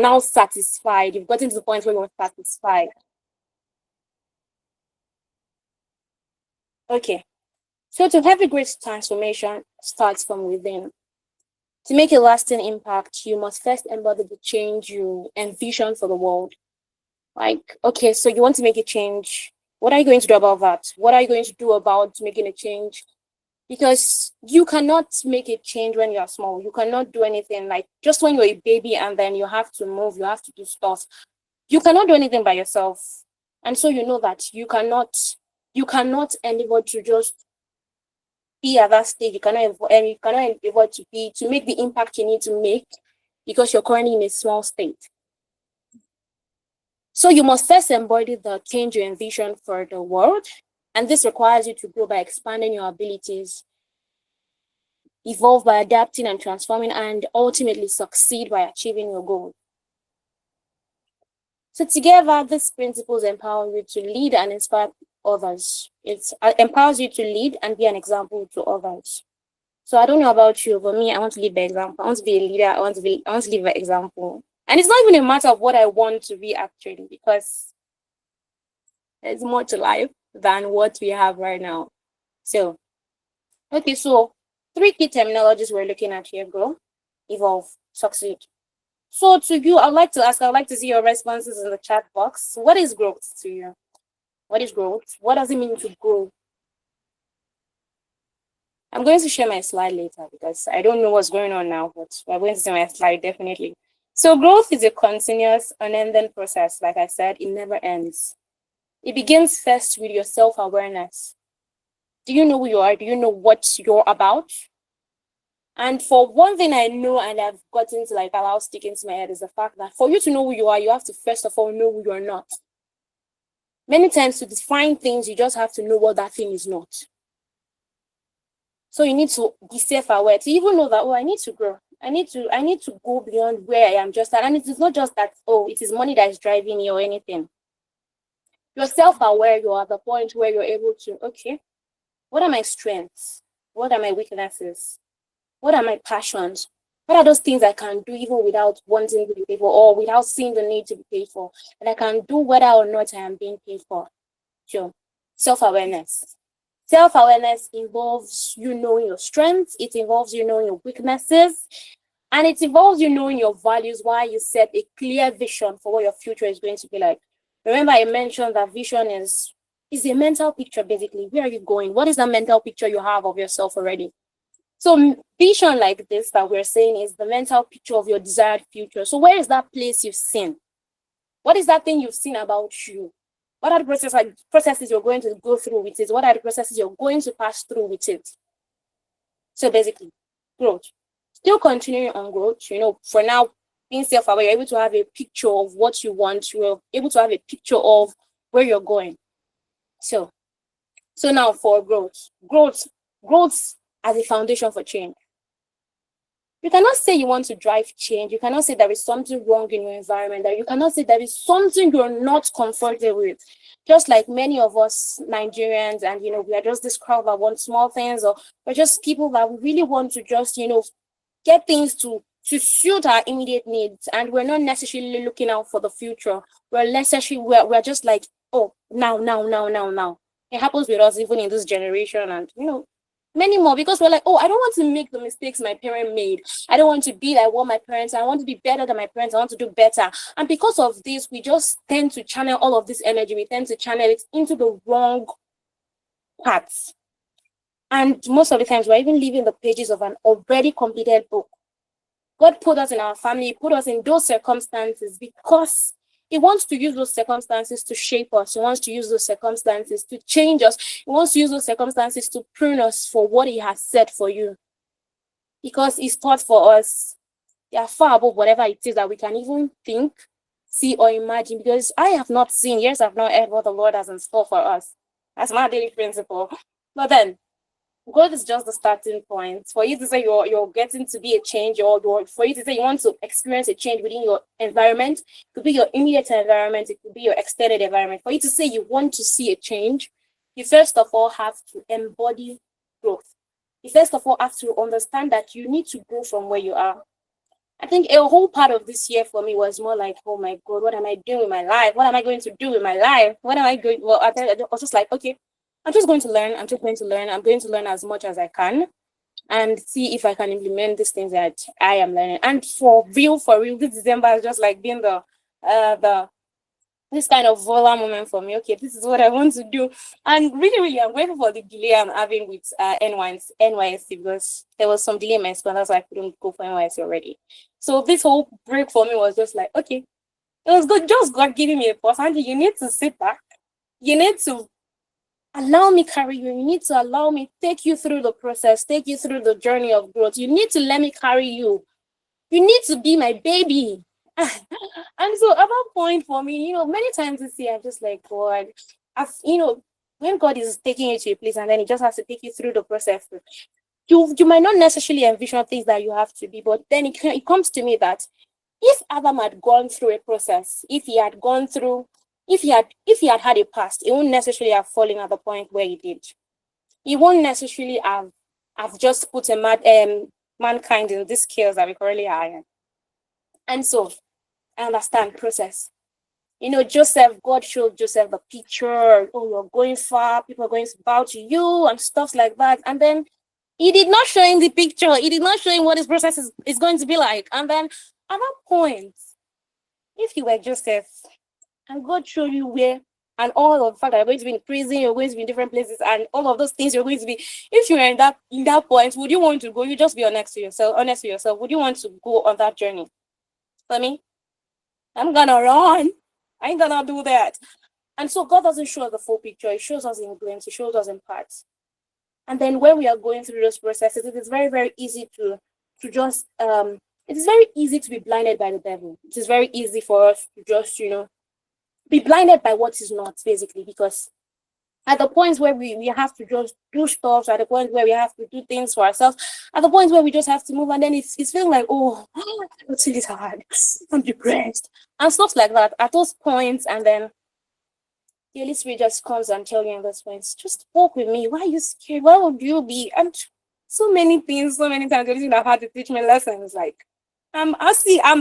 now satisfied. You've gotten to the point where you're satisfied. Okay. So to have a great transformation starts from within. To make a lasting impact, you must first embody the change you envision for the world. Like, okay, so you want to make a change. What are you going to do about that? What are you going to do about making a change? Because you cannot make a change when you're small. You cannot do anything like just when you're a baby and then you have to move, you have to do stuff. You cannot do anything by yourself. And so you know that you cannot endeavor to just be at that stage. You cannot endeavor to make the impact you need to make because you're currently in a small state. So you must first embody the change you envision for the world. And this requires you to grow by expanding your abilities, evolve by adapting and transforming, and ultimately succeed by achieving your goal. So together, these principles empower you to lead and inspire others. It empowers you to lead and be an example to others. So I don't know about you, but me, I want to lead by example. I want to be a leader. I want to lead by example. And it's not even a matter of what I want to be actually, because there's more to life than what we have right now. So, okay, so 3 key terminologies we're looking at here: grow, evolve, succeed. So to you, I'd like to see your responses in the chat box. What is growth to you? What is growth? What does it mean to grow? I'm going to share my slide later because I don't know what's going on now, but we're going to see my slide definitely. So growth is a continuous, unending process. Like I said, it never ends. It begins first with your self-awareness. Do you know who you are? Do you know what you're about? And for one thing I know, and I've gotten to like allow stick into my head, is the fact that for you to know who you are, you have to first of all know who you're not. Many times to define things, you just have to know what that thing is not. So you need to be self-aware to even know that, oh, I need to grow. I need to go beyond where I am just at. And it is not just that, oh, it is money that is driving me or anything. You're self-aware, you're at the point where you're able to, okay, what are my strengths? What are my weaknesses? What are my passions? What are those things I can do even without wanting to be paid for or without seeing the need to be paid for? And I can do whether or not I am being paid for. Sure. Self-awareness. Self-awareness involves you knowing your strengths. It involves you knowing your weaknesses. And it involves you knowing your values, why you set a clear vision for what your future is going to be like. Remember, I mentioned that vision is a mental picture, basically. Where are you going? What is that mental picture you have of yourself already? So vision like this that we're saying is the mental picture of your desired future. So where is that place you've seen? What is that thing you've seen about you? What are the processes you're going to go through with it? What are the processes you're going to pass through with it? So basically, growth. Still continuing on growth, for now, being self-aware, you're able to have a picture of what you want. You're able to have a picture of where you're going. So now for growth as a foundation for change. You cannot say you want to drive change. You cannot say there is something wrong in your environment. That you cannot say there is something you're not comfortable with. Just like many of us Nigerians, and we are just this crowd that wants small things, or we're just people that really want to just get things to suit our immediate needs, and we're not necessarily looking out for the future. We're just like, oh, now. It happens with us even in this generation, and many more, because we're like, oh, I don't want to make the mistakes my parents made. I don't want to be like what my parents. I want to be better than my parents. I want to do better. And because of this, we just tend to channel all of this energy. We tend to channel it into the wrong paths. And most of the times, we're even leaving the pages of an already completed book. God put us in our family, put us in those circumstances because He wants to use those circumstances to shape us. He wants to use those circumstances to change us. He wants to use those circumstances to prune us for what He has said for you. Because His thoughts for us, they are far above whatever it is that we can even think, see, or imagine. Because I have not seen, yes, I've not heard what the Lord has in store for us. That's my daily principle. But then, growth is just the starting point. For you to say you're getting to be a change, or for you to say you want to experience a change within your environment, it could be your immediate environment, it could be your extended environment. For you to say you want to see a change, you first of all have to embody growth. You first of all have to understand that you need to grow from where you are. I think a whole part of this year for me was more like, oh my God, what am I doing with my life? What am I going to do with my life? What am I going? Well, I was just like, okay, I'm just going to learn. I'm just going to learn. I'm going to learn as much as I can and see if I can implement these things that I am learning. And for real, this December has just like been the this kind of voila moment for me. Okay, this is what I want to do. And really, really, I'm grateful for the delay I'm having with NYSC because there was some delay in my school. That's why I couldn't go for NYSC already. So this whole break for me was just like, okay, it was good. Just God giving me a pause. Anjiee, you need to sit back. You need to allow me carry you. You need to allow me take you through the process, take you through the journey of growth. You need to let me carry you. You need to be my baby. And so at that point for me, many times this year, I'm just like, God, when God is taking you to a place and then he just has to take you through the process, you might not necessarily envision things that you have to be, but then it comes to me that if Adam had gone through a process, if he had had a past, he wouldn't necessarily have fallen at the point where he did. He won't necessarily have just put mankind in this chaos that we currently are in. And so I understand process. Joseph, God showed Joseph the picture. Oh, you're going far, people are going to bow to you and stuff like that. And then he did not show him the picture. He did not show him what his process is going to be like. And then at that point, if you were Joseph and God showed you where and all of the fact that you're going to be in prison, you're going to be in different places, and all of those things you're going to be, if you were in that point, would you want to go? You just be honest with yourself. Would you want to go on that journey? For me, I'm gonna run. I ain't gonna do that. And so God doesn't show us the full picture. He shows us in glimpses. He shows us in parts. And then when we are going through those processes, it is very, very easy to just it is very easy to be blinded by the devil. It is very easy for us to just, be blinded by what is not, basically, because at the points where we have to just do stuff, at the point where we have to do things for ourselves, at the points where we just have to move, and then it's feeling like, oh, it's really hard, I'm depressed, and stuff like that at those points. And then the Holy Spirit just comes and tells you in those points, just walk with me. Why are you scared? Why would you be? And so many things, so many times, the Holy Spirit have had to teach me lessons. Like, I'm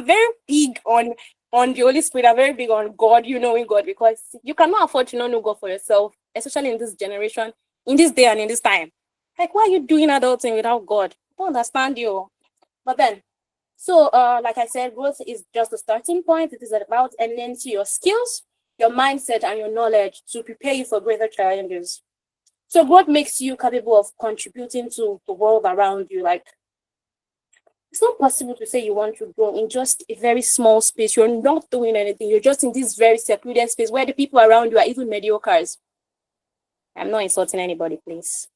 very big on the Holy Spirit. I'm very big on God, knowing God, because you cannot afford to not know God for yourself, especially in this generation, in this day and in this time. Like, why are you doing adulting without God? I don't understand you. But then, so like I said, growth is just a starting point. It is about enhancing your skills, your mindset, and your knowledge to prepare you for greater challenges. So growth makes you capable of contributing to the world around you. Like, it's not possible to say you want to grow in just a very small space. You're not doing anything. You're just in this very secluded space where the people around you are even mediocres. I'm not insulting anybody, please.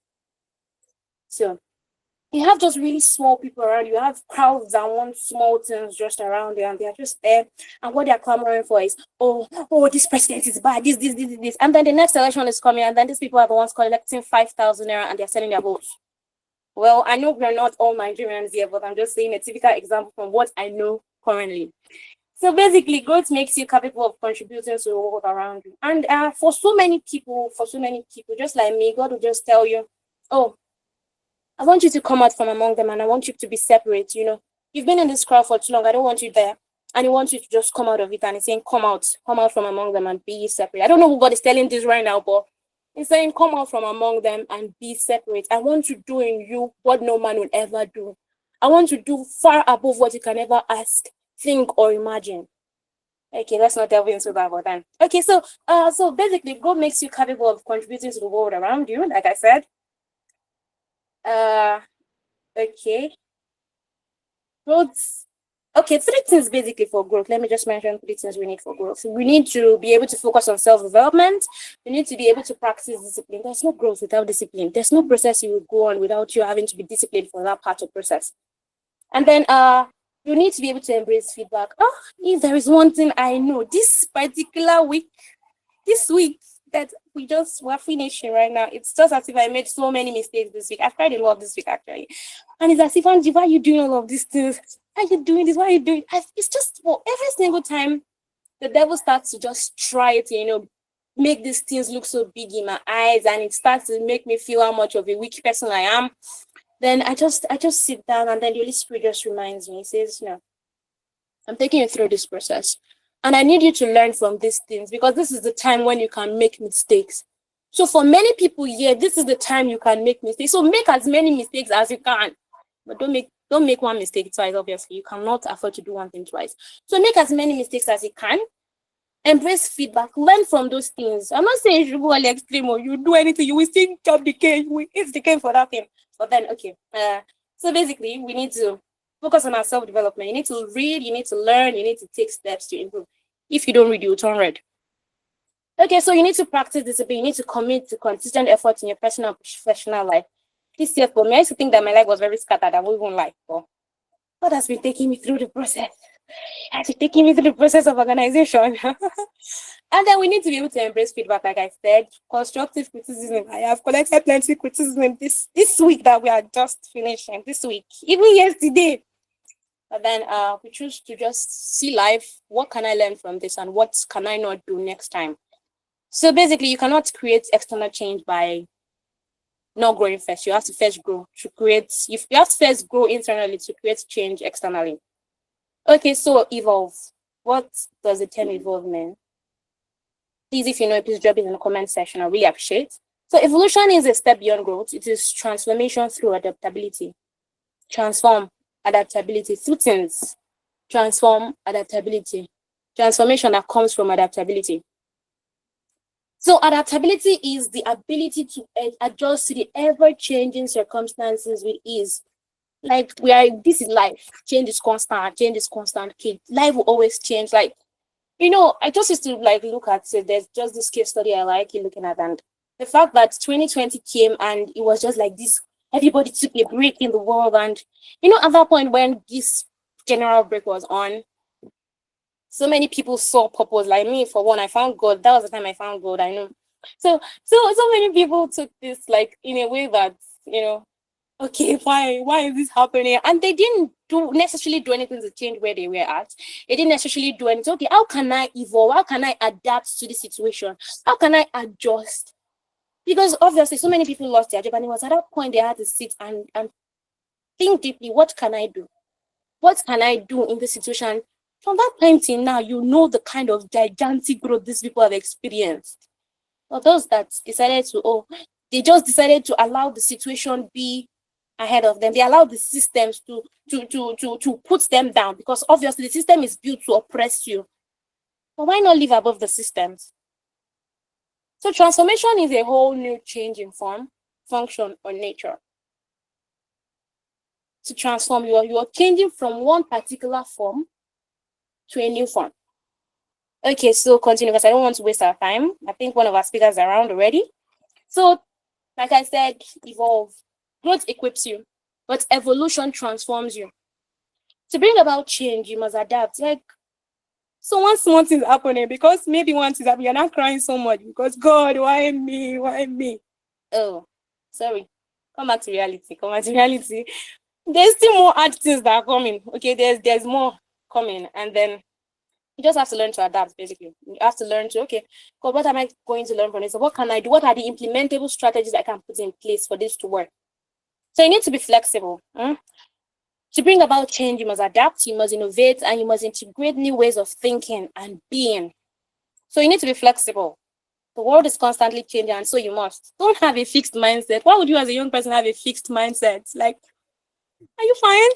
So you have just really small people around you. You have crowds that want small things just around you, and they're just there. And what they're clamoring for is, oh, this president is bad, this. And then the next election is coming, and then these people are the ones collecting 5,000 naira and they're selling their votes. Well, I know we're not all Nigerians here, but I'm just saying a typical example from what I know currently. So basically, growth makes you capable of contributing to the world around you. And for so many people, just like me, God will just tell you, oh, I want you to come out from among them, and I want you to be separate. You've been in this crowd for too long. I don't want you there. And he wants you to just come out of it. And he's saying, come out from among them and be separate. I don't know who God is telling this right now, but he's saying, come out from among them and be separate. I want to do in you what no man will ever do. I want to do far above what you can ever ask, think, or imagine. Okay, let's not delve into that, but then. Okay, so basically, God makes you capable of contributing to the world around you, like I said. Okay. Growth. Okay, 3 things basically for growth. Let me just mention 3 things we need for growth. We need to be able to focus on self-development. We need to be able to practice discipline. There's no growth without discipline. There's no process you will go on without you having to be disciplined for that part of process. And then you need to be able to embrace feedback. If there is one thing I know, this week that we're finishing right now, it's just as if I made so many mistakes this week. I've cried a lot this week, actually. And it's as if, Anjiee, why are you doing all of these things? Why are you doing this? Why are you doing it? It's just, every single time the devil starts to just try to, make these things look so big in my eyes, and it starts to make me feel how much of a weak person I am. Then I just sit down, and then the Holy Spirit just reminds me. He says, I'm taking you through this process. And I need you to learn from these things because this is the time when you can make mistakes. So for many people here, this is the time you can make mistakes. So make as many mistakes as you can. But don't make one mistake twice, obviously. You cannot afford to do one thing twice. So make as many mistakes as you can. Embrace feedback. Learn from those things. I'm not saying you should go all extreme or you do anything, you will still chop the cake. You will eat the cake for that thing. But then, okay. So basically, we need to focus on our self-development. You need to read, you need to learn, you need to take steps to improve. If you don't read, you'll turn red. Okay, so you need to practice discipline. You need to commit to consistent effort in your personal and professional life. This year, for me, I used to think that my life was very scattered. I won't even lie. But God has been taking me through the process. Has been taking me through the process of organization. And then we need to be able to embrace feedback, like I said, constructive criticism. I have collected plenty of criticism this week that we are just finishing. This week, even yesterday. But then we choose to just see life. What can I learn from this, and what can I not do next time? So basically, you cannot create external change by not growing first. You have to first grow to create. You have to first grow internally to create change externally. Okay, so evolve. What does the term evolve mean? Please, if you know, please drop it in the comment section. I really appreciate. So evolution is a step beyond growth. It is transformation through adaptability. Transform, adaptability, two things. Transform, adaptability. Transformation that comes from adaptability. So adaptability is the ability to adjust to the ever-changing circumstances with ease. Like this is life. Change is constant. Life will always change. Like, I just used to look at it. There's just this case study I like looking at, and the fact that 2020 came and it was just like this, everybody took a break in the world. And, at that point when this general break was on, so many people saw purpose. Like me, for one, I found God. That was the time I found God. I know. So many people took this in a way that, okay, why is this happening? And they didn't necessarily do anything to change where they were at. They didn't necessarily do anything. Okay, how can I evolve? How can I adapt to the situation? How can I adjust? Because obviously so many people lost their job, and it was at that point they had to sit and think deeply. What can I do? What can I do in this situation? From that time till now, the kind of gigantic growth these people have experienced. For those that decided they just decided to allow the situation be ahead of them. They allowed the systems to put them down, because obviously the system is built to oppress you. But why not live above the systems? So transformation is a whole new change in form, function, or nature. To transform, you are changing from one particular form to a new form. Okay, so continue, because I don't want to waste our time. I think one of our speakers is around already. So, like I said, evolve. Growth equips you, but evolution transforms you. To bring about change, you must adapt. So once one thing is happening, because maybe once is happening, you're not crying so much because, God, why me? Why me? Oh, sorry. Come back to reality. There's still more hard things that are coming. Okay, there's more coming, and then you just have to learn to adapt, basically. You have to learn to, okay, God, what am I going to learn from this? So what can I do? What are the implementable strategies I can put in place for this to work? So you need to be flexible. To bring about change, you must adapt, you must innovate, and you must integrate new ways of thinking and being. So you need to be flexible. The world is constantly changing, and so you must. Don't have a fixed mindset. Why would you as a young person have a fixed mindset? Are you fine?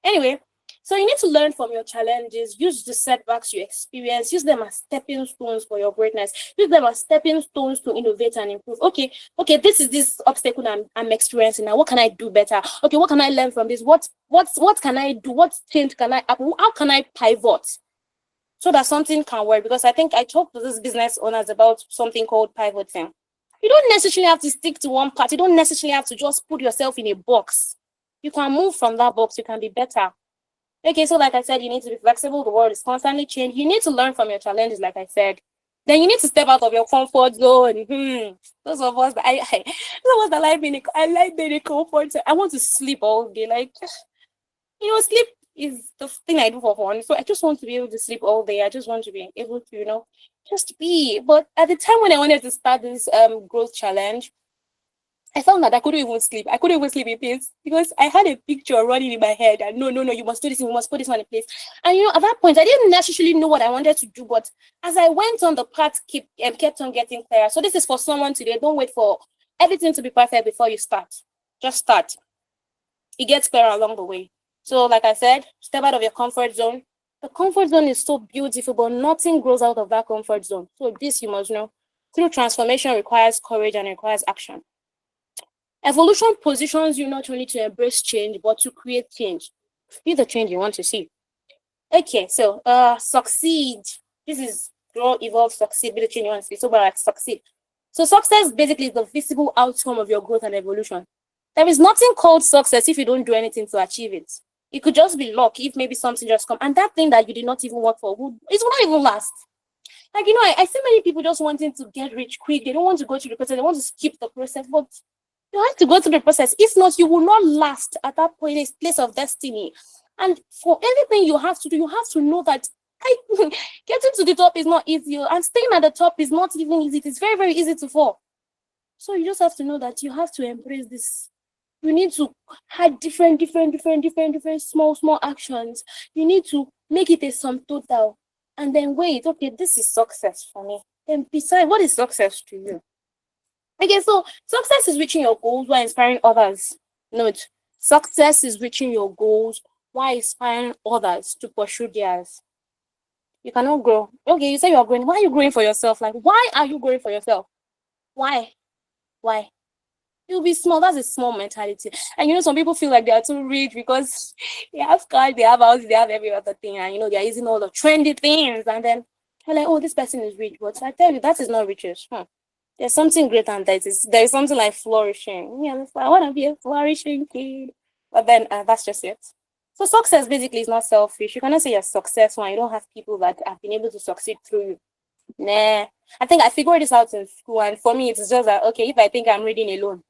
Anyway, so you need to learn from your challenges, use the setbacks you experience, use them as stepping stones for your greatness, use them as stepping stones to innovate and improve. Okay, this is this obstacle I'm experiencing now. What can I do better? Okay, what can I learn from this? What can I do? What change can I happen? How can I pivot so that something can work? Because I think I talked to these business owners about something called pivoting. You don't necessarily have to stick to one part. You don't necessarily have to just put yourself in a box. You can move from that box. You can be better. Okay, so like I said, you need to be flexible. The world is constantly changing. You need to learn from your challenges, like I said. Then you need to step out of your comfort zone. Those of us that I like being in comfort zone. I want to sleep all day. Sleep is the thing I do for fun. So I just want to be able to sleep all day. I just want to be able to, just be. But at the time when I wanted to start this growth challenge, I found that I couldn't even sleep. I couldn't even sleep in peace because I had a picture running in my head and no, you must do this, you must put this one in place. And at that point, I didn't necessarily know what I wanted to do, but as I went on, the path kept on getting clearer. So this is for someone today. Don't wait for everything to be perfect before you start. Just start. It gets clearer along the way. So like I said, step out of your comfort zone. The comfort zone is so beautiful, but nothing grows out of that comfort zone. So this you must know. True transformation requires courage and requires action. Evolution positions you not only to embrace change, but to create change. Be the change you want to see. Okay, so succeed. This is grow, evolve, succeed, be the change you want to see. So like succeed. So success basically is the visible outcome of your growth and evolution. There is nothing called success if you don't do anything to achieve it. It could just be luck if maybe something just come. And that thing that you did not even work for, it will not even last. Like, I see many people just wanting to get rich quick. They don't want to go through the process. They want to skip the process. But you have to go through the process. If not, you will not last at that place of destiny. And for anything you have to do, you have to know that getting to the top is not easy. And staying at the top is not even easy. It is very, very easy to fall. So you just have to know that you have to embrace this. You need to have different small actions. You need to make it a sum total. And then wait, okay, this is success for me. Then besides, what is success to you? Okay, so success is reaching your goals while inspiring others. Note, success is reaching your goals while inspiring others to pursue theirs. You cannot grow. Okay, you say you are growing. Why are you growing for yourself? Like, why are you growing for yourself? Why? You'll be small. That's a small mentality. And some people feel like they are too rich because they have cars, they have houses, they have every other thing. And they're using all the trendy things. And then they're like, oh, this person is rich. But I tell you, that is not riches. There's something greater than that. There's something like flourishing. Yeah, I want to be a flourishing kid. But then that's just it. So success basically is not selfish. You cannot say you're successful and you don't have people that have been able to succeed through you. Nah. I think I figured this out in school. And for me, it's just that, okay, if I think I'm reading alone,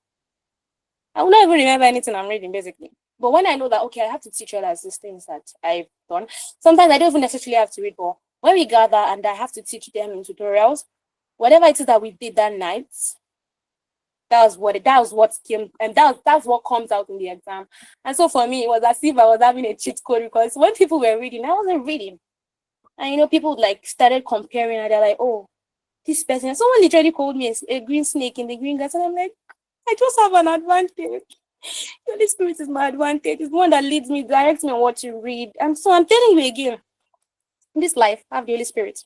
I will not even remember anything I'm reading, basically. But when I know that, okay, I have to teach others these things that I've done, sometimes I don't even necessarily have to read, but when we gather and I have to teach them in tutorials, whatever it is that we did that night, that's what came, and that's what comes out in the exam. And so for me, it was as if I was having a cheat code because when people were reading, I wasn't reading. And people like started comparing and they're like, oh, this person, and someone literally called me a green snake in the green grass, and I'm like, I just have an advantage. The Holy Spirit is my advantage. It's the one that leads me, directs me on what to read. And so I'm telling you again, in this life, have the Holy Spirit.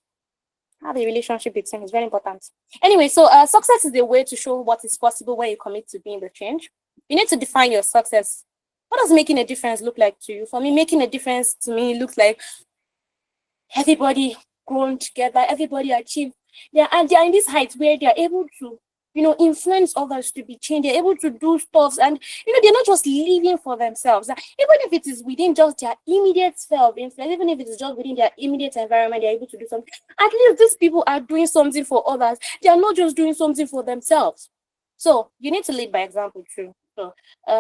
Have a relationship with him. It's very important. Anyway, so success is the way to show what is possible when you commit to being the change. You need to define your success. What does making a difference look like to you? For me, making a difference to me looks like everybody grown together, everybody achieve. They're in this height where they're able to influence others to be changed. They're able to do stuff, and they're not just living for themselves. Even if it is within just their immediate sphere of influence, even if it is just within their immediate environment, they're able to do something. At least these people are doing something for others. They are not just doing something for themselves. So you need to lead by example, too. So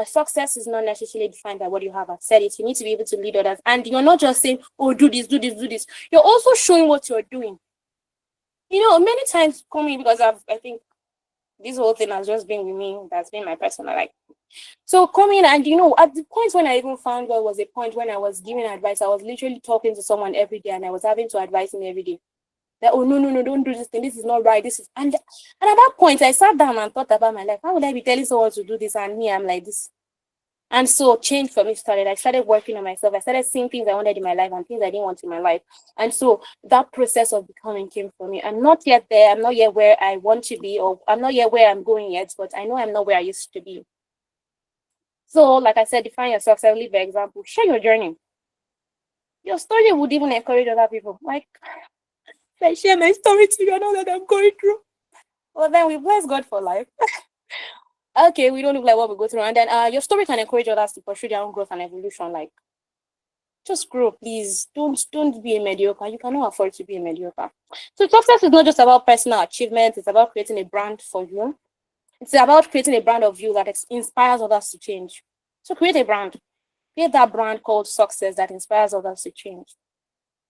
success is not necessarily defined by what you have. I've said it. You need to be able to lead others, and you're not just saying, "Oh, do this, do this, do this." You're also showing what you're doing. Many times coming because I think this whole thing has just been with me. That's been my personal life. So coming and at the point when I even found God was a point when I was giving advice. I was literally talking to someone every day, and I was having to advise him every day. That, oh, no, don't do this thing. This is not right. This is and at that point I sat down and thought about my life. How would I be telling someone to do this and me, I'm like this? And so change for me started. I started working on myself. I started seeing things I wanted in my life and things I didn't want in my life. And so that process of becoming came for me. I'm not yet there. I'm not yet where I want to be, or I'm not yet where I'm going yet, but I know I'm not where I used to be. So, like I said, define yourself. So I'll leave the example. Share your journey. Your story would even encourage other people. Like, I share my story to you and all that I'm going through. Well, then we bless God for life. Okay, we don't look like what we go through. And then your story can encourage others to pursue their own growth and evolution. Like, just grow, please. Don't be a mediocre. You cannot afford to be a mediocre. So success is not just about personal achievements. It's about creating a brand for you. It's about creating a brand of you that inspires others to change. So create a brand. Create that brand called success that inspires others to change.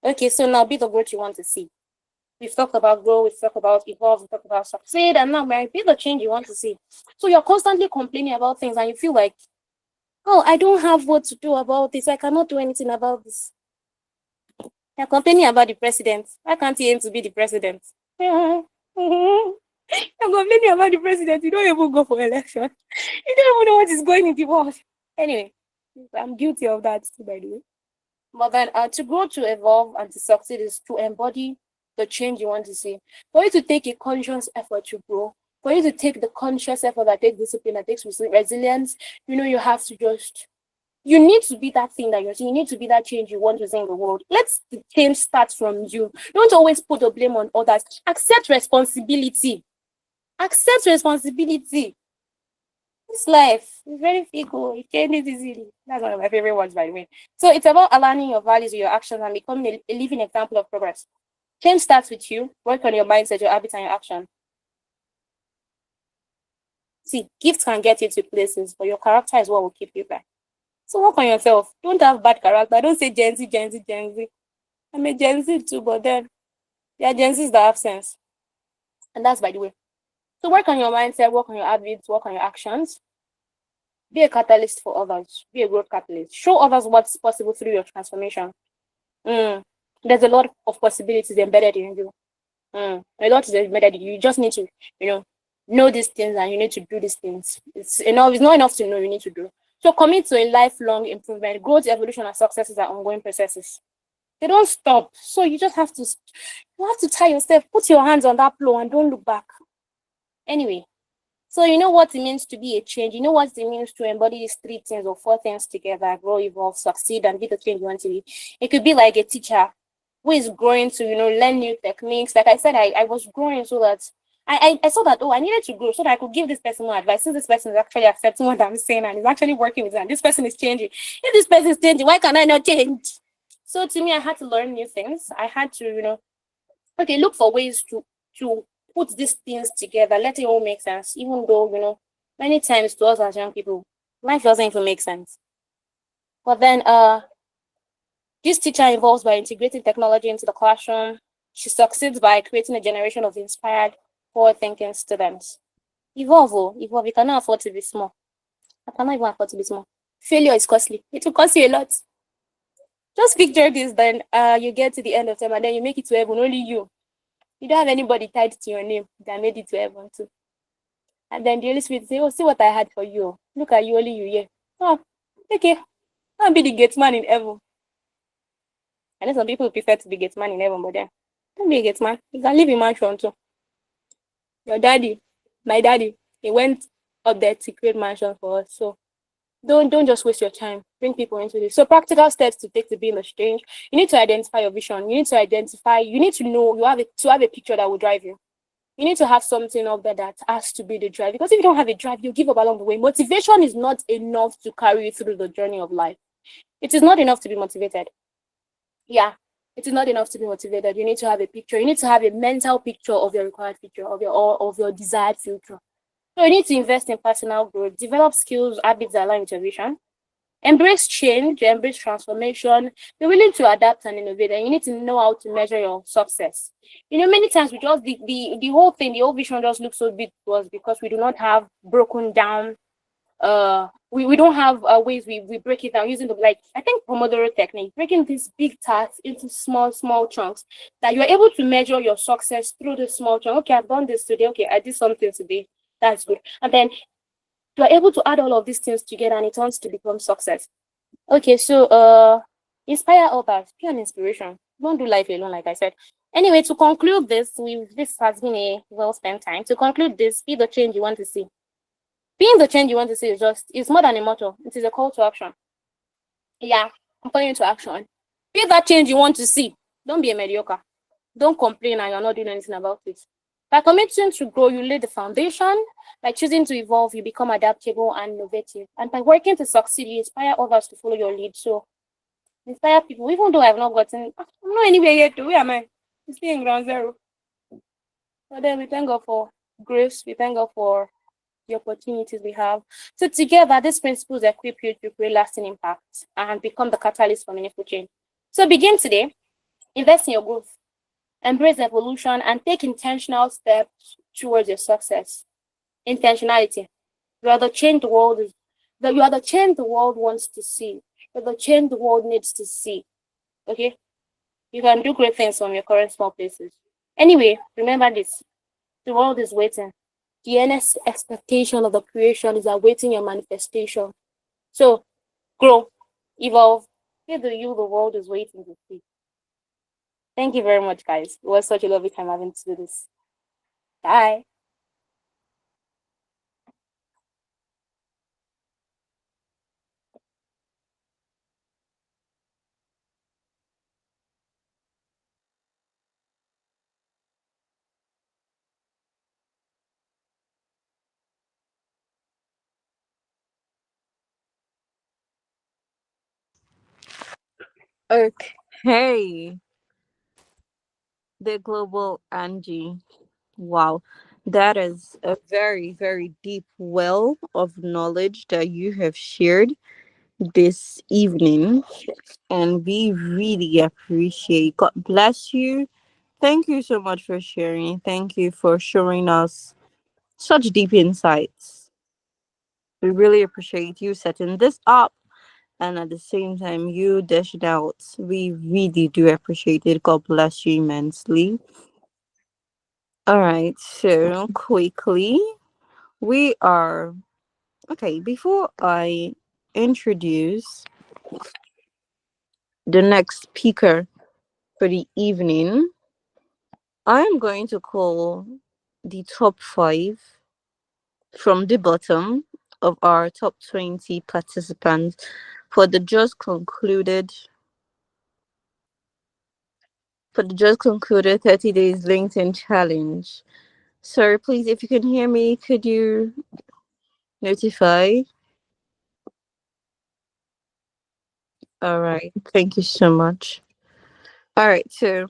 Okay, so now be the growth you want to see. We've talked about grow, we've talked about evolve, we've talked about succeed, and now we're be the change you want to see. So you're constantly complaining about things and you feel like, oh, I don't have what to do about this. I cannot do anything about this. You're complaining about the president. Why can't he aim to be the president? You're complaining about the president. You don't even go for election. You don't even know what is going in the world. Anyway, I'm guilty of that too, by the way. But then to grow, to evolve, and to succeed is to embody the change you want to see. For you to take a conscious effort to grow, for you to take the conscious effort that takes discipline, that takes resilience, you have to just, you need to be that thing that you're saying. You need to be that change you want to see in the world. Let the change start from you. Don't always put the blame on others. Accept responsibility. Accept responsibility. This life is very fickle. It changes easily. That's one of my favorite words, by the way. So it's about aligning your values with your actions and becoming a living example of progress. Change starts with you. Work on your mindset, your habits, and your action. See, gifts can get you to places, but your character is what will keep you back. So work on yourself. Don't have bad character. Don't say Gen Z, Gen Z, Gen Z. I'm a Gen Z too, but then there are Gen Zs that have sense. And that's by the way. So work on your mindset, work on your habits, work on your actions. Be a catalyst for others. Be a growth catalyst. Show others what's possible through your transformation. There's a lot of possibilities embedded in you. A lot is embedded in you. You just need to, know these things and you need to do these things. It's not enough to know, you need to do. So commit to a lifelong improvement. Growth, evolution, and successes are ongoing processes. They don't stop. So you just have to tie yourself, put your hands on that plow and don't look back. Anyway, so you know what it means to be a change. You know what it means to embody these 3 things or 4 things together: grow, evolve, succeed, and be the change you want to be. It could be like a teacher who is growing to, learn new techniques. Like I said, I was growing so that I saw that, I needed to grow so that I could give this person more advice. Since this person is actually accepting what I'm saying and is actually working with it, and this person is changing. If this person is changing, why can I not change? So to me, I had to learn new things. I had to, look for ways to put these things together, let it all make sense, even though, many times to us as young people, life doesn't even make sense. But then this teacher evolves by integrating technology into the classroom. She succeeds by creating a generation of inspired, forward-thinking students. Evolve. You cannot afford to be small. I cannot even afford to be small. Failure is costly. It will cost you a lot. Just picture this, then you get to the end of time and then you make it to heaven, only you. You don't have anybody tied to your name that made it to heaven too. And then the Holy Spirit say, see what I had for you. Look at you, only you here. Oh, okay. I'll be the gate man in heaven. I know some people prefer to be gate man in heaven, but then don't be a gate man. You can live in mansion too. Your daddy, my daddy, he went up there to create mansion for us. So don't just waste your time. Bring people into this. So practical steps to take to be in the change. You need to identify your vision. You need to know to have a picture that will drive you. You need to have something up there that has to be the drive. Because if you don't have a drive, you give up along the way. Motivation is not enough to carry you through the journey of life. It is not enough to be motivated. Yeah, it is not enough to be motivated. You need to have a picture. You need to have a mental picture of your required future, of your desired future. So you need to invest in personal growth, develop skills, habits that align with your vision, embrace change, embrace transformation, be willing to adapt and innovate, and you need to know how to measure your success. Many times we just the whole vision just looks so big to us because we do not have broken down we don't have ways we break it down using I think Pomodoro technique, breaking these big tasks into small chunks that you're able to measure your success through the small chunk. Okay, I've done this today. Okay, I did something today. That's good. And then you're able to add all of these things together and it turns to become success. Okay, so inspire others, be an inspiration. Don't do life alone, like I said. Anyway, to conclude this, this has been a well spent time. To conclude this, be the change you want to see. Being the change you want to see is more than a motto. It is a call to action. Yeah, I'm calling you to action. Be that change you want to see. Don't be a mediocre. Don't complain and you're not doing anything about it. By committing to grow, you lay the foundation. By choosing to evolve, you become adaptable and innovative. And by working to succeed, you inspire others to follow your lead. So inspire people, even though I'm not anywhere yet. Where am I? I'm still in ground zero. But then we thank God for grace. We thank God for the opportunities we have. So together, these principles equip you to create lasting impact and become the catalyst for meaningful change. So begin today. Invest in your growth. Embrace evolution and take intentional steps towards your success. Intentionality. You are the change the world is you are the change the world wants to see. You're the change the world needs to see. Okay? You can do great things from your current small places. Anyway, remember this. The world is waiting. The earnest expectation of the creation is awaiting your manifestation. So grow, evolve, be the you the world is waiting to see. Thank you very much, guys. It was such a lovely time having to do this. Bye. Okay, the global Angie. Wow, that is a very, very deep well of knowledge that you have shared this evening, and we really appreciate. God bless you. Thank you so much for sharing. Thank you for showing us such deep insights. We really appreciate you setting this up and at the same time you dish it out. We really do appreciate it. God bless you immensely. All right, so quickly, we are okay. Before I introduce the next speaker for the evening, I am going to call the top five from the bottom of our top 20 participants for the just concluded 30 days LinkedIn challenge. Sir, please, if you can hear me, could you notify? All right, thank you so much. All right, so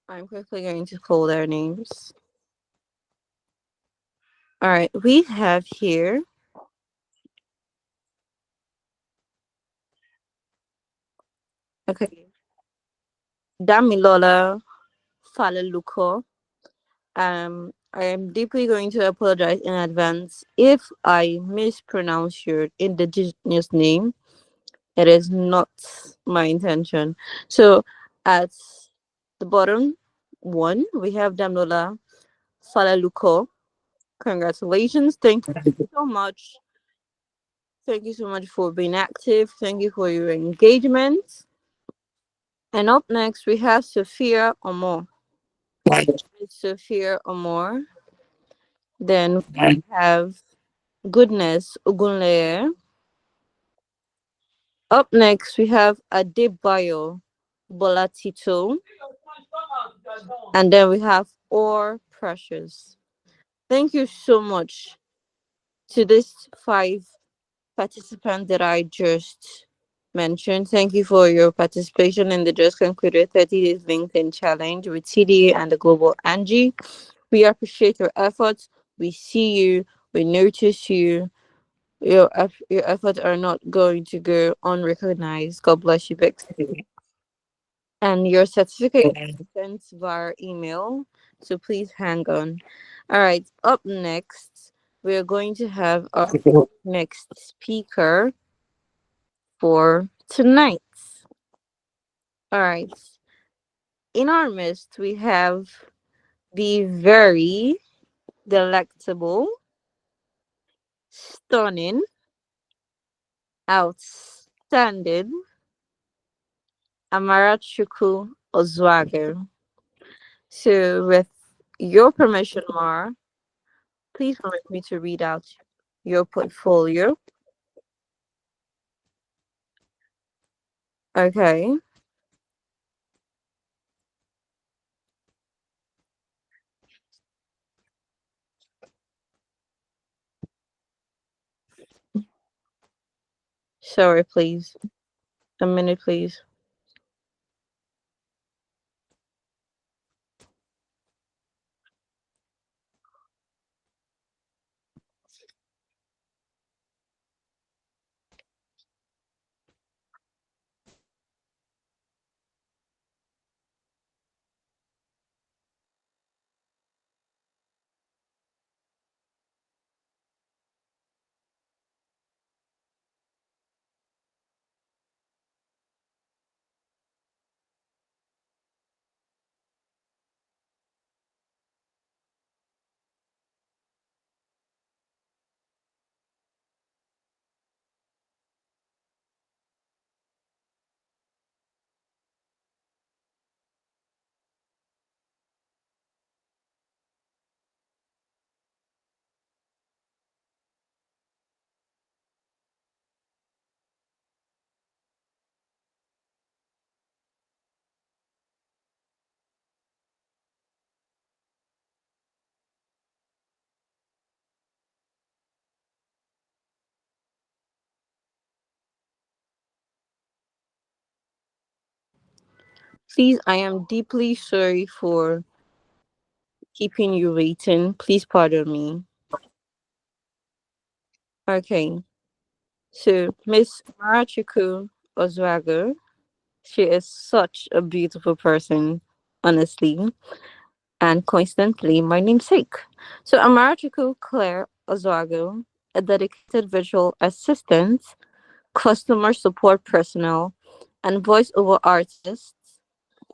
I'm quickly going to call their names. All right, we have here, okay, Damilola Falaluko. I am deeply going to apologize in advance if I mispronounce your indigenous name. It is not my intention. So at the bottom one, we have Damilola Falaluko. Congratulations. Thank you so much. Thank you so much for being active. Thank you for your engagement. And up next, we have Sophia Omor. Sophia Omor. Then we have Goodness Ogunleye. Up next, we have Adebayo Bolatito. And then we have Or Precious. Thank you so much to these five participants that I just mentioned. Thank you for your participation in the just concluded 30 days LinkedIn challenge with TD and the global Angie. We appreciate your efforts. We see you. We notice you. Your efforts are not going to go unrecognized. God bless you, Bex. And your certificate is sent via email. So please hang on. All right. Up next, we're going to have our next speaker for tonight. All right. In our midst, we have the very delectable, stunning, outstanding Amarachukwu Ozoagu. So, with your permission, Mar, please permit me to read out your portfolio. Okay. Sorry, please. A minute, please. Please, I am deeply sorry for keeping you waiting. Please pardon me. Okay, so Miss Amarachukwu Ozoagu, she is such a beautiful person, honestly, and coincidentally, my namesake. So Amarachukwu Claire Ozoagu, a dedicated virtual assistant, customer support personnel, and voiceover artist,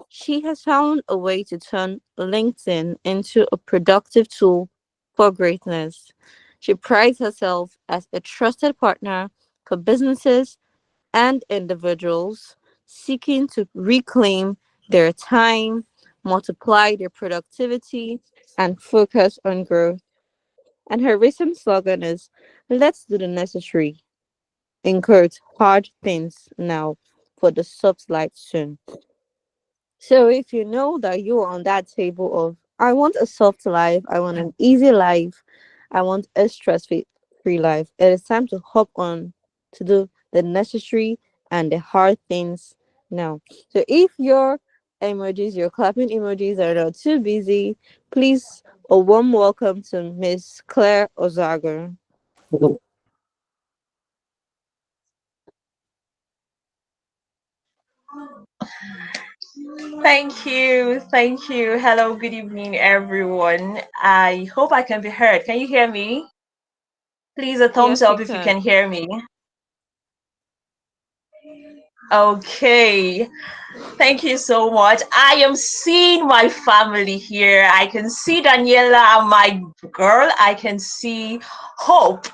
she has found a way to turn LinkedIn into a productive tool for greatness. She prides herself as a trusted partner for businesses and individuals seeking to reclaim their time, multiply their productivity, and focus on growth. And her recent slogan is "Let's do the necessary, encourage hard things now for the soft life soon." So if you know that you're on that table of I want a soft life, I want an easy life, I want a stress free life, it is time to hop on to do the necessary and the hard things now. So if your emojis, your clapping emojis are not too busy, please a warm welcome to Miss Claire Ozager. Thank you. Thank you. Hello, good evening, everyone. I hope I can be heard. Can you hear me? Please, a thumbs Yes, we up if you can can. hear me. Okay. Thank you so much. I am seeing my family here. I can see Daniela, my girl. I can see Hope.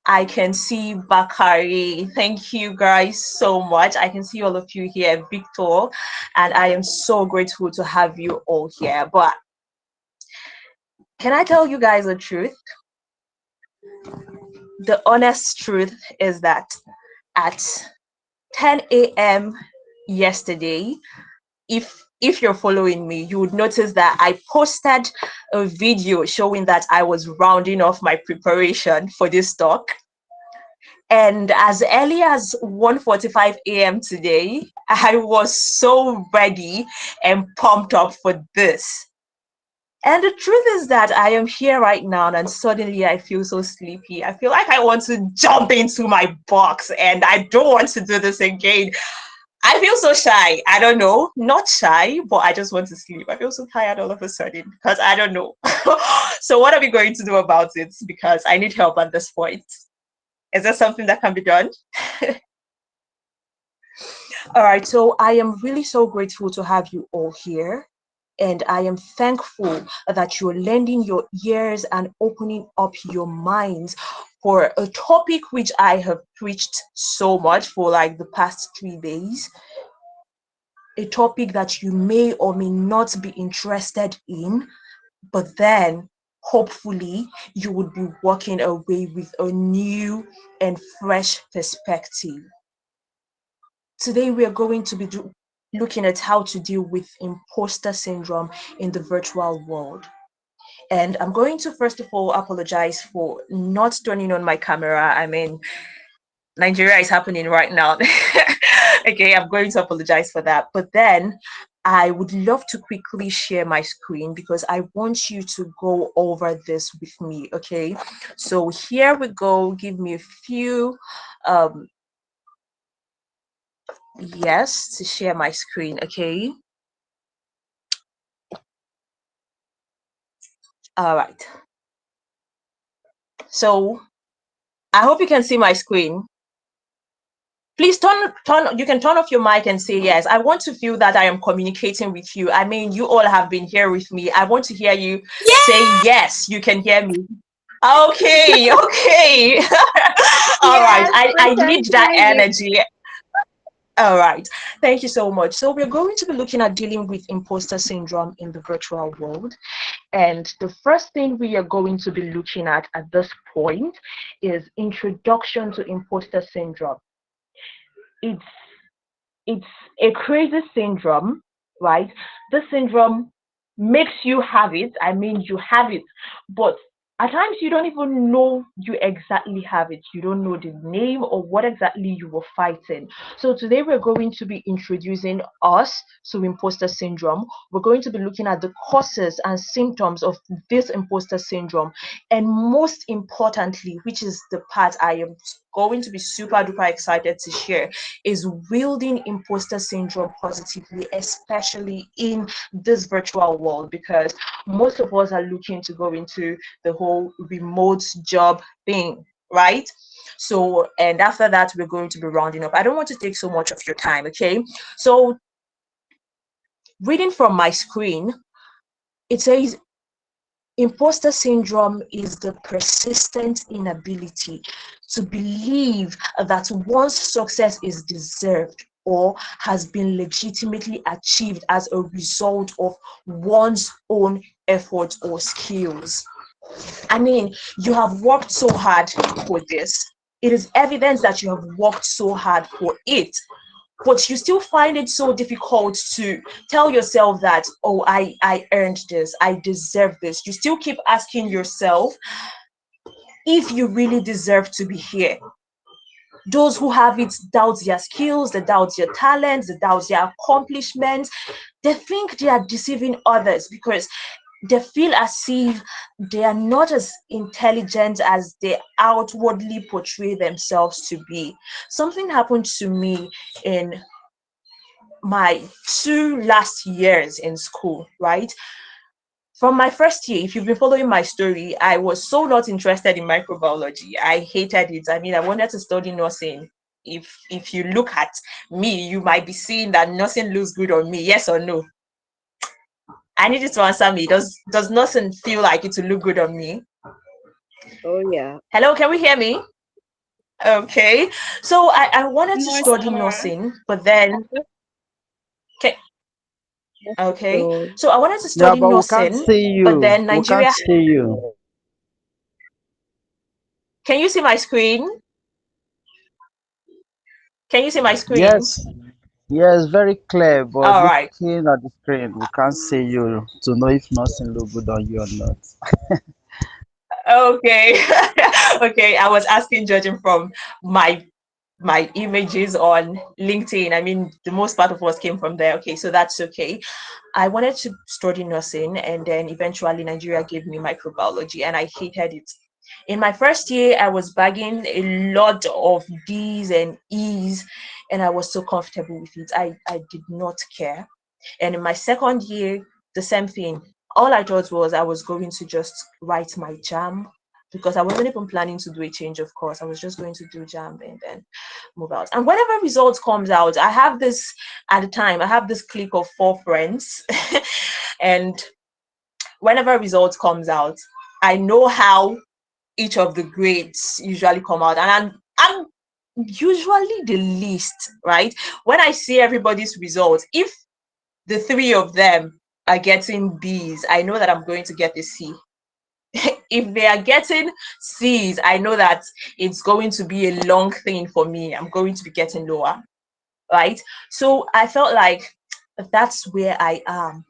I can see Bakari. Thank you guys so much. I can see all of you here, Victor, and I am so grateful to have you all here. But can I tell you guys the truth? The honest truth is that at 10 a.m. yesterday, if you're following me, you would notice that I posted a video showing that I was rounding off my preparation for this talk. And as early as 1:45 a.m. today, I was so ready and pumped up for this. And the truth is that I am here right now, and suddenly I feel so sleepy. I feel like I want to jump into my box, and I don't want to do this again. I feel so shy. I don't know. Not shy, but I just want to sleep. I feel so tired all of a sudden because I don't know. So, what are we going to do about it? Because I need help at this point. Is there something that can be done? All right. So, I am really so grateful to have you all here. And I am thankful that you're lending your ears and opening up your minds for a topic which I have preached so much for like the past 3 days. A topic that you may or may not be interested in, but then hopefully you would be walking away with a new and fresh perspective. Today, we are going to be looking at how to deal with imposter syndrome in the virtual world. And I'm going to first of all apologize for not turning on my camera. I mean, Nigeria is happening right now. Okay, I'm going to apologize for that. But then I would love to quickly share my screen because I want you to go over this with me. Okay, so here we go. Give me a few. Um, yes, to share my screen. Okay, all right. So I hope you can see my screen. Please turn you can turn off your mic and say yes. I want to feel that I am communicating with you. I mean, you all have been here with me. I want to hear you say yes, you can hear me. Okay, okay. All right. Yes, we I can need that hear you. energy. All right. Thank you so much. So we're going to be looking at dealing with imposter syndrome in the virtual world. And the first thing we are going to be looking at this point is introduction to imposter syndrome. It's it's a crazy syndrome, right? This syndrome makes you have it. I mean, you have it, but at times you don't even know you exactly have it. You don't know the name or what exactly you were fighting. So today we're going to be introducing us to imposter syndrome. We're going to be looking at the causes and symptoms of this imposter syndrome, and most importantly, which is the part I am going to be super duper excited to share, is wielding imposter syndrome positively, especially in this virtual world, because most of us are looking to go into the whole remote job thing, right? So, and after that, we're going to be rounding up. I don't want to take so much of your time, okay? So, reading from my screen, it says imposter syndrome is the persistent inability to believe that one's success is deserved or has been legitimately achieved as a result of one's own effort or skills. I mean, you have worked so hard for this. It is evidence that you have worked so hard for it, but you still find it so difficult to tell yourself that, oh, I earned this, I deserve this. You still keep asking yourself if you really deserve to be here. Those who have it doubt their skills, they doubt their talents, they doubt their accomplishments. They think they are deceiving others because they feel as if they are not as intelligent as they outwardly portray themselves to be. Something happened to me in my 2 last years in school, right? From my first year, if you've been following my story, I was so not interested in microbiology. I hated it. I mean, I wanted to study nursing. If you look at me, you might be seeing that nursing looks good on me. Yes or no? I need you to answer me. Does nursing feel like it to look good on me? Oh yeah. Hello, can we hear me? Okay. So I wanted to Nurse study Amara. nursing, but then okay, okay. So So I wanted to Yeah, study but we can't nursing, see but you. then We can't Nigeria. see you. Can you see my screen? Can you see my screen? Yes, yes, very clear. But All right. looking at the screen, we can't see you to know if nothing look good on you or not. Okay. Okay. I was asking, judging from my images on LinkedIn. I mean, the most part of us came from there. Okay, so that's okay. I wanted to study nursing, and then eventually Nigeria gave me microbiology, and I hated it. In my first year, I was bagging a lot of D's and E's, and I was so comfortable with it. I did not care. And in my second year, the same thing. All I thought was I was going to just write my jam, because I wasn't even planning to do a change of course. I was just going to do jam and then move out. And whenever results comes out, I have this, at the time, I have this clique of 4 friends. And whenever results comes out, I know how each of the grades usually come out. And I'm usually the least, right? When I see everybody's results, if the 3 of them are getting B's, I know that I'm going to get a C. If they are getting C's, I know that it's going to be a long thing for me. I'm going to be getting lower, right? So I felt like that's where I am,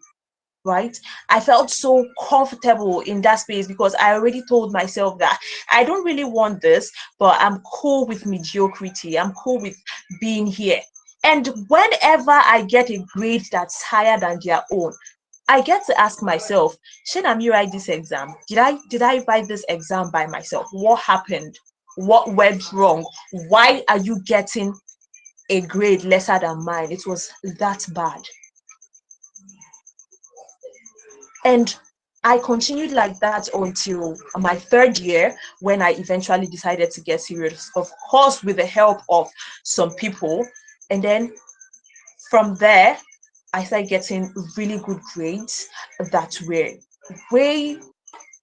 right? I felt so comfortable in that space because I already told myself that I don't really want this, but I'm cool with mediocrity. I'm cool with being here. And whenever I get a grade that's higher than their own, I get to ask myself, shouldn't you write this exam? Did I write this exam by myself? What happened? What went wrong? Why are you getting a grade lesser than mine? It was that bad. And I continued like that until my third year, when I eventually decided to get serious, of course, with the help of some people. And then from there, I started getting really good grades that were way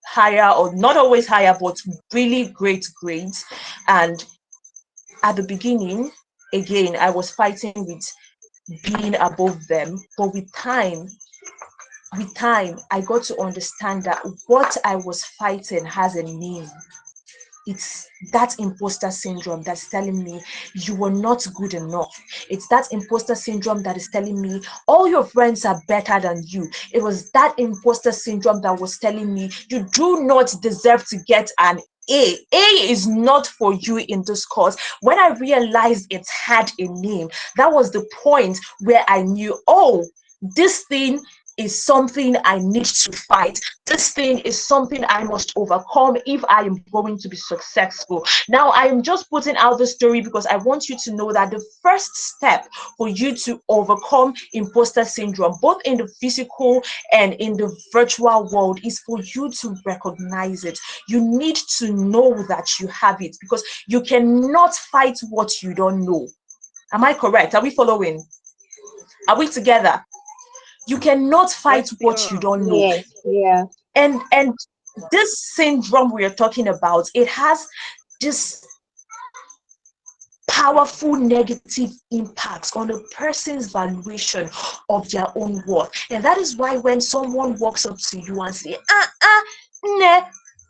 higher, or not always higher, but really great grades. And at the beginning, again, I was fighting with being above them. But with time, I got to understand that what I was fighting has a name. it's that imposter syndrome that's telling me you are not good enough. It's that imposter syndrome that is telling me all your friends are better than you. It was that imposter syndrome that was telling me you do not deserve to get an A. A is not for you in this course. When I realized it had a name, that was the point where I knew, oh, this thing is something I need to fight. This thing is something I must overcome if I am going to be successful. Now, I am just putting out the story because I want you to know that the first step for you to overcome imposter syndrome, both in the physical and in the virtual world, is for you to recognize it. You need to know that you have it because you cannot fight what you don't know. Am I correct? Are we following? Are we together? You cannot fight what you don't know. Yes, yeah. And this syndrome we are talking about, it has this powerful negative impacts on a person's valuation of their own worth. And that is why when someone walks up to you and say, ne,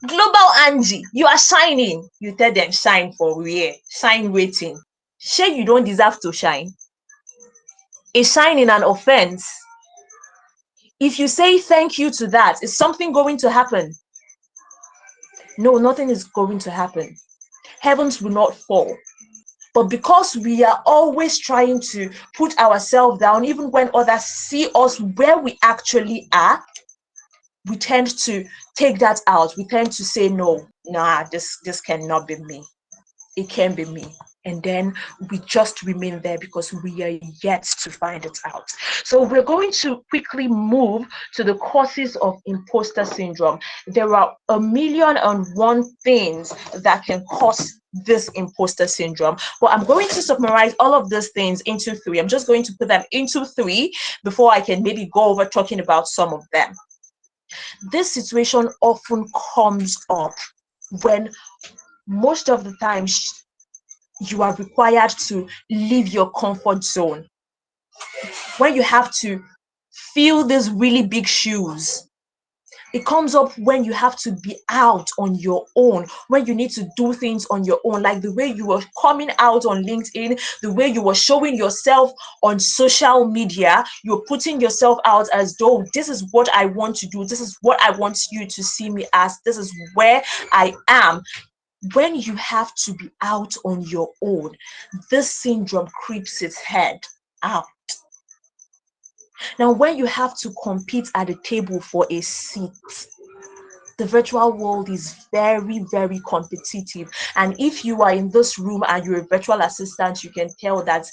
global Anjiee, you are shining, you tell them, shine for where? Shine waiting. Sure, you don't deserve to shine. A shine in an offense. If you say thank you to that, is something going to happen? No, nothing is going to happen. Heavens will not fall. But because we are always trying to put ourselves down, even when others see us where we actually are, we tend to take that out. We tend to say, no, nah, this cannot be me. It can be me. And then we just remain there because we are yet to find it out. So we're going to quickly move to the causes of imposter syndrome. There are 1,000,001 things that can cause this imposter syndrome, but I'm going to summarize all of these things into three. I'm just going to put them into three before I can maybe go over talking about some of them. This situation often comes up when most of the time you are required to leave your comfort zone, when you have to fill these really big shoes. It comes up when you have to be out on your own, when you need to do things on your own, like the way you were coming out on LinkedIn, the way you were showing yourself on social media. You're putting yourself out as though this is what I want to do, this is what I want you to see me as, this is where I am. When you have to be out on your own, this syndrome creeps its head out. Now, when you have to compete at the table for a seat, the virtual world is very, very competitive. And if you are in this room and you're a virtual assistant, you can tell that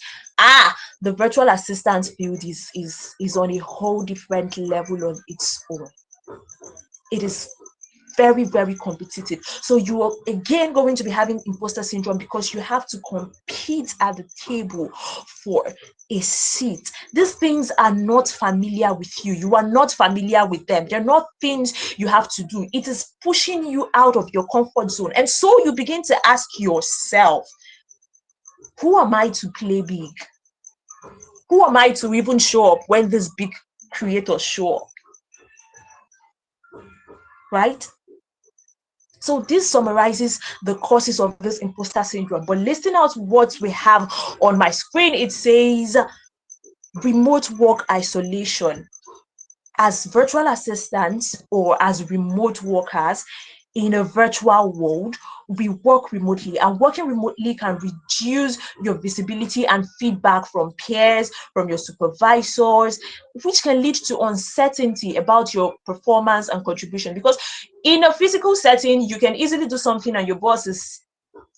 the virtual assistant field is on a whole different level on its own. It is very, very competitive. So you are again going to be having imposter syndrome because you have to compete at the table for a seat. These things are not familiar with you. You are not familiar with them. They're not things you have to do. It is pushing you out of your comfort zone. And so you begin to ask yourself, who am I to play big? Who am I to even show up when these big creators show up? Right? So this summarizes the causes of this imposter syndrome. But listen out what we have on my screen. It says remote work isolation. As virtual assistants or as remote workers in a virtual world, we work remotely, and working remotely can reduce your visibility and feedback from peers, from your supervisors, which can lead to uncertainty about your performance and contribution. Because in a physical setting, you can easily do something and your boss is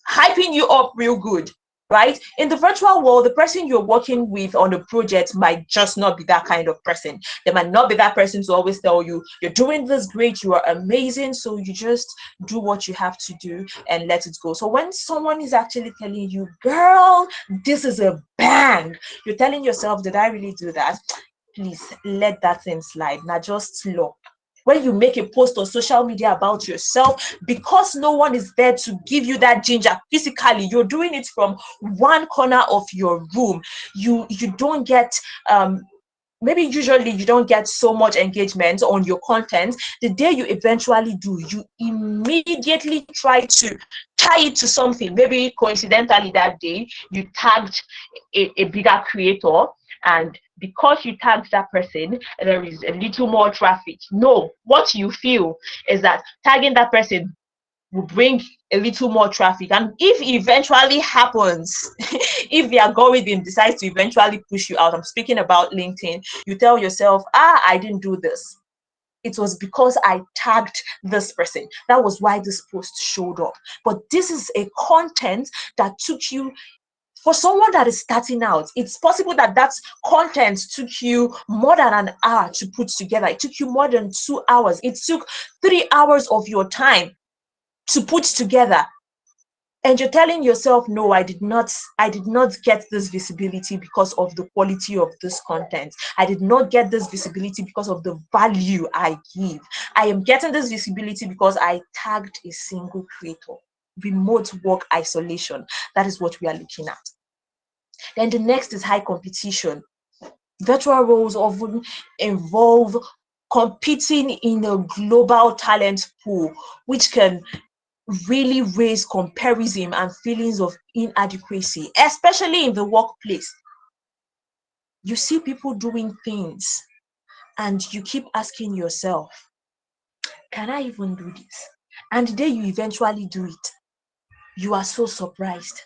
hyping you up real good, right? In the virtual world, the person you're working with on a project might just not be that kind of person. They might not be that person to always tell you, you're doing this great, you are amazing, so you just do what you have to do and let it go. So when someone is actually telling you, girl, this is a bang, you're telling yourself, did I really do that? Please let that thing slide. Now just look. When you make a post on social media about yourself, because no one is there to give you that ginger physically, you're doing it from one corner of your room. You don't get maybe usually you don't get so much engagement on your content. The day you eventually do, you immediately try to tie it to something. Maybe coincidentally that day you tagged a bigger creator, and because you tagged that person, there is a little more traffic. No, what you feel is that tagging that person will bring a little more traffic, and if it eventually happens, if the algorithm decides to eventually push you out, I'm speaking about LinkedIn, you tell yourself, I didn't do this, it was because I tagged this person, that was why this post showed up. But this is a content that took you, for someone that is starting out, it's possible that that content took you more than an hour to put together. It took you more than 2 hours. It took 3 hours of your time to put together, and you're telling yourself, no, I did not get this visibility because of the quality of this content. I did not get this visibility because of the value I give. I am getting this visibility because I tagged a single creator. Remote work isolation, that is what we are looking at. Then the next is high competition. Virtual roles often involve competing in a global talent pool, which can really raise comparison and feelings of inadequacy, especially in the workplace. You see people doing things and you keep asking yourself, can I even do this? And the day you eventually do it, you are so surprised,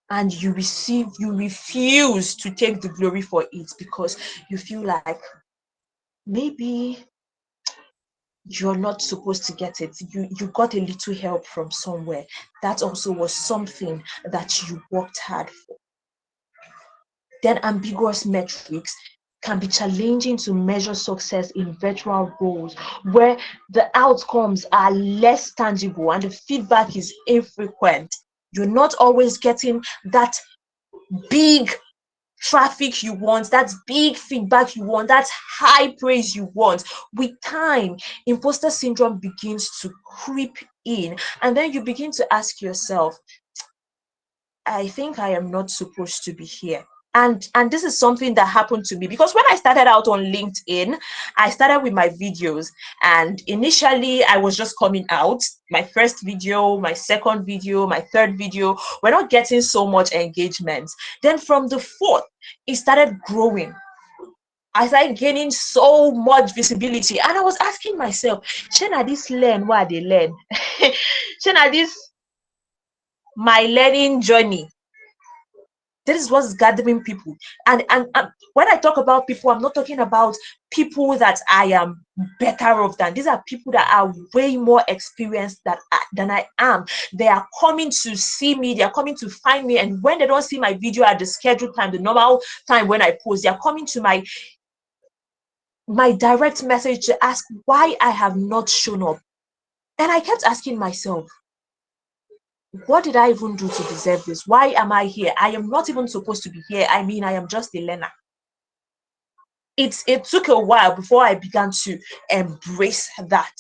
and you refuse to take the glory for it because you feel like maybe you're not supposed to get it. You got a little help from somewhere. That also was something that you worked hard for. Then ambiguous metrics can be challenging to measure success in virtual roles where the outcomes are less tangible and the feedback is infrequent. You're not always getting that big traffic you want, that big feedback you want, that high praise you want. With time, imposter syndrome begins to creep in, and then you begin to ask yourself, I think I am not supposed to be here. And this is something that happened to me because when I started out on LinkedIn, I started with my videos, and initially I was just coming out. My first video, my second video, my third video were not getting so much engagement. Then from the fourth, it started growing. I started gaining so much visibility, and I was asking myself, shey this learn what they learn? Shey this my learning journey? This is what's gathering people. And when I talk about people, I'm not talking about people that I am better off than. These are people that are way more experienced than I am. They are coming to see me, they are coming to find me, and when they don't see my video at the scheduled time, the normal time when I post, they are coming to my direct message to ask why I have not shown up. And I kept asking myself, what did I even do to deserve this? Why am I here? I am not even supposed to be here. I mean, I am just a learner. It took a while before I began to embrace that.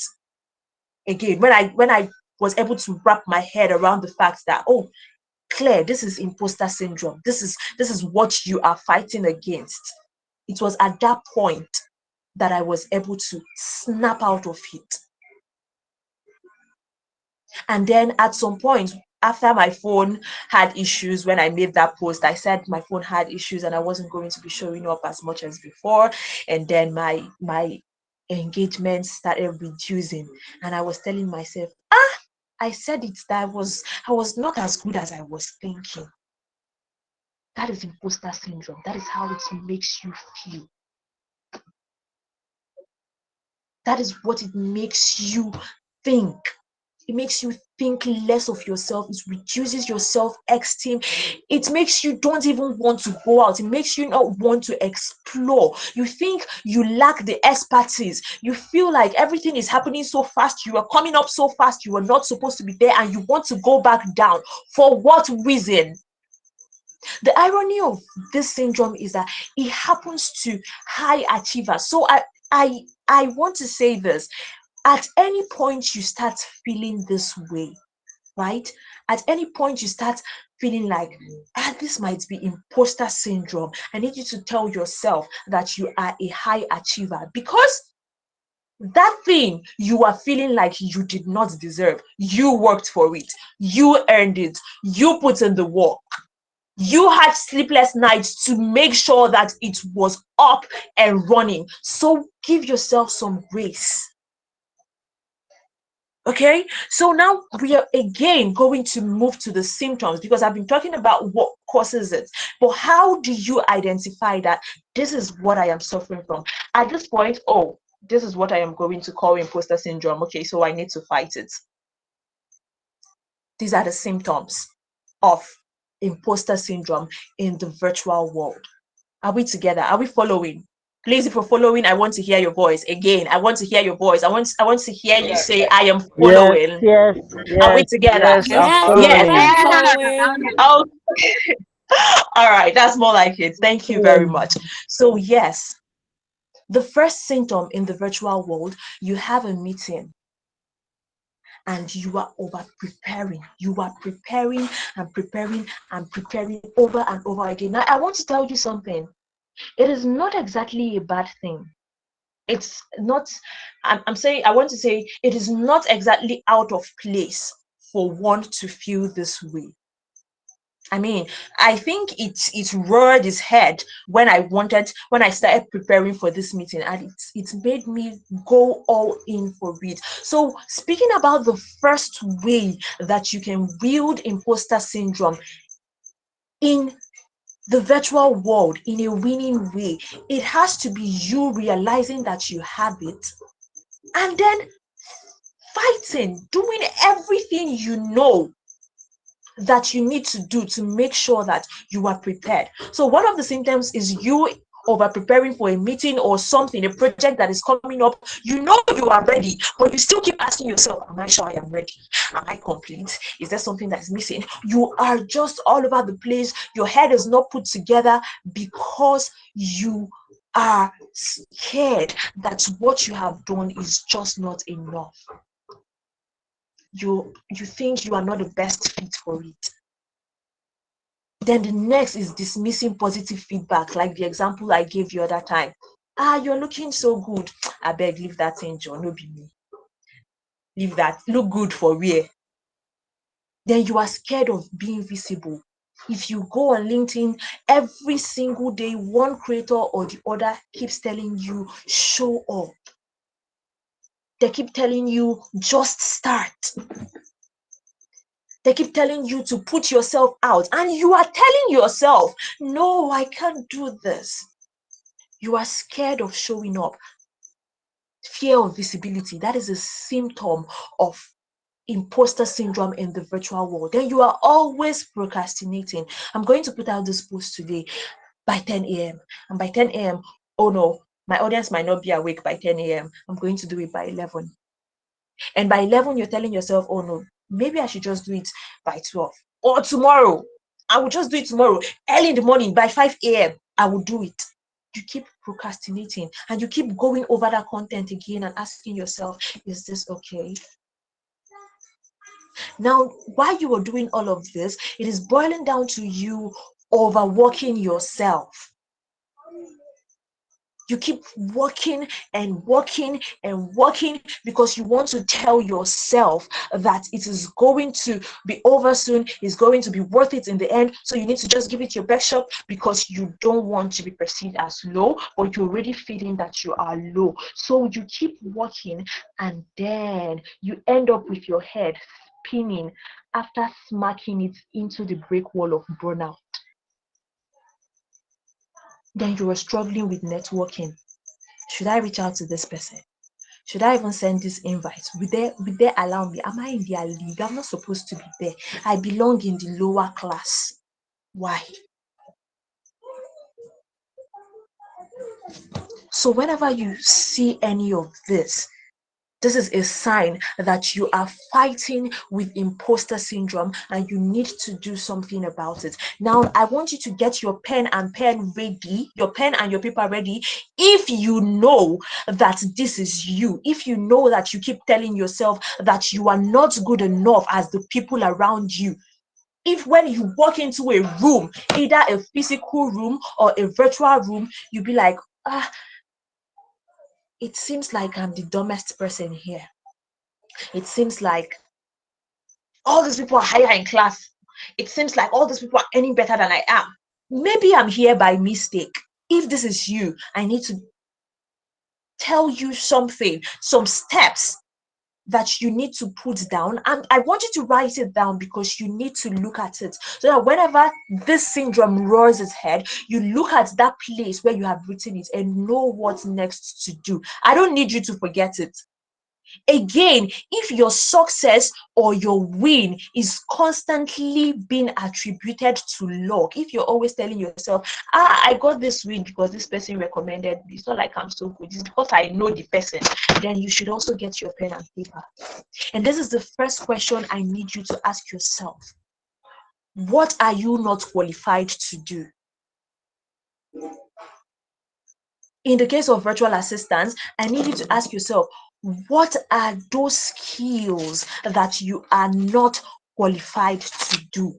Again, when I was able to wrap my head around the fact that, oh, Claire, this is imposter syndrome. This is what you are fighting against. It was at that point that I was able to snap out of it. And then at some point, after my phone had issues, when I made that post, I said my phone had issues and I wasn't going to be showing up as much as before. And then my engagement started reducing. And I was telling myself, I said it, that I was not as good as I was thinking. That is imposter syndrome. That is how it makes you feel. That is what it makes you think. It makes you think less of yourself. It reduces your self-esteem. It makes you don't even want to go out. It makes you not want to explore. You think you lack the expertise. You feel like everything is happening so fast. You are coming up so fast. You are not supposed to be there, and you want to go back down. For what reason? The irony of this syndrome is that it happens to high achievers. So I want to say this. At any point you start feeling this way, right? At any point you start feeling like, this might be imposter syndrome, I need you to tell yourself that you are a high achiever, because that thing you are feeling like you did not deserve, you worked for it, you earned it, you put in the work, you had sleepless nights to make sure that it was up and running. So give yourself some grace. Okay, so now we are again going to move to the symptoms, because I've been talking about what causes it, but how do you identify that this is what I am suffering from at this point? Oh, this is what I am going to call imposter syndrome. Okay, so I need to fight it. These are the symptoms of imposter syndrome in the virtual world. Are we together? Are we following? Please, if you're following, I want to hear your voice. Again, I want to hear your voice. I want to hear you say, I am Yes, following. yes, Are we yes, together? yes, I'm Yes, Yes. I'm following. following. Oh, all right. That's more like it. Thank you very much. So, yes, the first symptom in the virtual world, you have a meeting and you are over preparing. You are preparing and preparing and preparing over and over again. Now, I want to tell you something. It is not exactly a bad thing. It's not, I'm saying, I want to say, it is not exactly out of place for one to feel this way. I mean, I think it reared its head when I started preparing for this meeting, and it made me go all in for it. So, speaking about the first way that you can wield imposter syndrome in the virtual world in a winning way, it has to be you realizing that you have it, and then fighting, doing everything you know that you need to do to make sure that you are prepared. So one of the symptoms is you over preparing for a meeting or something, a project that is coming up. You know you are ready, but you still keep asking yourself, am I sure I am ready? Am I complete? Is there something that is missing? You are just all over the place. Your head is not put together because you are scared that what you have done is just not enough. You think you are not the best fit for it. Then the next is dismissing positive feedback, like the example I gave you other time. You're looking so good. I beg, leave that thing, John. No be me. Leave that. Look good for where? Then you are scared of being visible. If you go on LinkedIn every single day, one creator or the other keeps telling you, show up. They keep telling you, just start. They keep telling you to put yourself out, and you are telling yourself, no, I can't do this. You are scared of showing up. Fear of visibility, that is a symptom of imposter syndrome in the virtual world. Then you are always procrastinating. I'm going to put out this post today by 10 a.m. And by 10 a.m., oh no, my audience might not be awake by 10 a.m. I'm going to do it by 11. And by 11, you're telling yourself, oh no, maybe I should just do it by 12. Or tomorrow, I will just do it tomorrow. Early in the morning, by 5 a.m., I will do it. You keep procrastinating and you keep going over that content again and asking yourself, is this okay? Now, while you are doing all of this, it is boiling down to you overworking yourself. You keep working and working and working because you want to tell yourself that it is going to be over soon, it's going to be worth it in the end. So you need to just give it your best shot because you don't want to be perceived as low, or you're already feeling that you are low. So you keep working and then you end up with your head spinning after smacking it into the brick wall of burnout. Then you are struggling with networking. Should I reach out to this person? Should I even send this invite? Will they allow me? Am I in their league? I'm not supposed to be there. I belong in the lower class. Why? So whenever you see any of this is a sign that you are fighting with imposter syndrome and you need to do something about it. Now, I want you to get your pen and your paper ready. If you know that this is you, if you know that you keep telling yourself that you are not good enough as the people around you, If when you walk into a room, either a physical room or a virtual room, you be like, it seems like I'm the dumbest person here. It seems like all these people are higher in class. It seems like all these people are any better than I am. Maybe I'm here by mistake. If this is you, I need to tell you something, some steps that you need to put down. And I want you to write it down because you need to look at it. So that whenever this syndrome rears its head, you look at that place where you have written it and know what next to do. I don't need you to forget it. Again, if your success or your win is constantly being attributed to luck, if you're always telling yourself, I got this win because this person recommended me, it's not like I'm so good, it's because I know the person, then you should also get your pen and paper. And this is the first question I need you to ask yourself. What are you not qualified to do? In the case of virtual assistants, I need you to ask yourself, what are those skills that you are not qualified to do?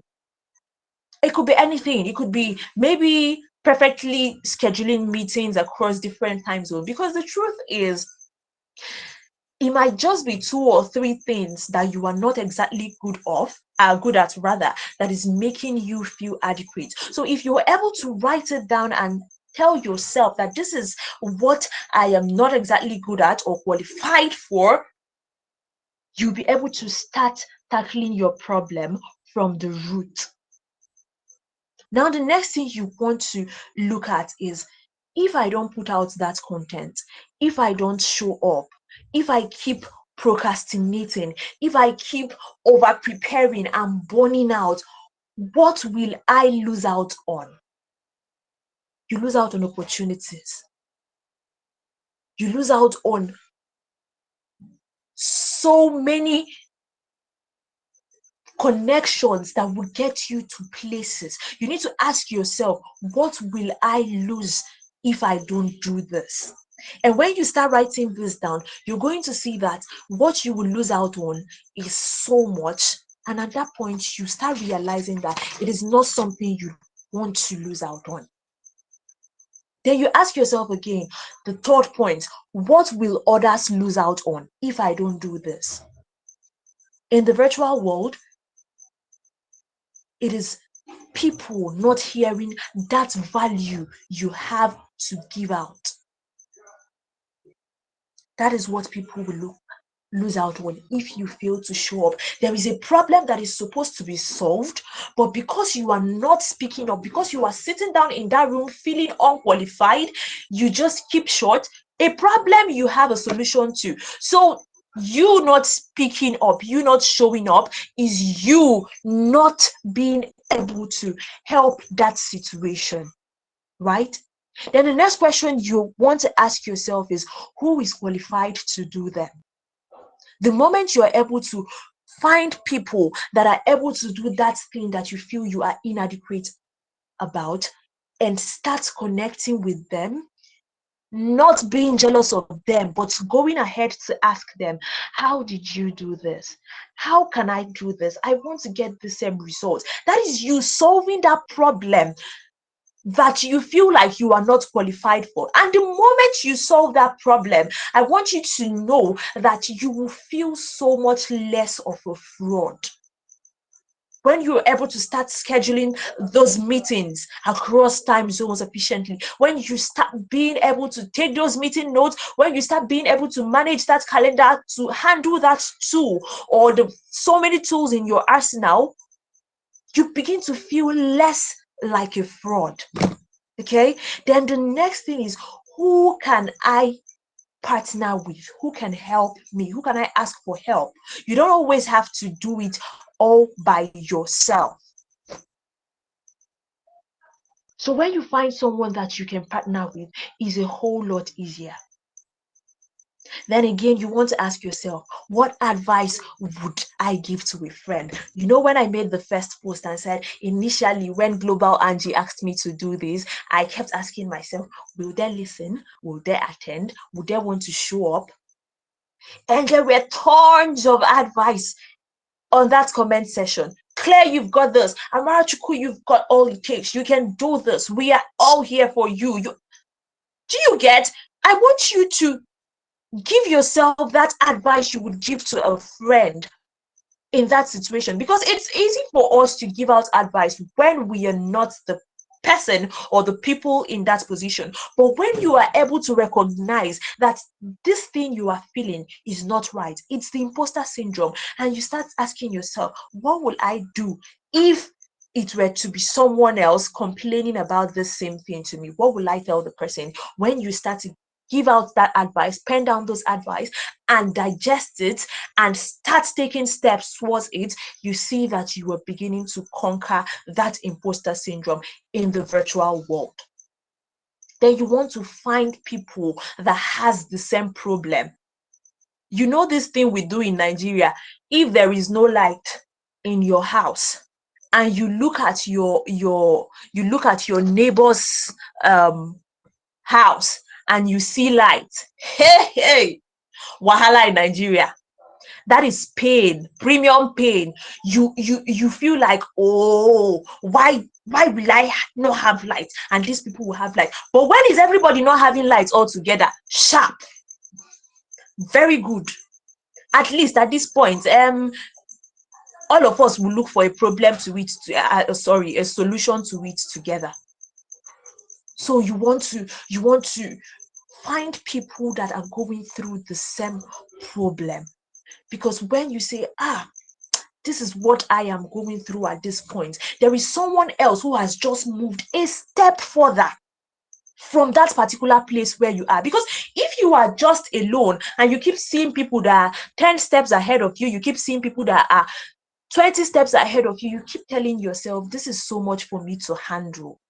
It could be anything. It could be maybe perfectly scheduling meetings across different time zones. Because the truth is, it might just be 2 or 3 things that you are not exactly good at rather, that is making you feel adequate. So if you're able to write it down and tell yourself that this is what I am not exactly good at or qualified for, you'll be able to start tackling your problem from the root. Now, the next thing you want to look at is, if I don't put out that content, if I don't show up, if I keep procrastinating, if I keep over preparing and burning out, what will I lose out on? You lose out on opportunities. You lose out on so many connections that will get you to places. You need to ask yourself, what will I lose if I don't do this? And when you start writing this down, you're going to see that what you will lose out on is so much. And at that point, you start realizing that it is not something you want to lose out on. Then you ask yourself again, the third point, what will others lose out on if I don't do this? In the virtual world, it is people not hearing that value you have to give out. That is what people will lose out on if you fail to show up. There is a problem that is supposed to be solved, but because you are not speaking up, because you are sitting down in that room feeling unqualified, you just keep short. A problem you have a solution to. So you not speaking up, you not showing up, is you not being able to help that situation, right? Then the next question you want to ask yourself is, who is qualified to do them? The moment you are able to find people that are able to do that thing that you feel you are inadequate about and start connecting with them, not being jealous of them, but going ahead to ask them, how did you do this? How can I do this? I want to get the same results. That is you solving that problem that you feel like you are not qualified for. And the moment you solve that problem, I want you to know that you will feel so much less of a fraud. When you're able to start scheduling those meetings across time zones efficiently, when you start being able to take those meeting notes, when you start being able to manage that calendar, to handle that tool or the so many tools in your arsenal, you begin to feel less like a fraud. Okay, then the next thing is, who can I partner with? Who can help me? Who can I ask for help? You don't always have to do it all by yourself. So when you find someone that you can partner with, it's a whole lot easier. Then again, you want to ask yourself, what advice would I give to a friend? You know, when I made the first post and said, initially, when Global Anjiee asked me to do this, I kept asking myself, will they listen? Will they attend? Will they want to show up? And there were tons of advice on that comment section. Claire, you've got this. Amarachukwu, you've got all it takes. You can do this. We are all here for you. Do you get? I want you to give yourself that advice you would give to a friend in that situation, because it's easy for us to give out advice when we are not the person or the people in that position. But when you are able to recognize that this thing you are feeling is not right, it's the imposter syndrome, and you start asking yourself, what will I do if it were to be someone else complaining about the same thing to me? What will I tell the person? When you start to give out that advice, pen down those advice and digest it and start taking steps towards it, you see that you are beginning to conquer that imposter syndrome in the virtual world. Then you want to find people that has the same problem. You know this thing we do in Nigeria, if there is no light in your house and you look at your neighbor's house and you see light, hey, wahala in Nigeria. That is pain, premium pain. You feel like, oh, why will I not have light and these people will have light? But when is everybody not having light altogether? Sharp. Very good. At least at this point, all of us will look for a problem to it, a solution to it together. So you want to find people that are going through the same problem. Because when you say, this is what I am going through at this point, there is someone else who has just moved a step further from that particular place where you are. Because if you are just alone and you keep seeing people that are 10 steps ahead of you, you keep seeing people that are 20 steps ahead of you, you keep telling yourself, this is so much for me to handle.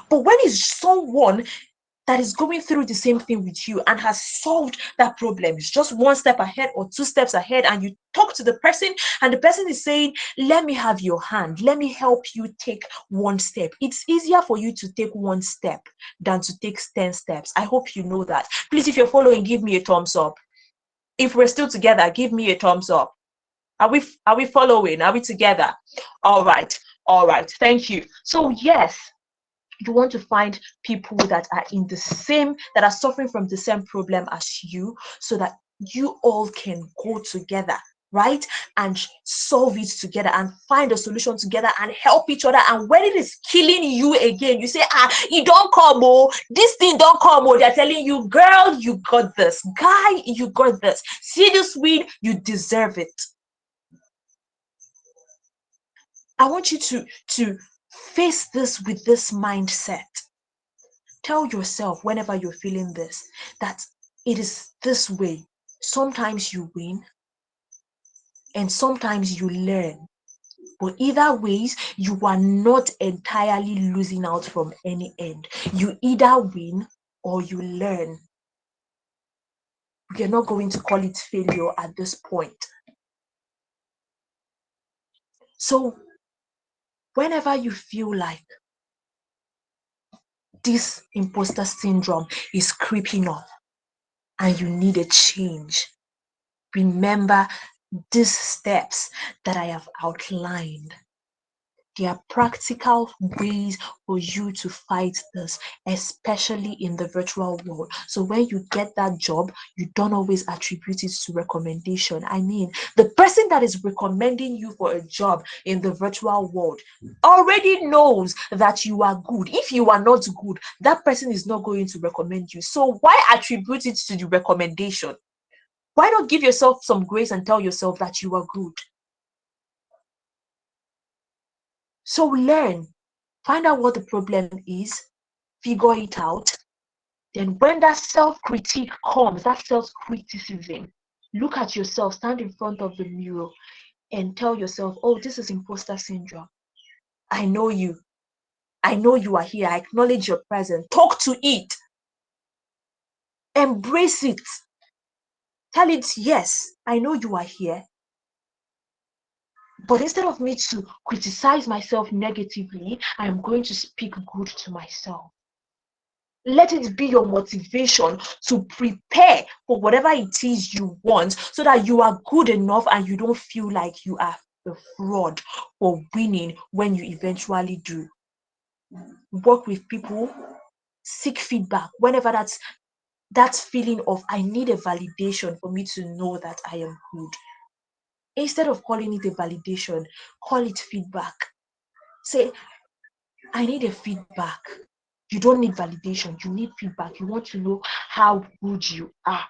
But when it's someone that is going through the same thing with you and has solved that problem, it's just one step ahead or two steps ahead, and you talk to the person and the person is saying, let me have your hand, let me help you take one step. It's easier for you to take one step than to take 10 steps. I hope you know that. Please, if you're following, give me a thumbs up. If we're still together, give me a thumbs up. Are we following? Are we together? All right. Thank you. So yes, you want to find people that are suffering from the same problem as you, so that you all can go together, right, and solve it together and find a solution together and help each other. And when it is killing you again, you say, it don't come, oh, this thing don't come, oh, they're telling you, girl, you got this, guy, you got this, see this win, you deserve it. I want you to face this with this mindset. Tell yourself whenever you're feeling this, that it is this way. Sometimes you win and sometimes you learn. But either ways, you are not entirely losing out from any end. You either win or you learn. You're not going to call it failure at this point. So whenever you feel like this imposter syndrome is creeping up and you need a change, remember these steps that I have outlined. They are practical ways for you to fight this, especially in the virtual world. So when you get that job, you don't always attribute it to recommendation. I mean, the person that is recommending you for a job in the virtual world already knows that you are good. If you are not good, that person is not going to recommend you. So why attribute it to the recommendation? Why not give yourself some grace and tell yourself that you are good? So learn, find out what the problem is, figure it out. Then when that self-critique comes, that self-criticism, look at yourself, stand in front of the mirror and tell yourself, oh, this is imposter syndrome. I know you. I know you are here. I acknowledge your presence. Talk to it. Embrace it. Tell it, yes, I know you are here. But instead of me to criticize myself negatively, I am going to speak good to myself. Let it be your motivation to prepare for whatever it is you want, so that you are good enough and you don't feel like you are the fraud for winning when you eventually do. Work with people, seek feedback whenever that feeling of I need a validation for me to know that I am good. Instead of calling it a validation, call it feedback. Say, I need a feedback. You don't need validation, you need feedback. You want to know how good you are.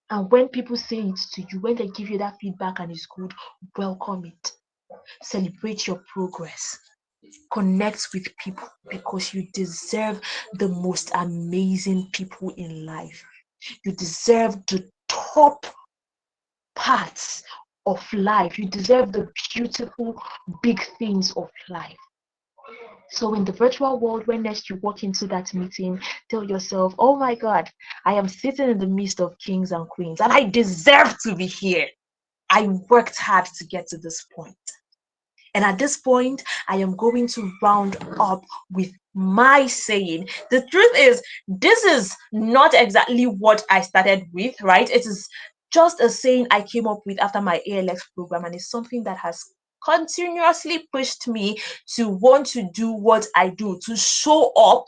And when people say it to you, when they give you that feedback and it's good, welcome it. Celebrate your progress. Connect with people because you deserve the most amazing people in life. You deserve the top parts of life. You deserve the beautiful big things of life. So in the virtual world, when next you walk into that meeting, tell yourself, oh my God, I am sitting in the midst of kings and queens and I deserve to be here. I worked hard to get to this point. And at this point, I am going to round up with my saying. The truth is, this is not exactly what I started with, right? It is just a saying I came up with after my ALX program, and it's something that has continuously pushed me to want to do what I do, to show up,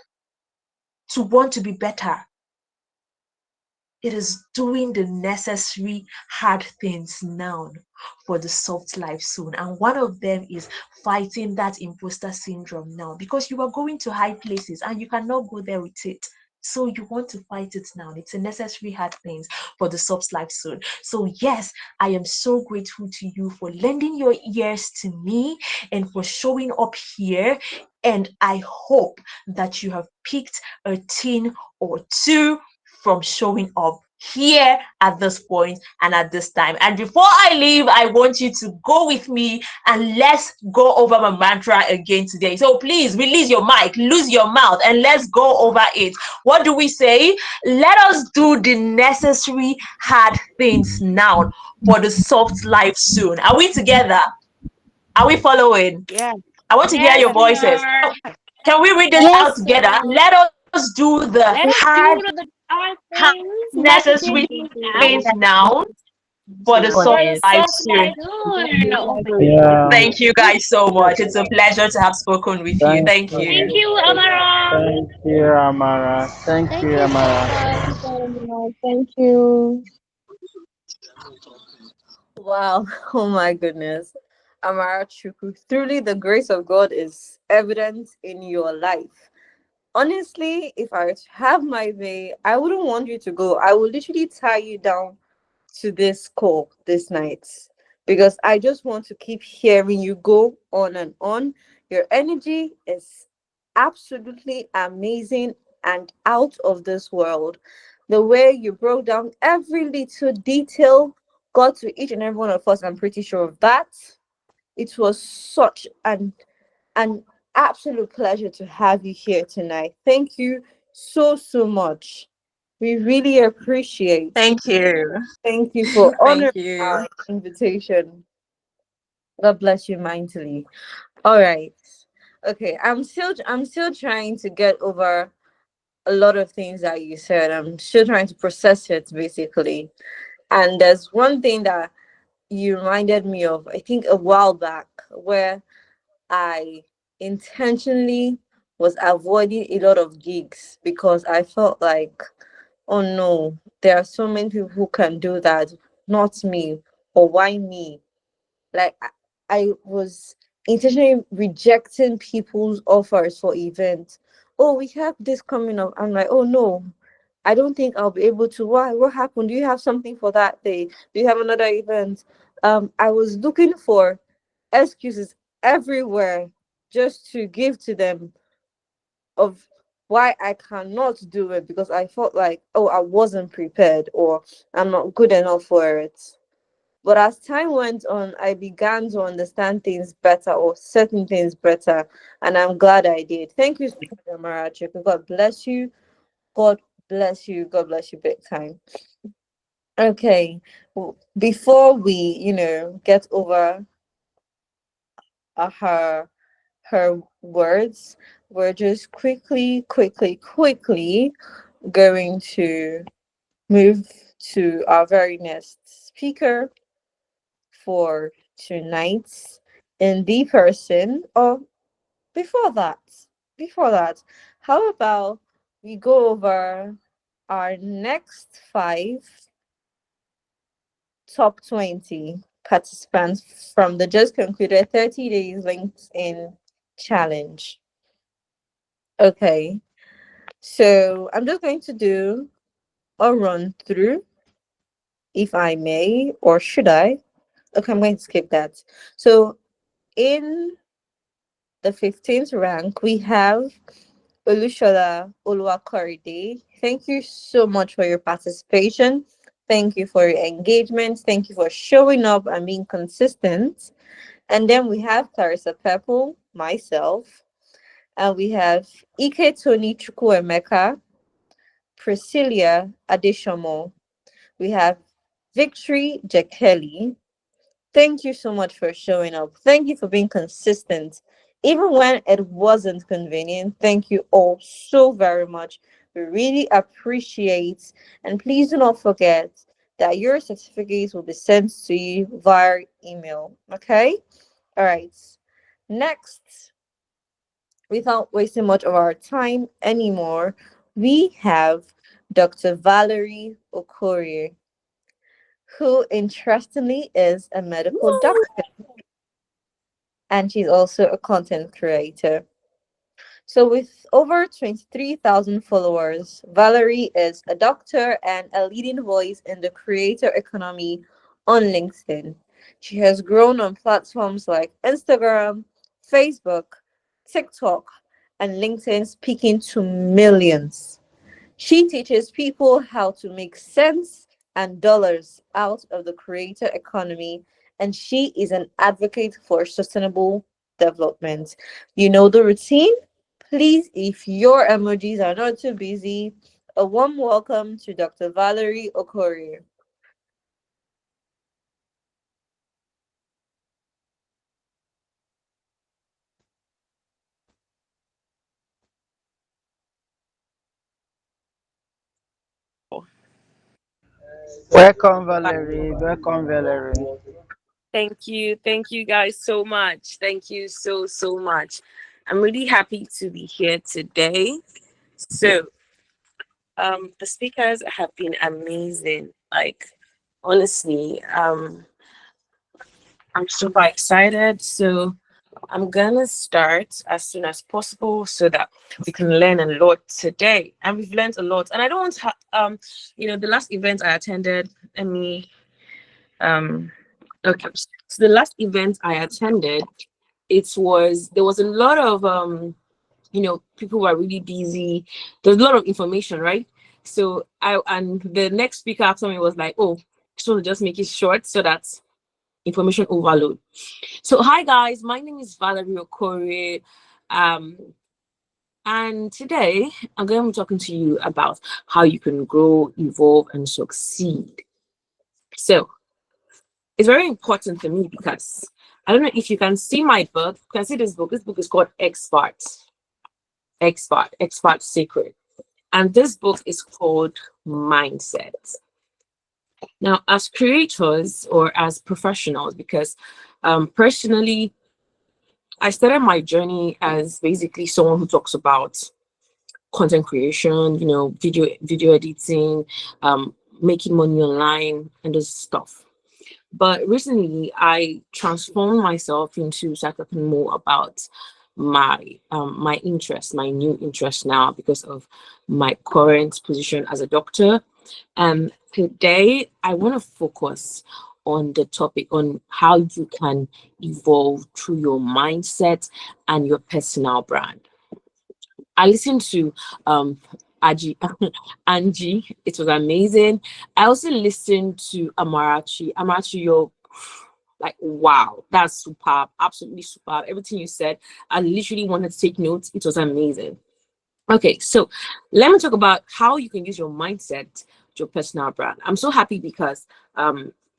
to want to be better. It is doing the necessary hard things now for the soft life soon. And one of them is fighting that imposter syndrome now, because you are going to high places and you cannot go there with it. So you want to fight it now. It's a necessary hard things for the soft life soon. So yes, I am so grateful to you for lending your ears to me and for showing up here. And I hope that you have picked a thing or two from showing up here at this point and at this time. And before I leave, I want you to go with me and let's go over my mantra again today. So please release your mic, lose your mouth, and let's go over it. What do we say? Let us do the necessary hard things now for the soft life soon. Are we together? Are we following? Yeah. I want to hear Yes, your we voices. are. Can we read this out Yes, together? sir. Let us do the Let's do the hard hard things, necessary necessary things now now for the For soft for the this. life soft soon. life soon. Yeah. Thank you guys so much. It's a pleasure to have spoken with you. Thank Thank Thank you. you. you, Amara. Thank you, Amara. Thank Thank you, you so Amara. Thank much. you very much. Thank you. Wow. Oh my goodness. Amarachukwu, truly the grace of God is evident in your life. Honestly, if I were to have my way, I wouldn't want you to go. I would literally tie you down to this call this night because I just want to keep hearing you go on and on. Your energy is absolutely amazing and out of this world. The way you broke down every little detail got to each and every one of us, I'm pretty sure of that. It was such an absolute pleasure to have you here tonight. Thank you so, so much. We really appreciate. Thank you. Thank you for Thank honoring you. our invitation. God bless you mightily. All right. Okay, I'm still trying to get over a lot of things that you said. I'm still trying to process it basically. And there's one thing that you reminded me of, I think a while back, where I intentionally was avoiding a lot of gigs because I felt like, oh no, there are so many people who can do that, not me, or why me? Like I was intentionally rejecting people's offers for events. Oh, we have this coming up. I'm like, oh no, I don't think I'll be able to. Why? What happened? Do you have something for that day? Do you have another event? I was looking for excuses everywhere just to give to them of why I cannot do it because I felt like, oh, I wasn't prepared or I'm not good enough for it. But as time went on, I began to understand things better or certain things better, and I'm glad I did. Thank you so much, Amarachukwu. God bless you. God bless you. God bless you big time. Okay. Before we, get over her words, we're just quickly going to move to our very next speaker for tonight in the person, or before that, before that, how about we go over our next five top 20 participants from the just concluded 30 days LinkedIn challenge. Okay, so I'm just going to do a run through, if I may, or should I? Okay, I'm going to skip that. So in the 15th rank, we have Olushola Oluwakorede. Thank you so much for your participation. Thank you for your engagement. Thank you for showing up and being consistent. And then we have Clarissa Pepple, myself, and we have Ike Tony Chukwuemeka, Priscilla Adeshomo. We have Victory Jekeli. Thank you so much for showing up. Thank you for being consistent. Even when it wasn't convenient, thank you all so very much. We really appreciate. And please do not forget that your certificates will be sent to you via email. Okay? All right. Next, without wasting much of our time anymore, we have Dr. Valerie Okorie, who interestingly is a medical doctor, and she's also a content creator. So, with over 23,000 followers, Valerie is a doctor and a leading voice in the creator economy on LinkedIn. She has grown on platforms like Instagram, Facebook, TikTok, and LinkedIn, speaking to millions. She teaches people how to make sense and dollars out of the creator economy, and she is an advocate for sustainable development. You know the routine? Please, if your emojis are not too busy, a warm welcome to Dr. Valerie Okorie. Welcome, Valerie. Welcome, Valerie. Thank you guys so much. Thank you so much. I'm really happy to be here today. So, the speakers have been amazing. Like, honestly, I'm super excited. So, I'm gonna start as soon as possible so that we can learn a lot today. And we've learned a lot. And I don't want to, the last event I attended. Let me, okay. So the last event I attended, there was a lot of people were really busy. There's a lot of information, right? So and the next speaker after me was like, oh, just want to just make it short so that information overload. So hi guys, my name is Valerie Okorie. Um and today I'm going to be talking to you about how you can grow, evolve, and succeed. So it's very important to me because I don't know if you can see my book. You can see this book. This book is called Expert Secret. And this book is called Mindset. Now, as creators or as professionals, because personally, I started my journey as basically someone who talks about content creation, video editing, making money online, and this stuff. But recently, I transformed myself into talking more about my interest, my new interest now because of my current position as a doctor. And today, I want to focus on the topic on how you can evolve through your mindset and your personal brand. I listened to Aji, Anjiee. It was amazing. I also listened to Amarachi. Amarachi, you're like, wow, that's superb, absolutely superb. Everything you said, I literally wanted to take notes. It was amazing. Okay, so let me talk about how you can use your mindset to your personal brand. I'm so happy because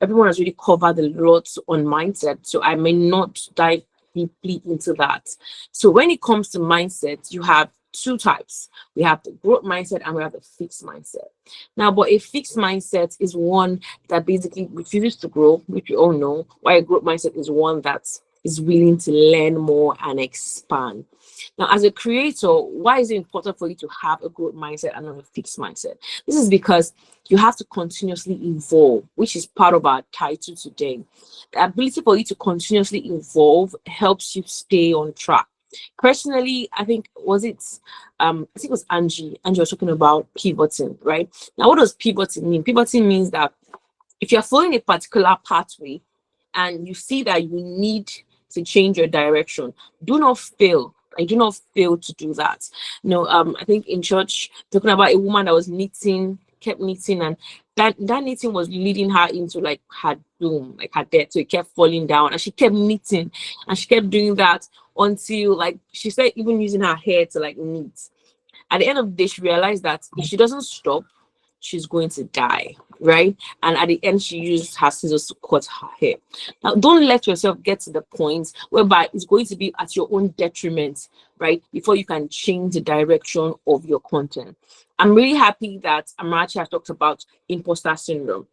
everyone has really covered a lot on mindset, so I may not dive deeply into that. So when it comes to mindset, you have two types. We have the growth mindset and we have the fixed mindset. Now, but a fixed mindset is one that basically refuses to grow, which we all know, while a growth mindset is one that is willing to learn more and expand. Now, as a creator, why is it important for you to have a growth mindset and not a fixed mindset? This is because you have to continuously evolve, which is part of our title today. The ability for you to continuously evolve helps you stay on track. Personally, I think I think it was Anjiee was talking about pivoting, right? Now, what does pivoting mean? Pivoting means that if you're following a particular pathway and you see that you need to change your direction, do not fail. I do not fail to do that. I think in church, talking about a woman that was knitting, kept knitting, and that knitting was leading her into like her doom, like her death. So it kept falling down, and she kept knitting, and she kept doing that until, like, she said, even using her hair to like knit. At the end of the day, she realized that if she doesn't stop, she's going to die, right? And at the end, she used her scissors to cut her hair. Now, don't let yourself get to the point whereby it's going to be at your own detriment, right? Before you can change the direction of your content. I'm really happy that Amarachukwu has talked about imposter syndrome,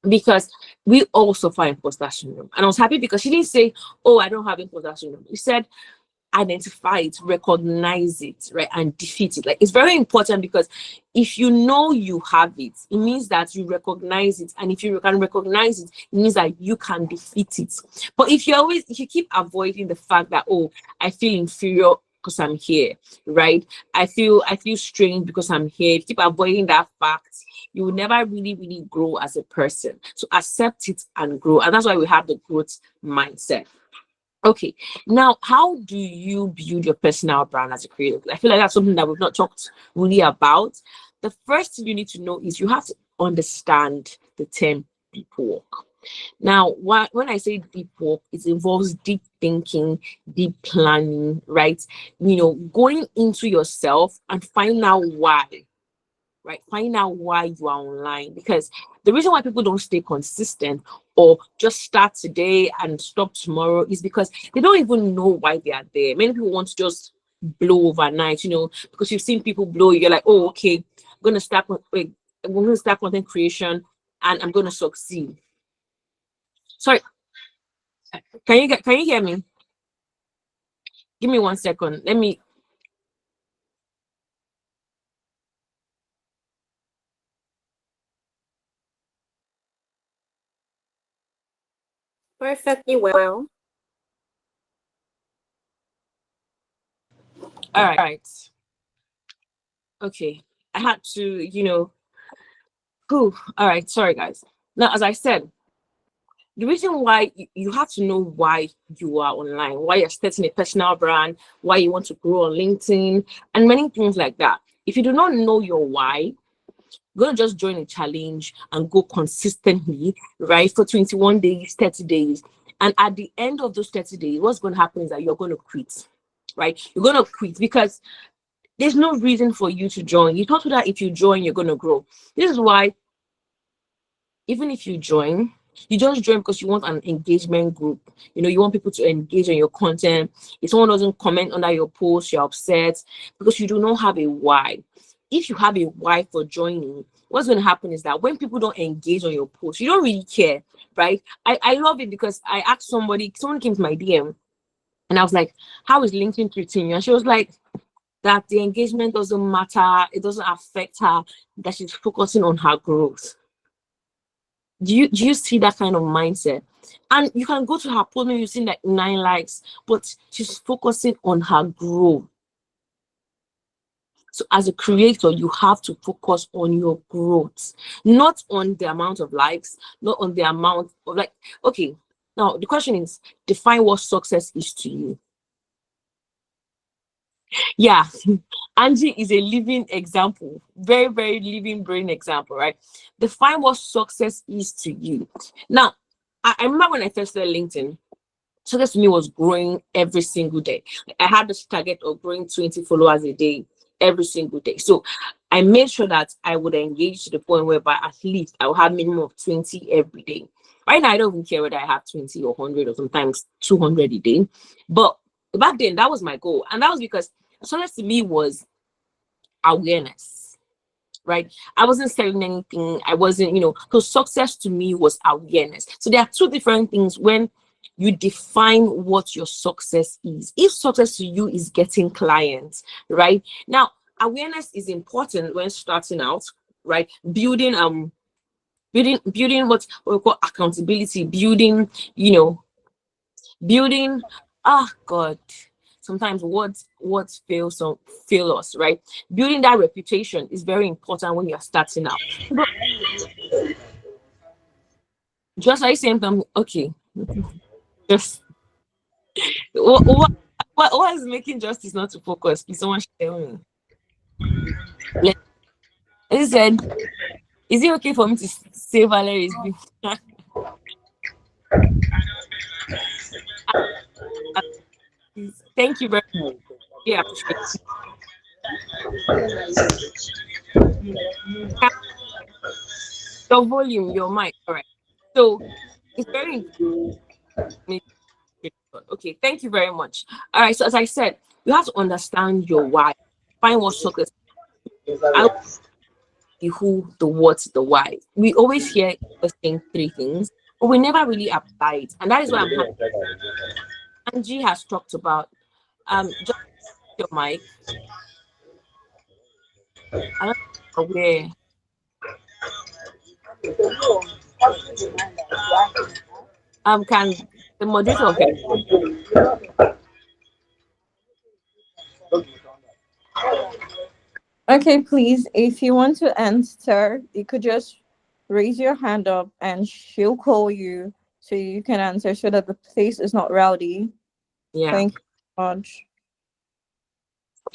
because we all suffer imposter syndrome. And I was happy because she didn't say, oh, I don't have imposter syndrome. She said, identify it, recognize it, right, and defeat it. Like, it's very important, because if you know you have it, it means that you recognize it, and if you can recognize it, it means that you can defeat it. But if you keep avoiding the fact that, oh, I feel inferior because I'm here, right, I feel strange because I'm here, if you keep avoiding that fact, you will never really grow as a person. So accept it and grow. And that's why we have the growth mindset. Okay, now, how do you build your personal brand as a creator? I feel like that's something that we've not talked really about. The first thing you need to know is you have to understand the term deep work. Now, when I say deep work, it involves deep thinking, deep planning, right? Going into yourself and finding out why. Right, finding out why you are online, because the reason why people don't stay consistent or just start today and stop tomorrow is because they don't even know why they are there. Many people want to just blow overnight, because you've seen people blow. You're like, oh, okay, I'm going to start content creation and I'm going to succeed. Sorry, can you hear me? Give me 1 second. Let me. Perfectly well. All right. Okay. I had to, all right. Sorry, guys. Now, as I said, the reason why you have to know why you are online, why you're starting a personal brand, why you want to grow on LinkedIn, and many things like that. If you do not know your why, you're going to just join a challenge and go consistently, right, for 21 days, 30 days. And at the end of those 30 days, what's going to happen is that you're going to quit, right? You're going to quit because there's no reason for you to join. You thought that if you join, you're going to grow. This is why, even if you join, you just join because you want an engagement group. You want people to engage on your content. If someone doesn't comment under your post, you're upset because you do not have a why. If you have a why for joining, what's going to happen is that when people don't engage on your post, you don't really care, right? I love it because I asked someone came to my DM and I was like, how is LinkedIn treating you? And she was like, that the engagement doesn't matter. It doesn't affect her, that she's focusing on her growth. Do you see that kind of mindset? And you can go to her post, maybe you've seen like 9 likes, but she's focusing on her growth. So as a creator, you have to focus on your growth, not on the amount of likes, not on the amount of okay. Now the question is, define what success is to you. Yeah, Anjiee is a living example, very, very living brain example, right? Define what success is to you. Now, I remember when I first started LinkedIn, success to me was growing every single day. I had this target of growing 20 followers a day every single day. So I made sure that I would engage to the point whereby at least I will have minimum of 20 every day. Right now, I don't even care whether I have 20 or 100 or sometimes 200 a day. But back then, that was my goal. And that was because success to me was awareness, right? I wasn't selling anything. I wasn't, because success to me was awareness. So there are two different things when you define what your success is. If success to you is getting clients, right? Now, awareness is important when starting out, right? Building what we call accountability, building, God, sometimes what fail us, right? Building that reputation is very important when you're starting out. But just like same time, okay, just what is making justice not to focus? Please, someone should tell me. Like, he said, is it okay for me to say Valerie's being thank you very much. Yeah, appreciate it. Your volume, your mic, all right. So it's very important. Okay, thank you very much. All right, so as I said, you have to understand your why. Find what success. I the who, the what, the why. We always hear the same three things, but we never really apply it. And that is why I'm happy. Angie has talked about just your mic. I don't know where can the moderator help? Okay, please, if you want to answer, you could just raise your hand up and she'll call you so you can answer so that the place is not rowdy. Yeah. Thank you so much.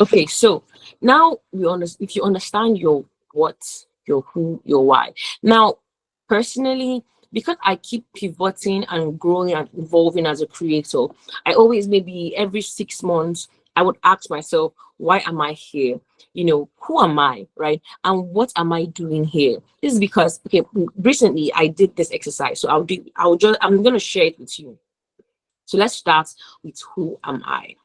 Okay, so now if you understand your what, your who, your why. Now, personally, because I keep pivoting and growing and evolving as a creator, I always maybe every 6 months I would ask myself, why am I here? Who am I, right? And what am I doing here? This is because recently I did this exercise, so I'm gonna share it with you. So let's start with who am I?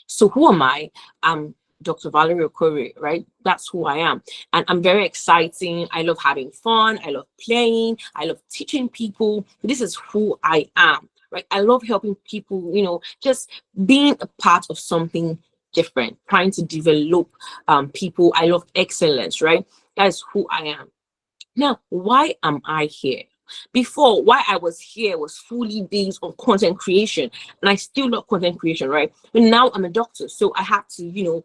So who am I? I'm Dr. Valerie Okore, right? That's who I am. And I'm very exciting. I love having fun. I love playing. I love teaching people. This is who I am, right? I love helping people, just being a part of something different, trying to develop people. I love excellence, right? That is who I am. Now, why am I here? Before, why I was here was fully based on content creation, and I still love content creation, right? But now I'm a doctor, so I have to,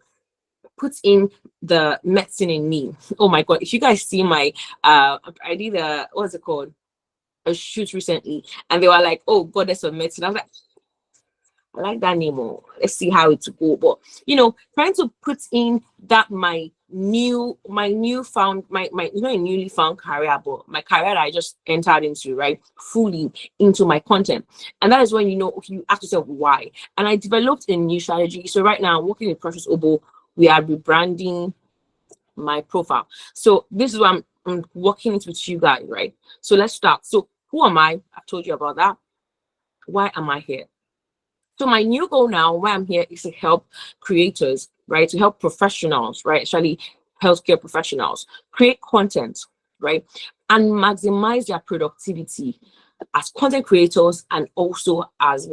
put in the medicine in me. Oh my God! If you guys see my, I did what's it called? A shoot recently, and they were like, "Oh, goddess of medicine." I was like, I like that name. Oh, let's see how it go. But trying to put in that my newly found career, but my career that I just entered into, right, fully into my content. And that is when you ask yourself why. And I developed a new strategy. So right now I'm working with Precious Obo. We are rebranding my profile. So this is what I'm working it with you guys, right? So let's start. So who am I? I've told you about that. Why am I here? So my new goal now, why I'm here, is to help creators, right? To help professionals, right? Especially healthcare professionals, create content, right? And maximize their productivity as content creators and also as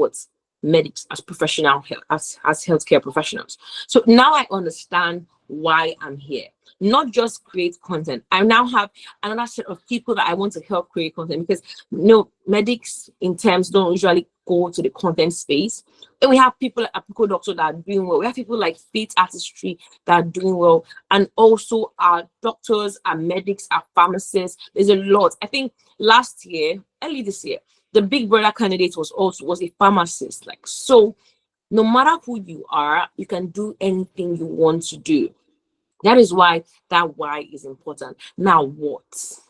medics, as professional health, as healthcare professionals. So now I understand why I'm here. Not just create content. I now have another set of people that I want to help create content because medics in terms don't usually go to the content space. And we have people like Apico Doctor that are doing well. We have people like Faith Artistry that are doing well. And also our doctors, our medics, our pharmacists. There's a lot. I think early this year, the Big Brother candidate was a pharmacist. Like, so no matter who you are, you can do anything you want to do. That is why that why is important. Now, what?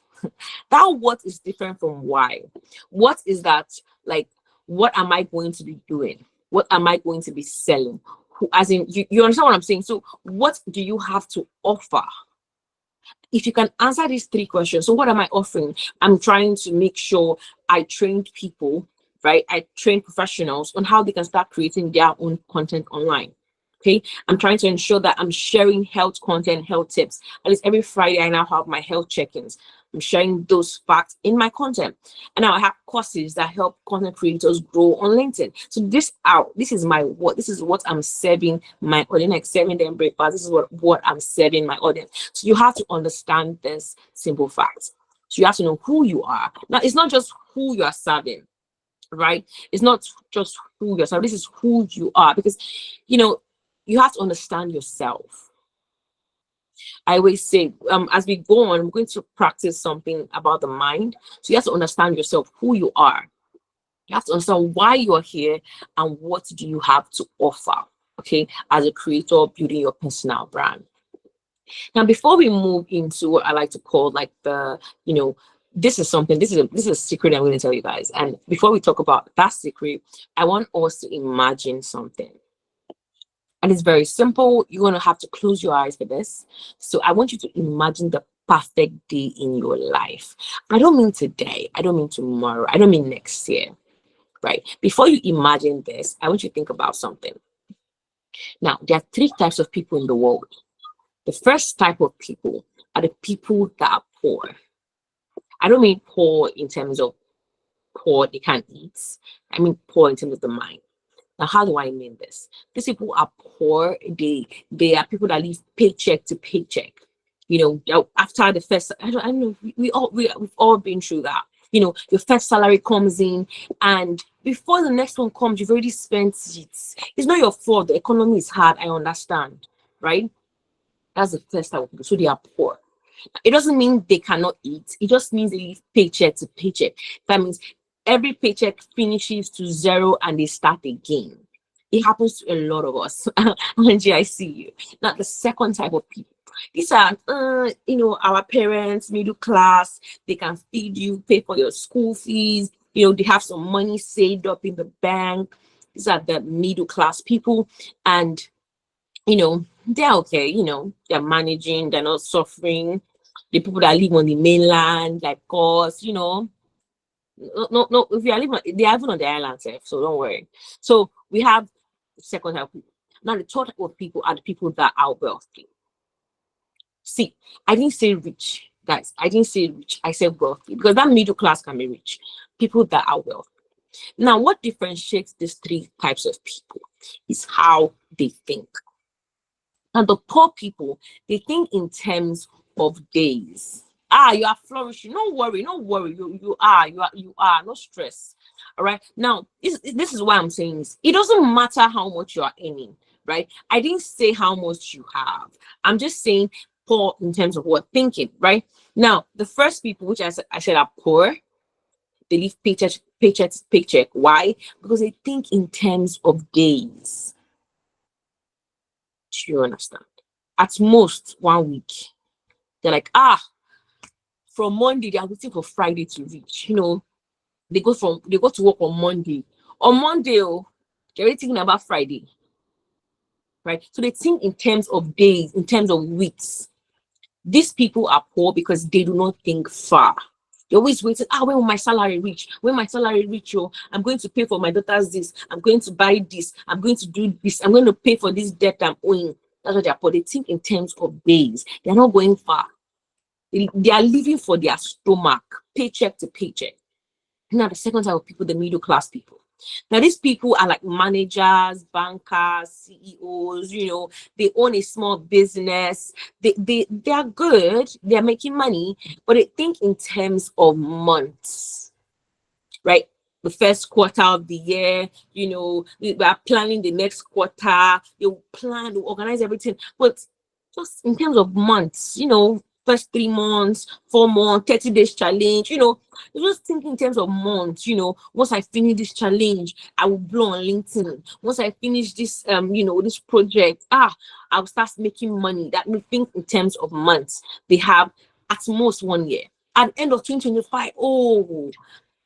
That what is different from why. What is that? Like, what am I going to be doing? What am I going to be selling? As in, you understand what I'm saying? So, what do you have to offer? If you can answer these three questions, so what am I offering? I'm trying to make sure I trained people, right? I train professionals on how they can start creating their own content online. Okay, I'm trying to ensure that I'm sharing health content, health tips. At least every Friday, I now have my health check-ins. I'm sharing those facts in my content. And now I have courses that help content creators grow on LinkedIn. So this is my what, this is what I'm serving my audience, like serving them breakfast. This is what I'm serving my audience. So you have to understand this simple fact. So you have to know who you are. Now, it's not just who you are serving, right? It's not just who you're serving. This is who you are, because, you have to understand yourself. I always say, as we go on, we're going to practice something about the mind. So you have to understand yourself, who you are. You have to understand why you're here and what do you have to offer, okay, as a creator building your personal brand. Now, before we move into what I like to call like the, this is a secret I'm going to tell you guys. And before we talk about that secret, I want us to imagine something. And it's very simple. You're going to have to close your eyes for this. So I want you to imagine the perfect day in your life. I don't mean today. I don't mean tomorrow. I don't mean next year, right? Before you imagine this, I want you to think about something. Now, there are 3 types of people in the world. The first type of people are the people that are poor. I don't mean poor in terms of poor, they can't eat. I mean poor in terms of the mind. Now, how do I mean this? These people are poor. They are people that live paycheck to paycheck. After the first, I don't know. We've all been through that. Your first salary comes in, and before the next one comes, you've already spent it. It's not your fault. The economy is hard. I understand, right? That's the first type of people. So they are poor. It doesn't mean they cannot eat. It just means they live paycheck to paycheck. That means every paycheck finishes to 0 and they start again. It happens to a lot of us. Anjiee, I see you. Now, the second type of people. These are, our parents, middle class. They can feed you, pay for your school fees. They have some money saved up in the bank. These are the middle class people. And, they're okay. They're managing. They're not suffering. The people that live on the mainland, like us, no, if you are living, they are even on the island, so don't worry. So we have the second type of people. Now, the third type of people are the people that are wealthy. See, I didn't say rich, guys. I didn't say rich. I said wealthy, because that middle class can be rich. People that are wealthy. Now, what differentiates these 3 types of people is how they think. And the poor people, they think in terms of days. You are flourishing. Don't worry. You are. No stress. All right. Now, this is why I'm saying this. It doesn't matter how much you are earning, right? I didn't say how much you have. I'm just saying poor in terms of what thinking, right? Now, the first people, which I said are poor, they live paycheck to paycheck. Why? Because they think in terms of days. Do you understand? At most 1 week. They're like, from Monday, they are waiting for Friday to reach. They go to work on Monday. On Monday, they're already thinking about Friday. Right? So they think in terms of days, in terms of weeks. These people are poor because they do not think far. They're always waiting. When will my salary reach? When my salary reach, I'm going to pay for my daughter's this. I'm going to buy this. I'm going to do this. I'm going to pay for this debt I'm owing. That's what they are poor. They think in terms of days. They're not going far. They are living for their stomach, paycheck to paycheck. Now, the second type of people, the middle class people. Now, these people are like managers, bankers, CEOs, they own a small business. They are good. They're making money, but they think in terms of months, right? The first quarter of the year, we are planning the next quarter. You plan to organize everything, but just in terms of months, first 3 months, 4 months, 30 days challenge, you just think in terms of months, once I finish this challenge, I will blow on LinkedIn. Once I finish this, this project, I'll start making money. That we think in terms of months. They have at most 1 year. At the end of 2025,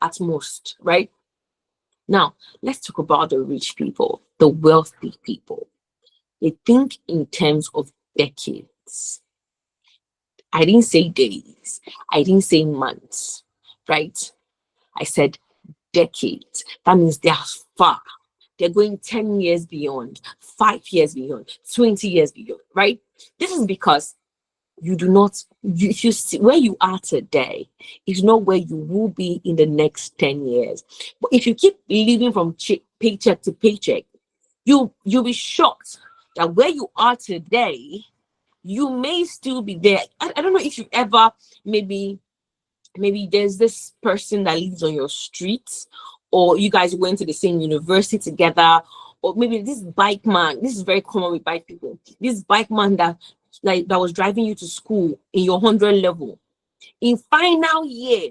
at most, right? Now, let's talk about the rich people, the wealthy people. They think in terms of decades. I didn't say days. I didn't say months, right? I said decades. That means they are far. They're going 10 years beyond, 5 years beyond, 20 years beyond, right? This is because you do not, if you see where you are today is not where you will be in the next 10 years. But if you keep living from paycheck to paycheck, you'll be shocked that where you are today, you may still be there. I don't know if you ever, maybe there's this person that lives on your street, or you guys went to the same university together, or maybe this bike man. This is very common with bike people. This bike man that was driving you to school in your 100 level. In final year,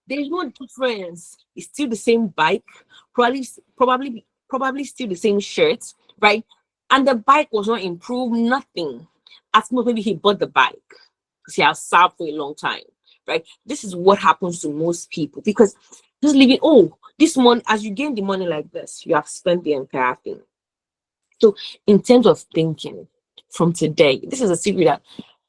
there's no difference. It's still the same bike, probably still the same shirt, right? And the bike was not improved, nothing. At most, maybe he bought the bike because he has served for a long time, right? This is what happens to most people, because just living, this money, as you gain the money like this, you have spent the entire thing. So in terms of thinking from today, this is a secret that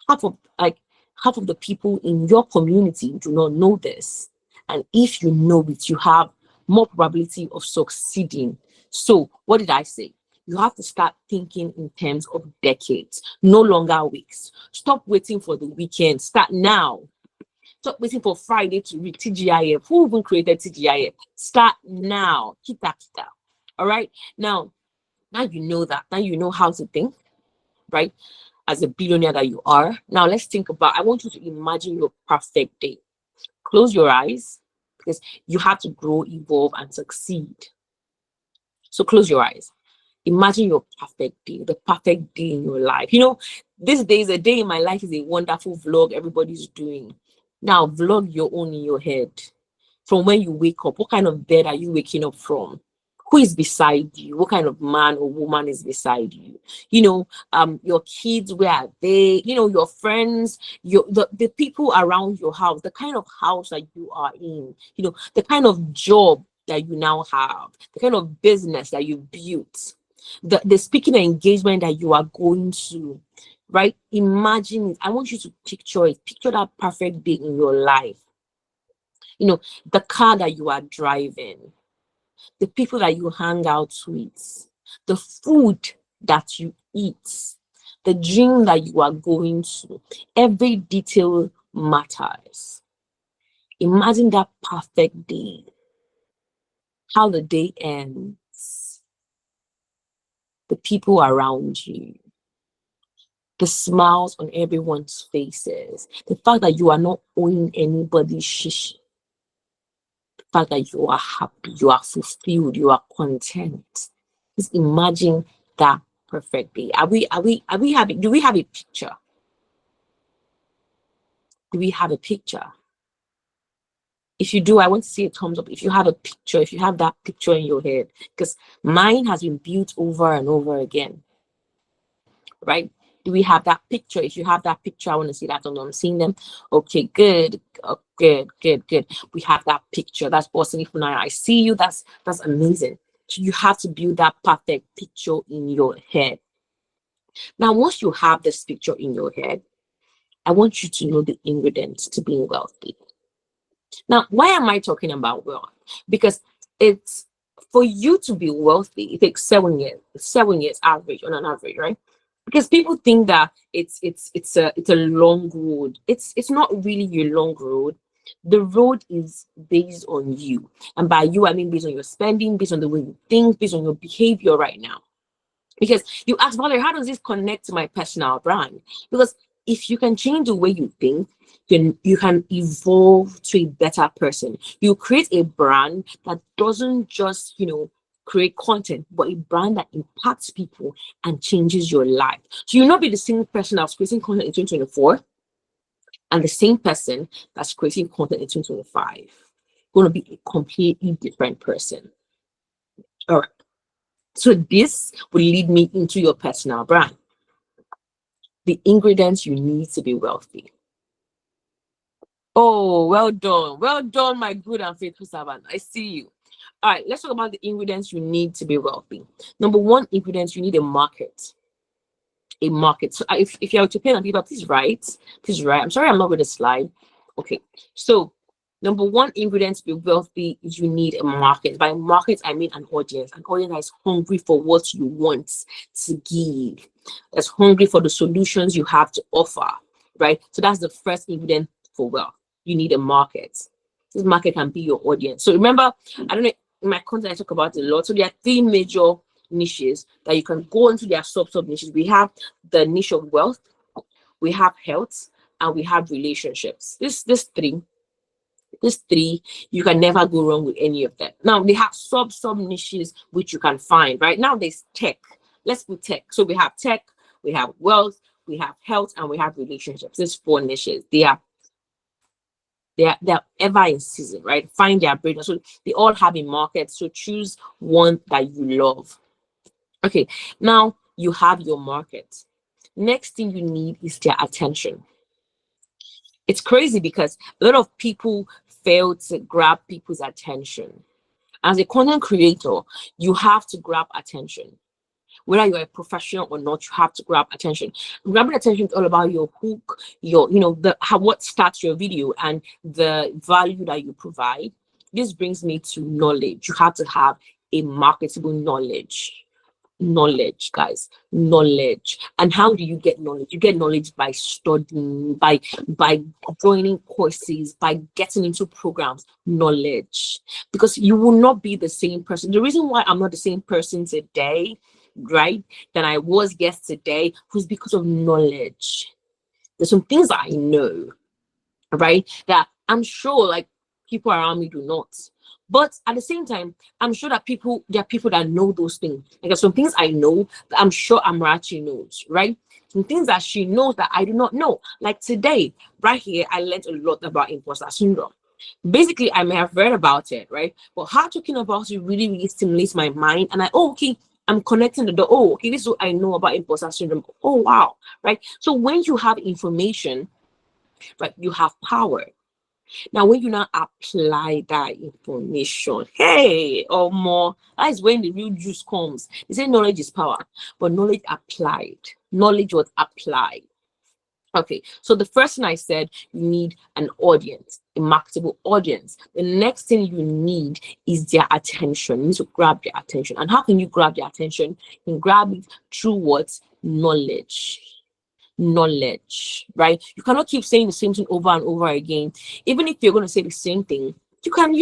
half of the people in your community do not know this. And if you know it, you have more probability of succeeding. So what did I say? You have to start thinking in terms of decades, no longer weeks. Stop waiting for the weekend. Start now. Stop waiting for Friday to read TGIF. Who even created TGIF? Start now. Kita. All right. Now you know that. Now you know how to think, right? As a billionaire that you are. Now let's think about, I want you to imagine your perfect day. Close your eyes, because you have to grow, evolve, and succeed. So close your eyes. Imagine your perfect day, the perfect day in your life. These days, a day in my life is a wonderful vlog everybody's doing. Now, vlog your own in your head. From when you wake up, what kind of bed are you waking up from? Who is beside you? What kind of man or woman is beside you? Your kids, where are they? Your friends, the people around your house, the kind of house that you are in, the kind of job that you now have, the kind of business that you built, the speaking engagement that you are going to, right? Imagine it. I want you to picture it. Picture that perfect day in your life. The car that you are driving, the people that you hang out with, the food that you eat, the dream that you are going to. Every detail matters. Imagine that perfect day, how the day ends, the people around you, the smiles on everyone's faces, the fact that you are not owing anybody shish, the fact that you are happy, you are fulfilled, you are content. Just imagine that perfect day. Do we have a picture? Do we have a picture? If you do, I want to see a thumbs up. If you have a picture, if you have that picture in your head, because mine has been built over and over again, right? Do we have that picture? If you have that picture, I want to see that. I'm seeing them. Okay, good. Oh, good. We have that picture. That's awesome. If now I see you, that's amazing. So you have to build that perfect picture in your head. Now, once you have this picture in your head, I want you to know the ingredients to being wealthy. Now, why am I talking about wealth? Because it's, for you to be wealthy, it takes 7 years average, on an average, right? Because people think that it's a long road. It's not really a long road. The road is based on you, and by you I mean based on your spending, based on the way you think, based on your behavior right now. Because you ask, Valerie, how does this connect to my personal brand? Because if you can change the way you think, then you can evolve to a better person. You create a brand that doesn't just, create content, but a brand that impacts people and changes your life. So you'll not be the same person that was creating content in 2024 and the same person that's creating content in 2025. You're going to be a completely different person. All right. So this will lead me into your personal brand. The ingredients you need to be wealthy. Oh, well done, my good and faithful servant. I see you. All right, let's talk about the ingredients you need to be wealthy. Number one ingredient, you need a market. A market. So if you're to pen and paper, please write. I'm sorry, I'm not with a slide. Okay, so Number one ingredient to be wealthy is you need a market. By market, I mean an audience that is hungry for what you want to give, that's hungry for the solutions you have to offer, right? So that's the first ingredient for wealth. You need a market. This market can be your audience. So remember, I don't know, in my content, I talk about it a lot. So there are three major niches that you can go into their sub niches. We have the niche of wealth, we have health, and we have relationships. These three, you can never go wrong with any of them. Now they have sub niches which you can find. Right now there's tech. Let's put tech. So we have tech, we have wealth, we have health, and we have relationships. These four niches. They're ever in season, right? Find their breakdown. So they all have a market. So choose one that you love. Okay, now you have your market. Next thing you need is their attention. It's crazy because a lot of people fail to grab people's attention. As a content creator, you have to grab attention. Whether you're a professional or not, you have to grab attention. Grabbing attention is all about your hook, your, what starts your video and the value that you provide. This brings me to knowledge. You have to have a marketable knowledge. Knowledge, guys, knowledge. And how do you get knowledge? You get knowledge by studying, by joining courses, by getting into programs. Knowledge, because you will not be the same person. The reason why I'm not the same person today, right, than I was yesterday, was because of knowledge. There's some things that I know, right, that I'm sure like people around me do not. But at the same time, I'm sure that there are people that know those things. Like some things I know that I'm sure Amarachukwu knows, right? Some things that she knows that I do not know. Like today, right here, I learned a lot about imposter syndrome. Basically, I may have read about it, right? But how talking about it really, really stimulates my mind. And I'm connecting the dot. Oh, okay, this is what I know about imposter syndrome. Oh, wow, right? So when you have information, right, you have power. Now, when you now apply that information, hey, or more, that is when the real juice comes. They say knowledge is power, but knowledge applied. Knowledge was applied. Okay, so the first thing I said, you need an audience, a marketable audience. The next thing you need is their attention. You need to grab their attention. And how can you grab their attention? You can grab it through what? Knowledge. Knowledge, right? You cannot keep saying the same thing over and over again. Even if you're going to say the same thing, you can,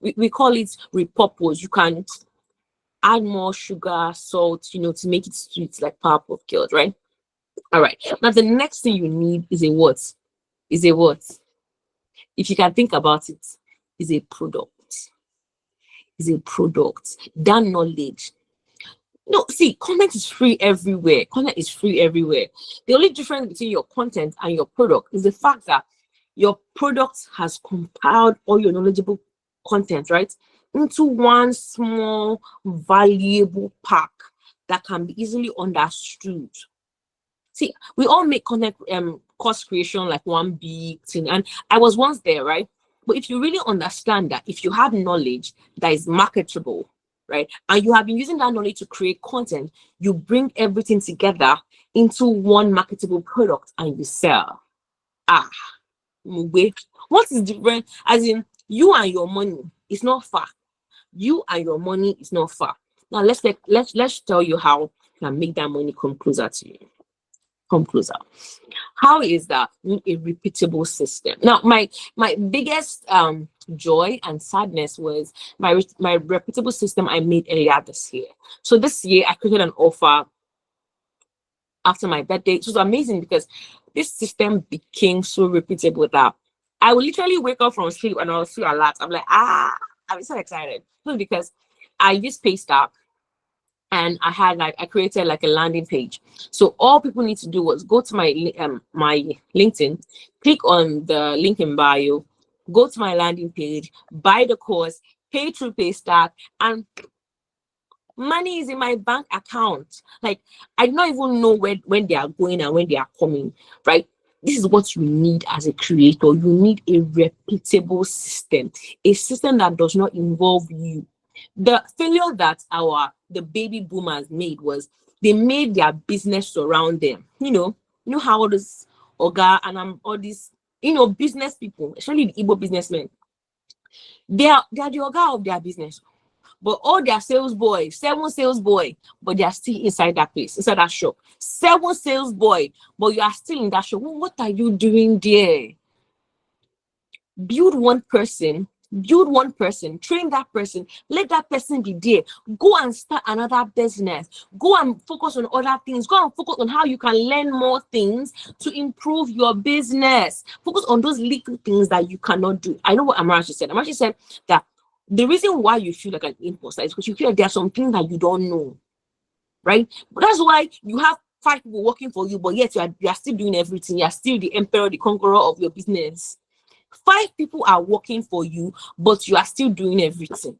we call it repurpose. You can add more sugar, salt, to make it sweet, like Powerpuff Girls, right? All right. Now the next thing you need is a what? If you can think about it, is a product. Is a product. That knowledge. No, see, content is free everywhere. Content is free everywhere. The only difference between your content and your product is the fact that your product has compiled all your knowledgeable content, right, into one small, valuable pack that can be easily understood. See, we all make content course creation like one big thing. And I was once there, right? But if you really understand that, if you have knowledge that is marketable, right, and you have been using that knowledge to create content, you bring everything together into one marketable product and you sell. Wait, what is different? As in, you and your money is not far. You and your money is not far. Now let's tell you how you can make that money come closer to you. Come closer. How is that? A repeatable system. Now, my biggest joy and sadness was my repeatable system I made earlier this year. So this year I created an offer after my birthday. It was amazing because this system became so repeatable that I would literally wake up from sleep and I'll see a lot. I'm like, I'm so excited. Because I used Paystack. And I created like a landing page. So all people need to do was go to my LinkedIn, click on the link in bio, go to my landing page, buy the course, pay through Paystack, and money is in my bank account. Like I don't even know when they are going and when they are coming, right? This is what you need as a creator. You need a repeatable system, a system that does not involve you. The failure that the baby boomers made was they made their business around them. You know how all this Oga and all these business people, especially the Igbo businessmen, They are the organ of their business. But all their sales boys, 7 sales boy, but they are still inside that place, inside that shop. 7 sales boy, but you are still in that shop. What are you doing there? Build one person, train that person, let that person be there. Go and start another business. Go and focus on other things. Go and focus on how you can learn more things to improve your business. Focus on those little things that you cannot do. I know what Amarachukwu said. Amarachukwu said that the reason why you feel like an imposter is because you feel like there are some things that you don't know, right? But that's why you have 5 people working for you, but yet you are still doing everything. You are still the emperor, the conqueror of your business. 5 people are working for you, but you are still doing everything.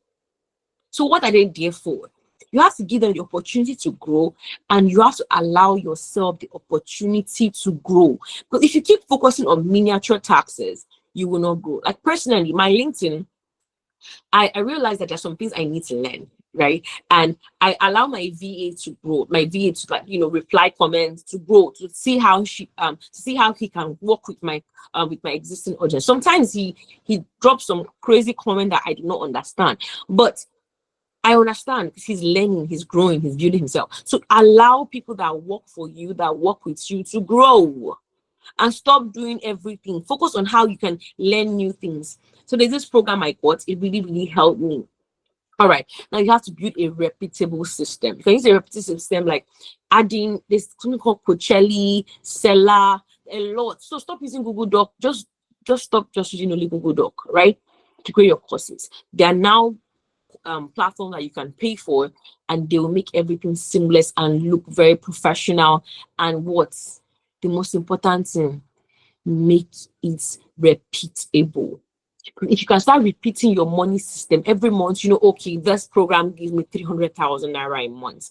So what are they there for? You have to give them the opportunity to grow, and you have to allow yourself the opportunity to grow. Because if you keep focusing on miniature taxes, you will not grow. Like personally, my LinkedIn, I realized that there's some things I need to learn, right? And I allow my VA to grow, my VA to, like, reply comments, to grow, to see how he can work with my existing audience. Sometimes he drops some crazy comment that I do not understand, but I understand because he's learning, he's growing, he's building himself. So allow people that work for you, that work with you, to grow. And stop doing everything. Focus on how you can learn new things. So there's this program I got. It really, really helped me. All right. Now you have to build a repeatable system. You can use a repeatable system like adding this something called Coachelli, Seller, a lot. So stop using Google Doc. Just stop just using only Google Doc, right? To create your courses. There are now platforms that you can pay for, and they will make everything seamless and look very professional. And what's the most important thing, make it repeatable. If you can start repeating your money system every month, okay, this program gives me 300,000 naira a month.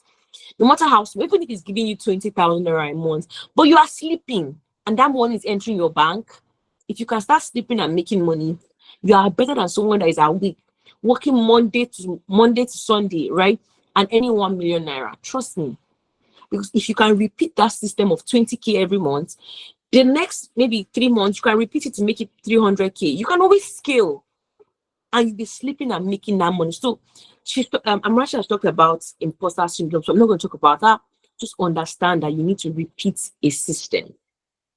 No matter how small, even if it's giving you 20,000 naira a month, but you are sleeping and that money is entering your bank. If you can start sleeping and making money, you are better than someone that is awake, working Monday to Sunday, right? And earning 1 million naira. Trust me. Because if you can repeat that system of 20K every month, the next maybe 3 months, you can repeat it to make it 300K. You can always scale, and you'll be sleeping and making that money. So Amarachukwu has talked about imposter syndrome, so I'm not going to talk about that. Just understand that you need to repeat a system.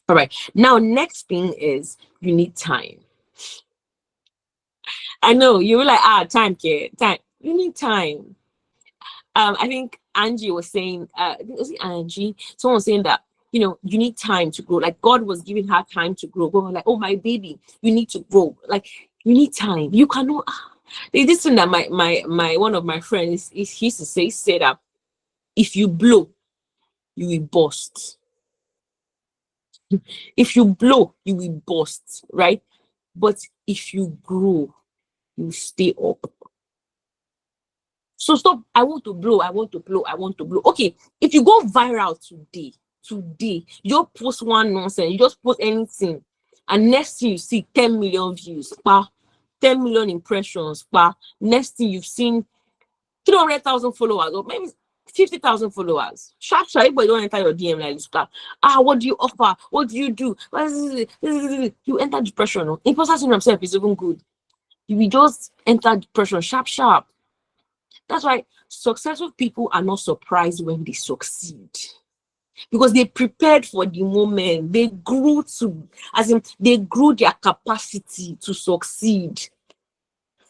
All right. Now, next thing is you need time. I know you were like, time, kid, time. You need time. I think Anjiee was saying, was it Anjiee? Someone was saying that, you need time to grow. Like God was giving her time to grow. God was like, oh, my baby, you need to grow. Like, you need time. You cannot. There's this thing that my one of my friends he used to say that if you blow, you will burst. If you blow, you will burst, right? But if you grow, you stay up. So stop. I want to blow. Okay, if you go viral today, you just post one nonsense, you just post anything, and next thing you see 10 million views, 10 million impressions, next thing you've seen 300,000 followers, or maybe 50,000 followers. Sharp, everybody don't enter your DM like this. What do you offer? What do you do? You enter depression. Imposter syndrome himself is even good. You will just enter depression, sharp. That's why successful people are not surprised when they succeed, because they prepared for the moment. They grew they grew their capacity to succeed.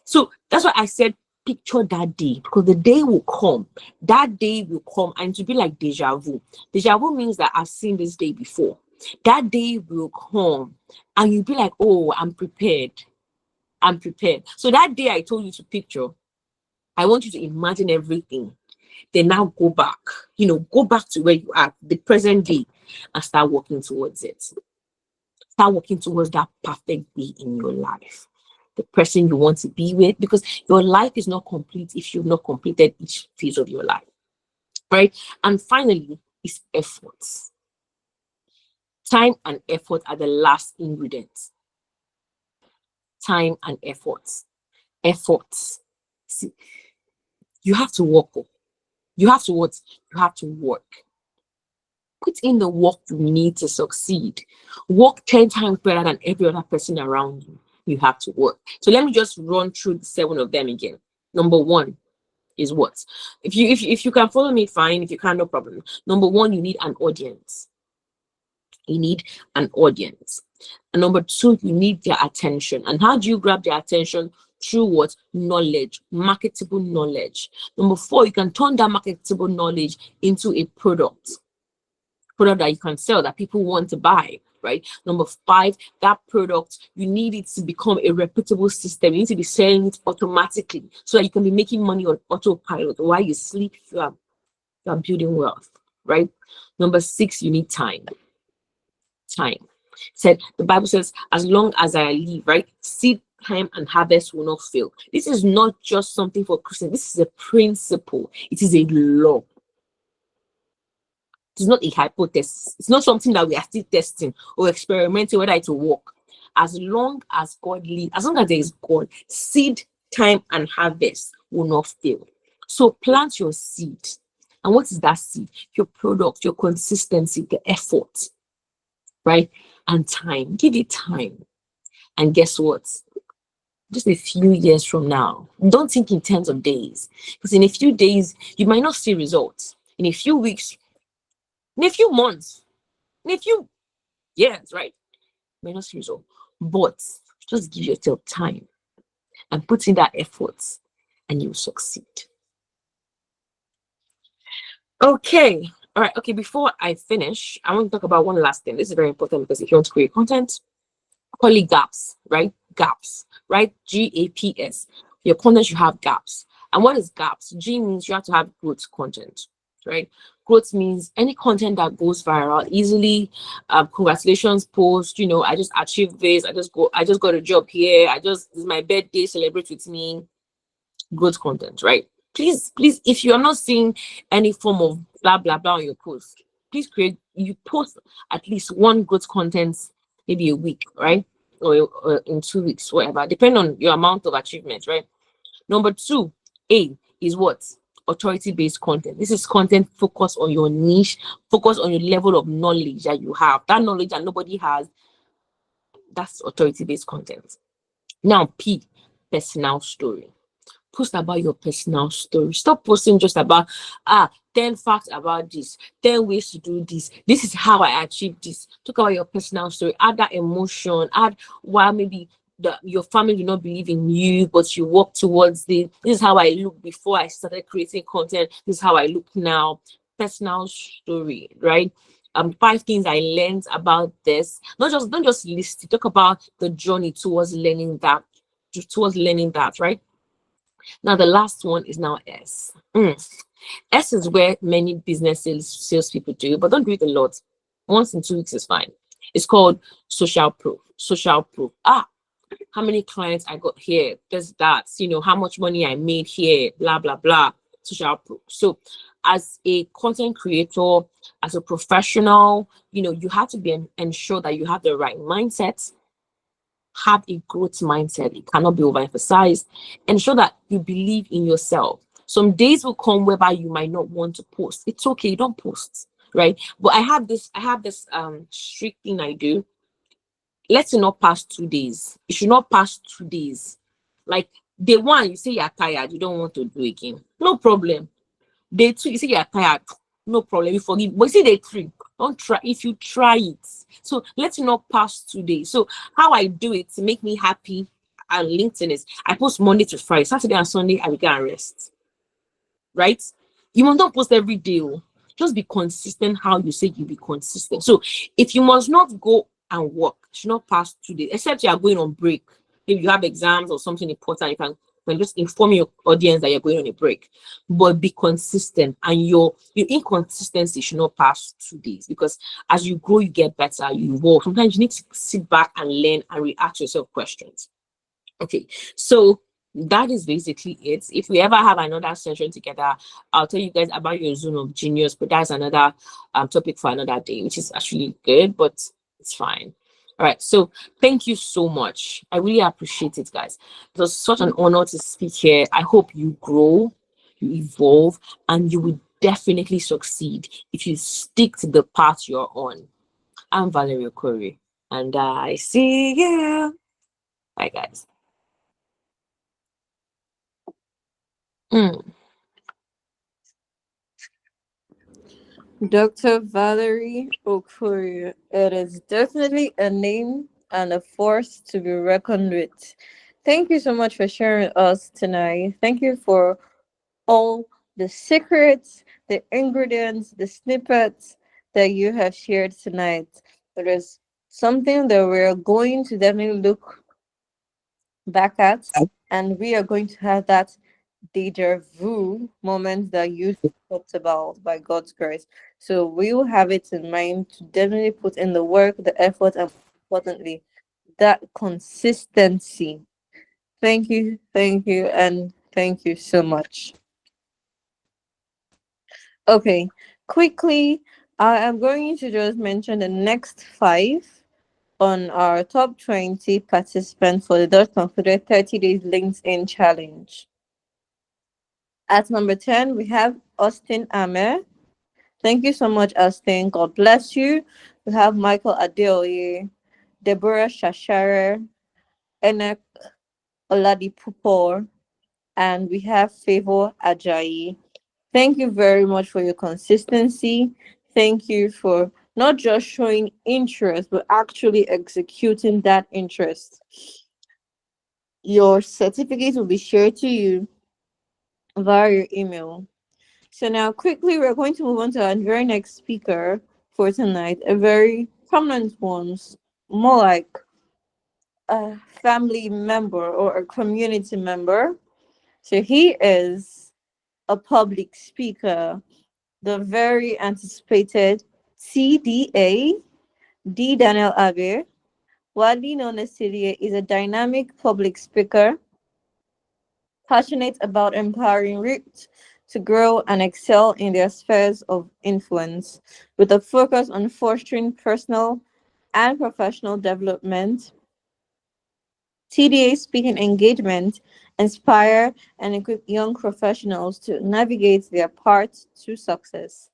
So that's why I said picture that day, because the day will come. That day will come, and to be like deja vu. Deja vu means that I've seen this day before. That day will come, and you'll be like, oh, I'm prepared. So that day I told you to picture, I want you to imagine everything. Then now go back to where you are, the present day, and start working towards it. Start working towards that perfect day in your life, the person you want to be with, because your life is not complete if you've not completed each phase of your life, right? And finally, is effort. Time and effort are the last ingredients. Time and effort. See, you have to work. You have to what? You have to work. Put in the work you need to succeed. Work 10 times better than every other person around you. you have to work. So let me just run through the 7 of them again. Number 1 is what? If you can follow me, fine. If you can't, no problem. Number 1, you need an audience. You need an audience. And number 2, you need their attention. And how do you grab their attention? Through what? Knowledge, marketable knowledge. Number 4, you can turn that marketable knowledge into a product that you can sell, that people want to buy, right? Number 5, that product, you need it to become a reputable system. You need to be selling it automatically so that you can be making money on autopilot while you sleep. You are building wealth, right? Number 6, you need time. Said the Bible says, as long as I live, right, seed time and harvest will not fail. This is not just something for Christians. This is a principle. It is a law. It is not a hypothesis. It's not something that we are still testing or experimenting whether it will work. As long as God lives, as long as there is God, seed time and harvest will not fail. So plant your seed. And what is that seed? Your product, your consistency, the effort, right? And time. Give it time. And guess what? Just a few years from now, don't think in terms of days, because in a few days you might not see results. In a few weeks, in a few months, in a few years, right? You might not see results. But just give yourself time and put in that effort, and you'll succeed. Okay. All right. Okay. Before I finish, I want to talk about one last thing. This is very important, because if you want to create content, call it gaps, right? Gaps, right? GAPS. Your content should have gaps. And what is gaps? G means you have to have growth content, right? Growth means any content that goes viral easily. Congratulations post, I just achieved this. I just got a job here. It's my birthday, celebrate with me. Growth content, right? Please, if you are not seeing any form of blah blah blah on your post, please you post at least one growth content, maybe a week, right? Or in 2 weeks, whatever, depending on your amount of achievement, right? Number 2, A, is what? Authority-based content. This is content focused on your niche, focused on your level of knowledge that you have. That knowledge that nobody has, that's authority-based content. Now, P, personal story. Post about your personal story. Stop posting just about 10 facts about this, 10 ways to do this. This is how I achieved this. Talk about your personal story. Add that emotion. Add why maybe your family do not believe in you, but you work towards this. This is how I look before I started creating content. This is how I look now. Personal story, right? 5 things I learned about this. Don't just list it. Talk about the journey towards learning that, right? Now, the last one is now S. S is where many business salespeople do, but don't do it a lot. Once in 2 weeks is fine. It's called social proof. Social proof. How many clients I got here? There's that. How much money I made here. Blah blah blah. Social proof. So, as a content creator, as a professional, you have to ensure that you have the right mindset. Have a growth mindset. It cannot be overemphasized. Ensure that you believe in yourself. Some days will come whereby you might not want to post. It's okay, don't post, right? But I have this strict thing I do. Let it not pass 2 days. It should not pass 2 days. Like day 1, you say you're tired, you don't want to do again. No problem. Day 2, you say you're tired. No problem, you forgive. But you see day 3, don't try. If you try it, so let it not pass 2 days. So how I do it to make me happy on LinkedIn is I post Monday to Friday, Saturday and Sunday I will go and rest. Right? You must not post every day. Just be consistent how you say you be consistent. So if you must not go and work, should not pass 2 days, except you are going on break. If you have exams or something important, you can just inform your audience that you're going on a break. But be consistent, and your inconsistency should not pass 2 days, because as you grow, you get better, you evolve. Sometimes you need to sit back and learn and ask yourself questions. Okay, so that is basically it. If we ever have another session together, I'll tell you guys about your zone of genius, but that's another topic for another day, which is actually good, but it's fine. All right, so thank you so much. I really appreciate it, guys. It was such an honor to speak here. I hope you grow, you evolve, and you will definitely succeed if you stick to the path you're on. I'm Valerie Okori, and I see you. Bye, guys. Mm. Dr. Valerie Okorie. It is definitely a name and a force to be reckoned with. Thank you so much for sharing us tonight. Thank you for all the secrets, the ingredients, the snippets that you have shared tonight. It is something that we're going to definitely look back at, and we are going to have that deja vu moment that you talked about by God's grace. So we will have it in mind to definitely put in the work, the effort, and importantly, that consistency. Thank you, and thank you so much. Okay, quickly, I am going to just mention the next five on our top 20 participants for the Dot Concluded 30 Days LinkedIn Challenge. At number 10, we have Austin Amer. Thank you so much, Austin. God bless you. We have Michael Adeoye, Deborah Shashare, Enoch Oladipupo, and we have Favor Ajayi. Thank you very much for your consistency. Thank you for not just showing interest, but actually executing that interest. Your certificate will be shared to you via your email. So now quickly we're going to move on to our very next speaker for tonight, a very prominent one, more like a family member or a community member. So he is a public speaker, the very anticipated CDA, D. Daniel Abe, widely known as CDA, is a dynamic public speaker passionate about empowering youth to grow and excel in their spheres of influence, with a focus on fostering personal and professional development. TDA speaking engagement inspire and equip young professionals to navigate their path to success.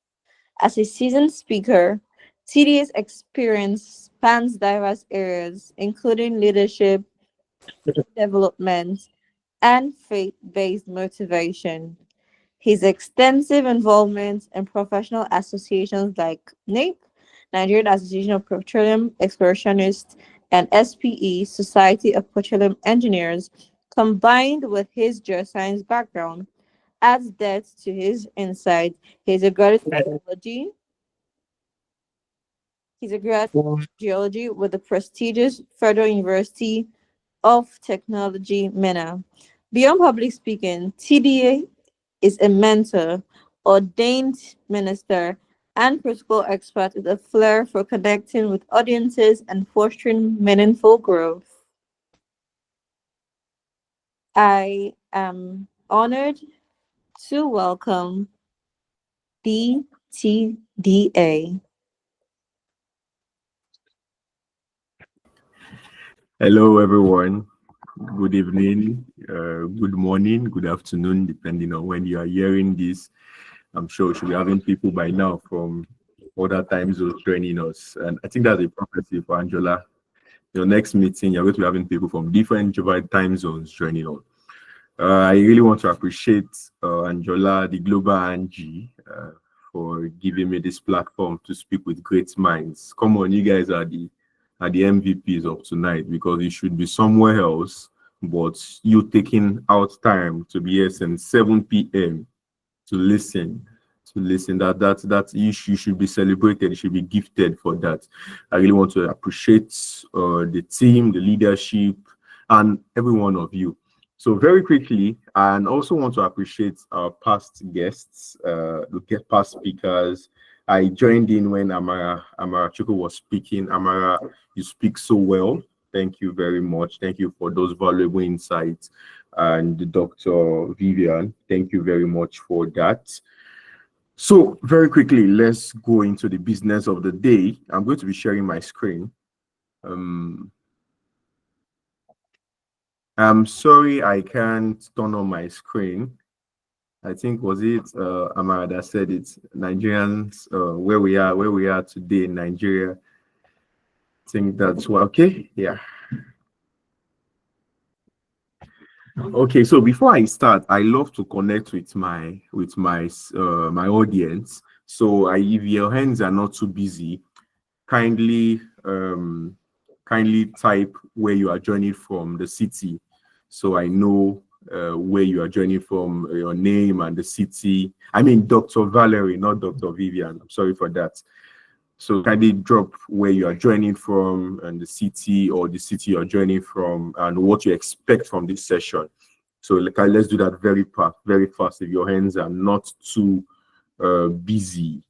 As a seasoned speaker, TDA's experience spans diverse areas, including leadership, development, and faith based motivation. His extensive involvement in professional associations like NAPE, Nigerian Association of Petroleum Explorationists, and SPE, Society of Petroleum Engineers, combined with his geoscience background, adds depth to his insight. He's a graduate of geology. He's a graduate of geology with the prestigious Federal University of Technology, MENA. Beyond public speaking, TDA is a mentor, ordained minister, and protocol expert with a flair for connecting with audiences and fostering meaningful growth. I am honored to welcome DTDA. Hello, everyone. Good evening, good morning, good afternoon, depending on when you are hearing this. I'm sure we should be having people by now from other time zones joining us. And I think that's a prophecy for Angela. Your next meeting, you're going to be having people from different time zones joining us. I really want to appreciate Angela, the global Anjiee, for giving me this platform to speak with great minds. Come on, you guys are the MVPs of tonight, because you should be somewhere else, but you taking out time to be here since 7 p.m. to listen. That you should be celebrated. You should be gifted for that. I really want to appreciate the team, the leadership, and every one of you. So very quickly, and also want to appreciate our past guests, past speakers. I joined in when Amarachukwu was speaking. Amara, you speak so well. Thank you very much. Thank you for those valuable insights. And Dr. Vivian, thank you very much for that. So very quickly, let's go into the business of the day. I'm going to be sharing my screen. I'm sorry I can't turn on my screen. I think was it Amara that said it. Nigerians, where we are today in Nigeria. I think that's okay. Yeah. Okay, so before I start, I love to connect with my audience. So if your hands are not too busy, kindly kindly type where you are joining from, the city, so I know where you are joining from, your name and the city. I mean, Dr. Valerie, not Dr. Vivian. I'm sorry for that. So kindly drop where you are joining from and the city, or the city you're joining from, and what you expect from this session. So let's do that very fast. If your hands are not too busy.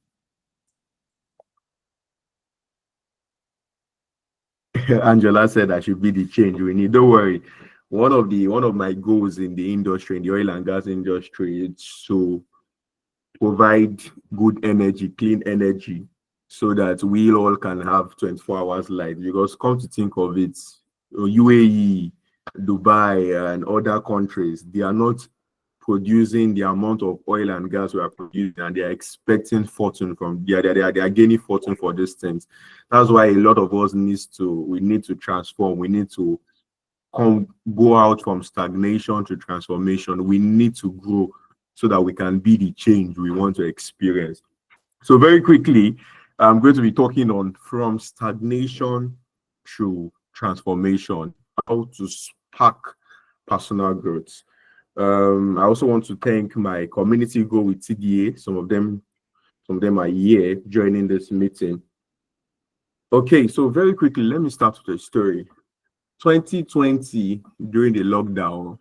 Angela said I should be the change we need. Don't worry. One of my goals in the industry, in the oil and gas industry, is to provide good energy, clean energy, so that we all can have 24 hours light. Because come to think of it, UAE, Dubai, and other countries, they are not producing the amount of oil and gas we are producing, and they are expecting fortune from they are gaining fortune for these things. That's why a lot of us we need to transform. We need to go out from stagnation to transformation. We need to grow so that we can be the change we want to experience. So very quickly, I'm going to be talking on from stagnation to transformation, how to spark personal growth. I also want to thank my community Go with TDA. Some of them are here joining this meeting. Okay, so very quickly, let me start with a story. 2020, during the lockdown,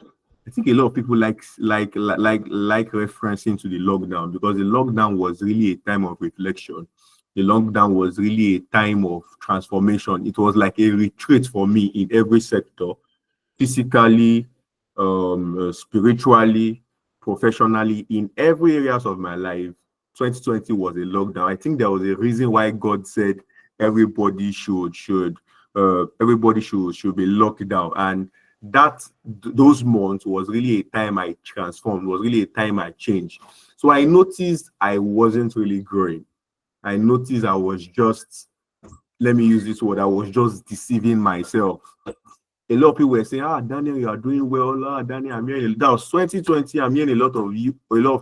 I think a lot of people like referencing to the lockdown, because the lockdown was really a time of reflection. The lockdown was really a time of transformation. It was like a retreat for me in every sector, physically, spiritually, professionally, in every areas of my life. 2020 was a lockdown. I think there was a reason why God said everybody should be locked down. And those months was really a time I transformed, was really a time I changed. So I noticed I wasn't really growing. I noticed I was just, let me use this word, I was just deceiving myself. A lot of people were saying, Daniel, you are doing well. Daniel, I'm hearing that was 2020. I'm hearing a lot of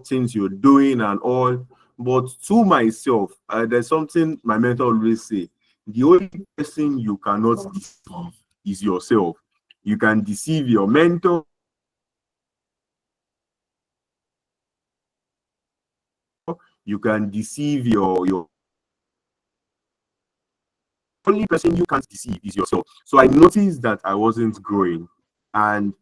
things you're doing and all. But to myself, there's something my mentor always say: the only person you cannot deceive is yourself. You can deceive your mentor, you can deceive your only person you can't deceive is yourself. So I noticed that I wasn't growing, and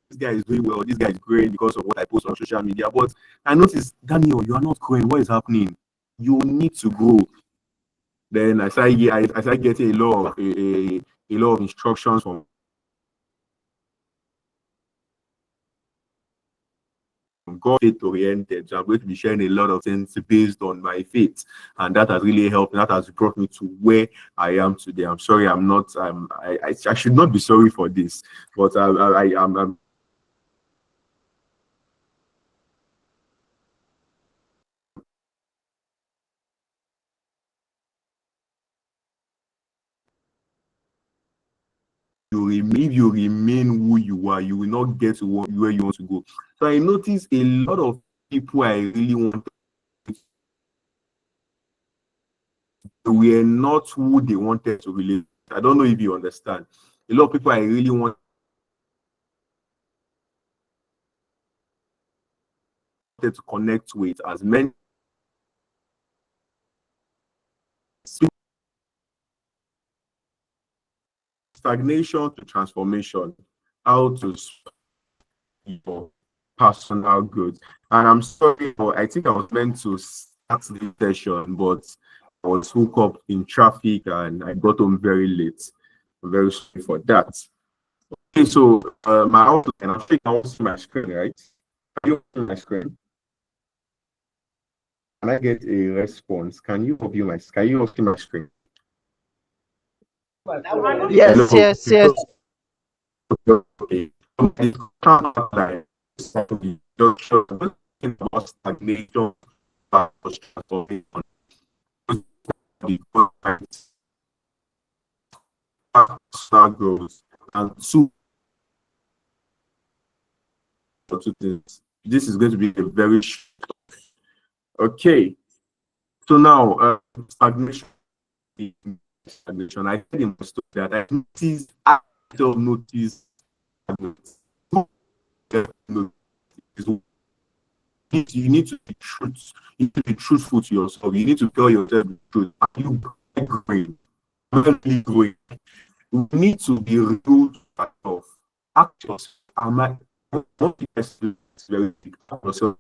this guy is doing well, this guy is growing because of what I post on social media. But I noticed, Daniel, you are not growing. What is happening? You need to grow. Then I started getting a lot of instructions from God, faith oriented. So I'm going to be sharing a lot of things based on my faith, and that has really helped. That has brought me to where I am today. I'm sorry, I'm not. I should not be sorry for this, but I'm if you remain who you are, you will not get to where you want to go. So I noticed a lot of people I really want were not who they wanted to relate. I don't know if you understand. A lot of people I really wanted to connect with as men. Stagnation to transformation, how to your personal growth. And I'm sorry, but I think I was meant to start this session, but I was hooked up in traffic and I got home very late. I'm very sorry for that. Okay, so my outline, I think I want to see my screen, right? Can you see my screen? Can I get a response? Can you see my screen? Yes, Hello? yes, yes. Okay. Like, about stagnation, transformation, personal growth, and two, two things. This is going to be a very short. Okay. So now, stagnation. Stagnation. I said in my story that I noticed, I myself noticed you need to be truth. You need to be truthful to yourself. You need to tell yourself the truth. Are you growing? Really growing? You need to be real to yourself. Ask yourself, am I not the very big? Ask yourself,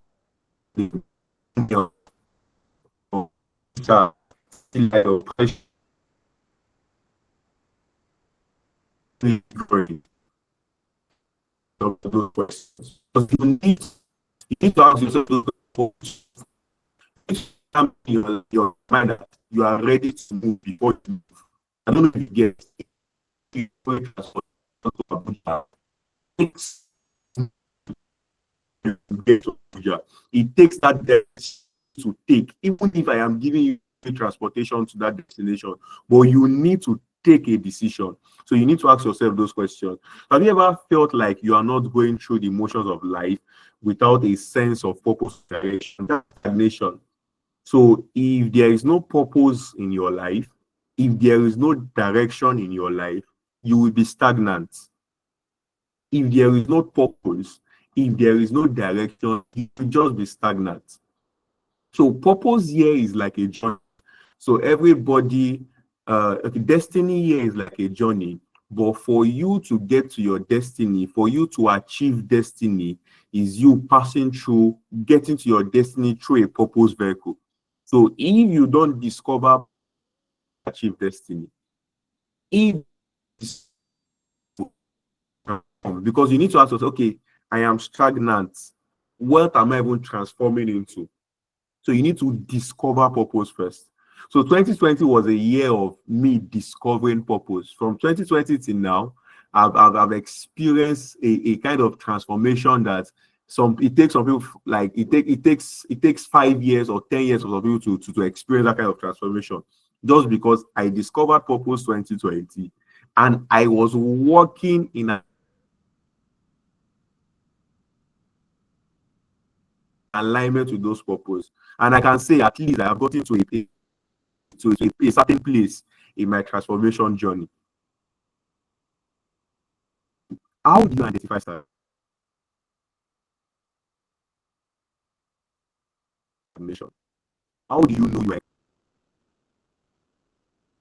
growing? Those questions. Because you need to ask yourself those questions. Your mind that you are ready to move before you move. I don't know if you get it takes that depth to take, even if I am giving you transportation to that destination, but you need to take a decision. So you need to ask yourself those questions. Have you ever felt like you are not going through the motions of life without a sense of purpose, direction? That's stagnation. So if there is no purpose in your life, if there is no direction in your life, you will be stagnant. If there is no purpose, if there is no direction, you will just be stagnant. So purpose here is like a journey. So everybody, destiny here is like a journey. But for you to get to your destiny, for you to achieve destiny, is you passing through, getting to your destiny through a purpose vehicle. So if you don't discover achieve destiny, if because you need to ask yourself, okay, I am stagnant. What am I even transforming into? So you need to discover purpose first. So 2020 was a year of me discovering purpose. From 2020 till now, I've experienced a kind of transformation that it takes some people like it takes 5 years or 10 years for some people to experience that kind of transformation. Just because I discovered purpose 2020 and I was working in alignment with those purposes. And I can say at least I have gotten to a certain place in my transformation journey. How do you identify stagnation? How do you know you are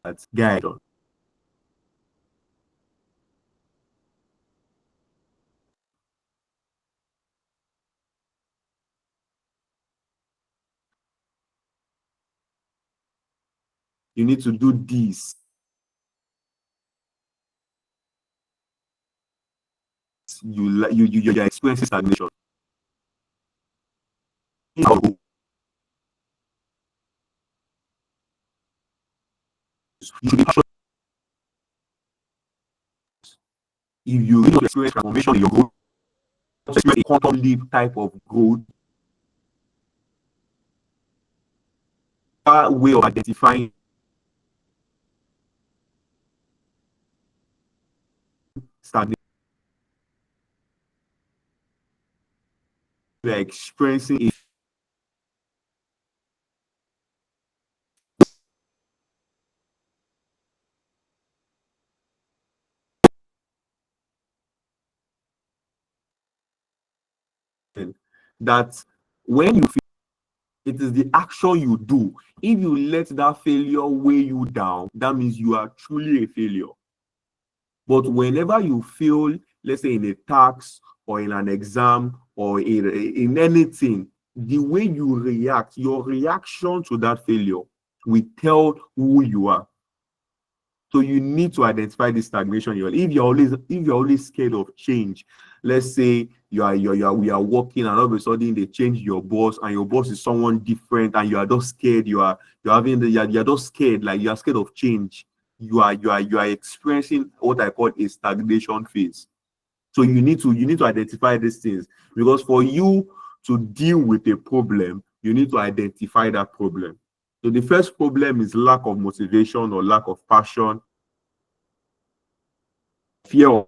that guide on? You need to do this. You're experiencing stagnation. You should be passionate. If you really experience transformation in your growth, experience a quantum leap type of growth, way of identifying stagnation, you are experiencing it. That when you feel it is the action you do. If you let that failure weigh you down, that means you are truly a failure. But whenever you fail, let's say in a task or in an exam or in anything, the way you react, your reaction to that failure will tell who you are. So you need to identify the stagnation. If you're always scared of change, let's say we are working and all of a sudden they change your boss and your boss is someone different and you are just scared. You're just scared, like you are scared of change. You are experiencing what I call a stagnation phase. So you need to identify these things, because for you to deal with a problem, you need to identify that problem. So the first problem is lack of motivation or lack of passion, fear of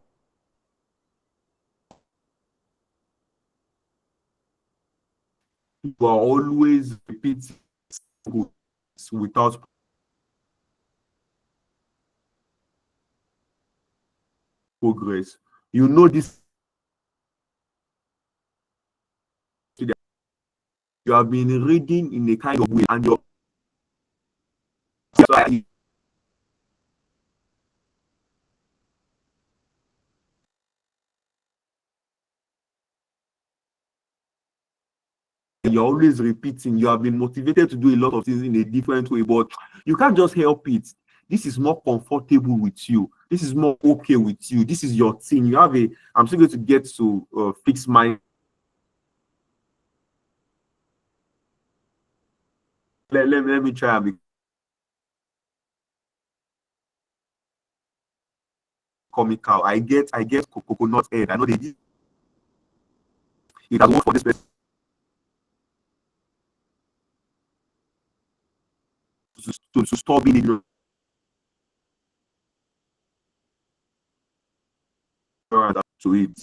you are always repeating without progress. You know this. You have been reading in a kind of way, and you're always repeating. You have been motivated to do a lot of things in a different way, but you can't just help it. This is more comfortable with you. This is more okay with you. This is your thing. You have a. I'm still going to get to fix my. Let me try and be comical. I get coconut head. I know they did it has worked for this person to stop being ignorant to it.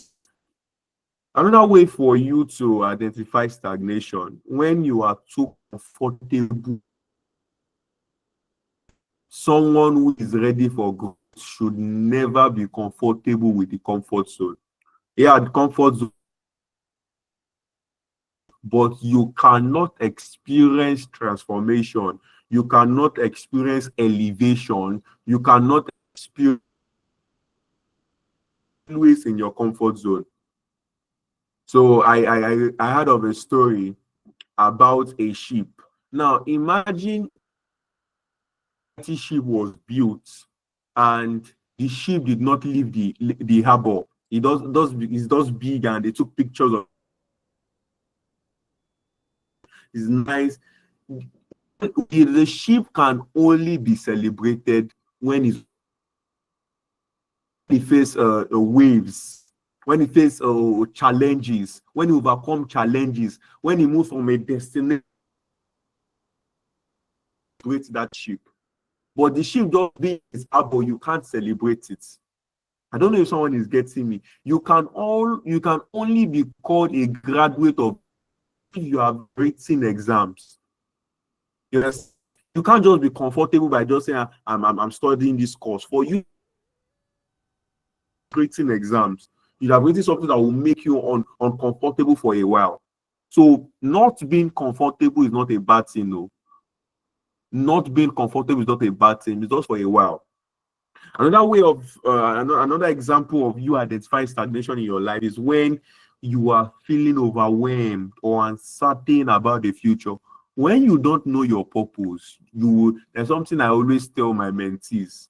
Another way for you to identify stagnation, when you are too comfortable, someone who is ready for growth should never be comfortable with the comfort zone. Yeah, the comfort zone, but you cannot experience transformation. You cannot experience elevation. You cannot experience always in your comfort zone. So I heard of a story about a ship. Now imagine the ship was built and the ship did not leave the harbor. It's does big, and they took pictures of it's nice. The ship can only be celebrated when it face waves, when it face challenges, when it overcome challenges, when it moves from a destination to that ship. But the ship just being its harbor, you can't celebrate it. I don't know if someone is getting me. You can only be called a graduate of if you have written exams. Yes, you can't just be comfortable by just saying I'm studying this course. For you written exams, you have written something that will make you uncomfortable for a while. So not being comfortable is not a bad thing, no. Not being comfortable is not a bad thing. It's just for a while. Another way of another example of you identifying stagnation in your life is when you are feeling overwhelmed or uncertain about the future. When you don't know your purpose, there's something I always tell my mentees,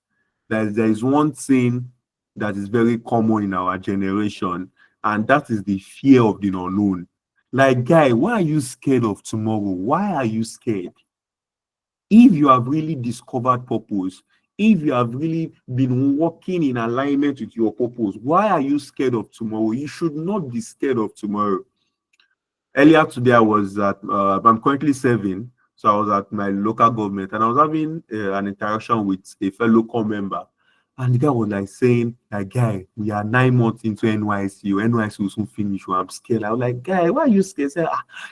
that there is one thing that is very common in our generation, and that is the fear of the unknown. Like, guy, why are you scared of tomorrow? Why are you scared? If you have really discovered purpose, if you have really been working in alignment with your purpose, why are you scared of tomorrow? You should not be scared of tomorrow. Earlier today, I was at, I'm currently serving, so I was at my local government, and I was having an interaction with a fellow core member. And the guy was like saying, like, guy, we are 9 months into NYC. NYC will soon finish. I'm scared. I was like, guy, why are you scared? Say,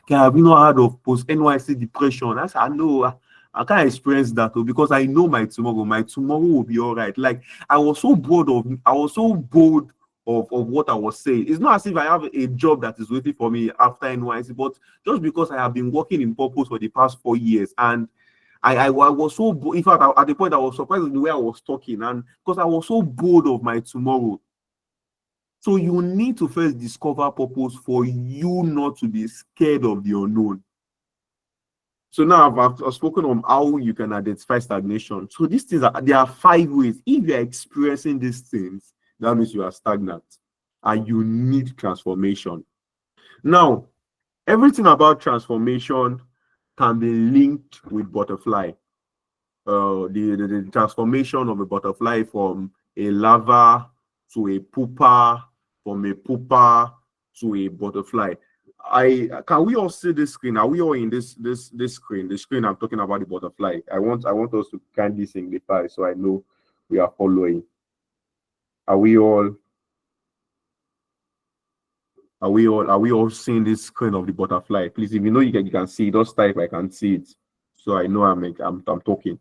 guy, have you not heard of post NYC depression? I said, I know. I can't experience that though, because I know my tomorrow. My tomorrow will be all right. Like, I was so bored of what I was saying. It's not as if I have a job that is waiting for me after NYC, but just because I have been working in purpose for the past 4 years, and I was so in fact, at the point I was surprised with the way I was talking, and because I was so bored of my tomorrow. So you need to first discover purpose for you not to be scared of the unknown. So now I've spoken on how you can identify stagnation. So these things there are 5 ways. If you're experiencing these things, that means you are stagnant and you need transformation. Now, everything about transformation can be linked with butterfly. The transformation of a butterfly from a larva to a pupa, from a pupa to a butterfly. Can we all see this screen? Are we all in this screen? The screen I'm talking about, the butterfly. I want us to kindly simplify so I know we are following. Are we all? Are we all seeing this screen of the butterfly? Please, if you know you can see it, just type I can see it. So I know I'm talking.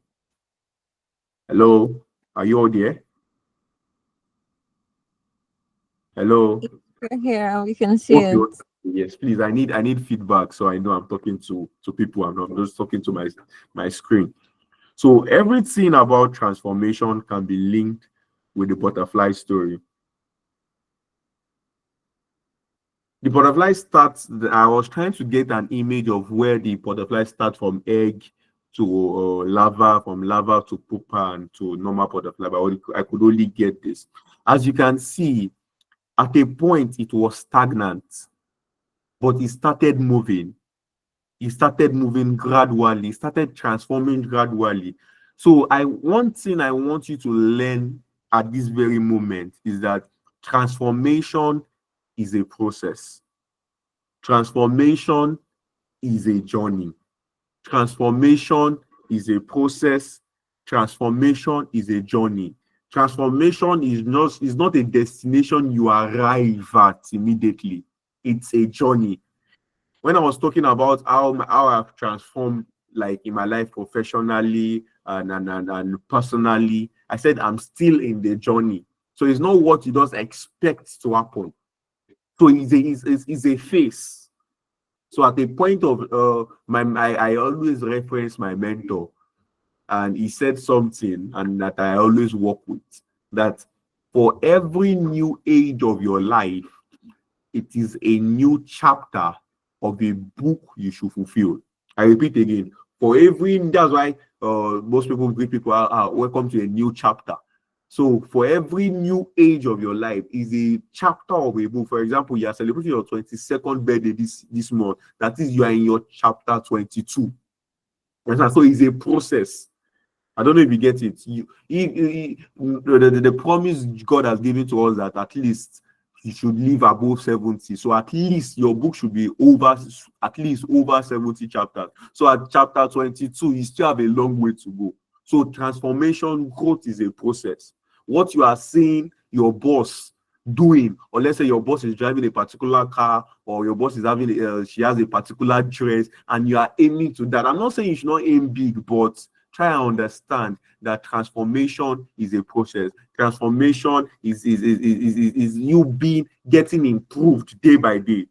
Hello? Are you all there? Hello? Right here, we can see Okay, it. okay. Yes, please. I need feedback so I know I'm talking to people. I'm not just talking to my screen. So everything about transformation can be linked with the butterfly story. The butterfly starts. I was trying to get an image of where the butterfly starts from egg to larva, from larva to pupa and to normal butterfly, but I could only get this. As you can see, at a point it was stagnant, but it started moving. It started moving gradually, started transforming gradually. So one thing I want you to learn at this very moment is that transformation is a process. Transformation is a journey. Transformation is a process. Transformation is a journey. Transformation is not a destination you arrive at immediately. It's a journey. When I was talking about how I've transformed, like in my life professionally and personally, I said I'm still in the journey. So it's not what you just expect to happen. So it's a phase. So at the point of I always reference my mentor, and he said something, and that I always work with, that for every new age of your life, it is a new chapter of a book you should fulfill. I repeat again, that's why most people greet people welcome to a new chapter. So for every new age of your life is a chapter of a book. For example, you are celebrating your 22nd birthday this month. That is, you are in your chapter 22. So it's a process. I don't know if you get it. The promise God has given to us that at least you should live above 70. So at least your book should be at least over 70 chapters. So at chapter 22, you still have a long way to go. So transformation, growth is a process. What you are seeing your boss doing, or let's say your boss is driving a particular car, or your boss is she has a particular dress, and you are aiming to that. I'm not saying you should not aim big, but try and understand that transformation is a process. Transformation is you getting improved day by day.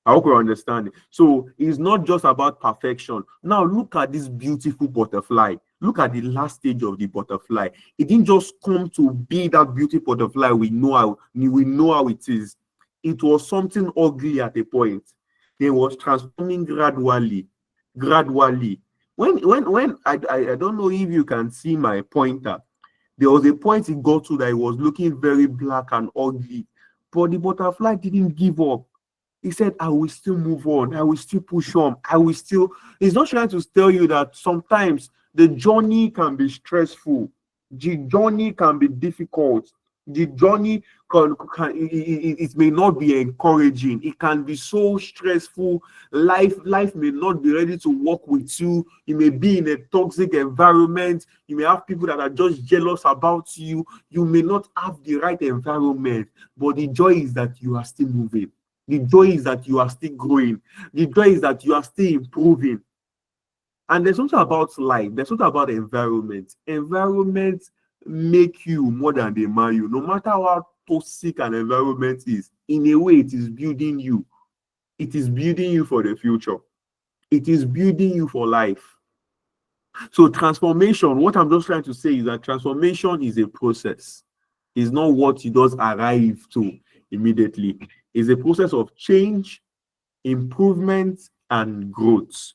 I hope you understand it. So it's not just about perfection. Now look at this beautiful butterfly. Look at the last stage of the butterfly. It didn't just come to be that beautiful butterfly we know how it is. It was something ugly at a point. It was transforming gradually. When I don't know if you can see my pointer. There was a point it got to that it was looking very black and ugly, but the butterfly didn't give up. He said, I will still move on. I will still push on. He's not trying to tell you that sometimes the journey can be stressful. The journey can be difficult. The journey it may not be encouraging. It can be so stressful. Life may not be ready to work with you. You may be in a toxic environment. You may have people that are just jealous about you. You may not have the right environment, but the joy is that you are still moving. The joy is that you are still growing. The joy is that you are still improving. And there's also about life. There's also about environment. Environment make you more than they marry you. No matter how toxic an environment is, in a way, it is building you. It is building you for the future. It is building you for life. So transformation, what I'm just trying to say is that transformation is a process. It's not what you just arrive to immediately. It's a process of change, improvement, and growth.